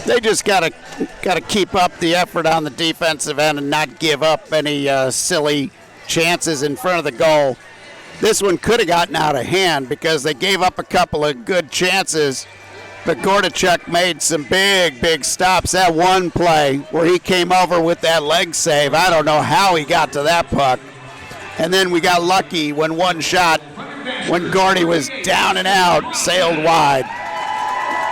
They just got to keep up the effort on the defensive end and not give up any silly chances in front of the goal. This one could have gotten out of hand because they gave up a couple of good chances, but Gordachuk made some big stops. That one play where he came over with that leg save, I don't know how he got to that puck. And then we got lucky when one shot, when Gordy was down and out, sailed wide.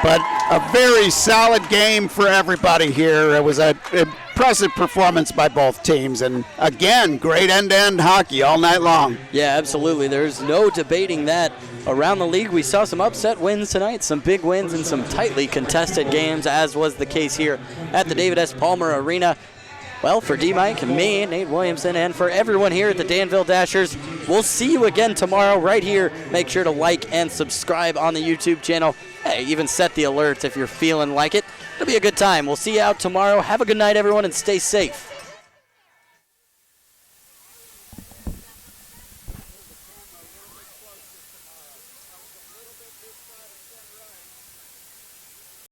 But a very solid game for everybody here. It was an impressive performance by both teams. And again, great end-to-end hockey all night long. Yeah, absolutely. There's no debating that. Around the league, we saw some upset wins tonight, some big wins and some tightly contested games, as was the case here at the David S. Palmer Arena. Well, for D-Mike and me, Nate Williamson, and for everyone here at the Danville Dashers, we'll see you again tomorrow right here. Make sure to like and subscribe on the YouTube channel. Hey, even set the alerts if you're feeling like it. It'll be a good time. We'll see you out tomorrow. Have a good night, everyone, and stay safe.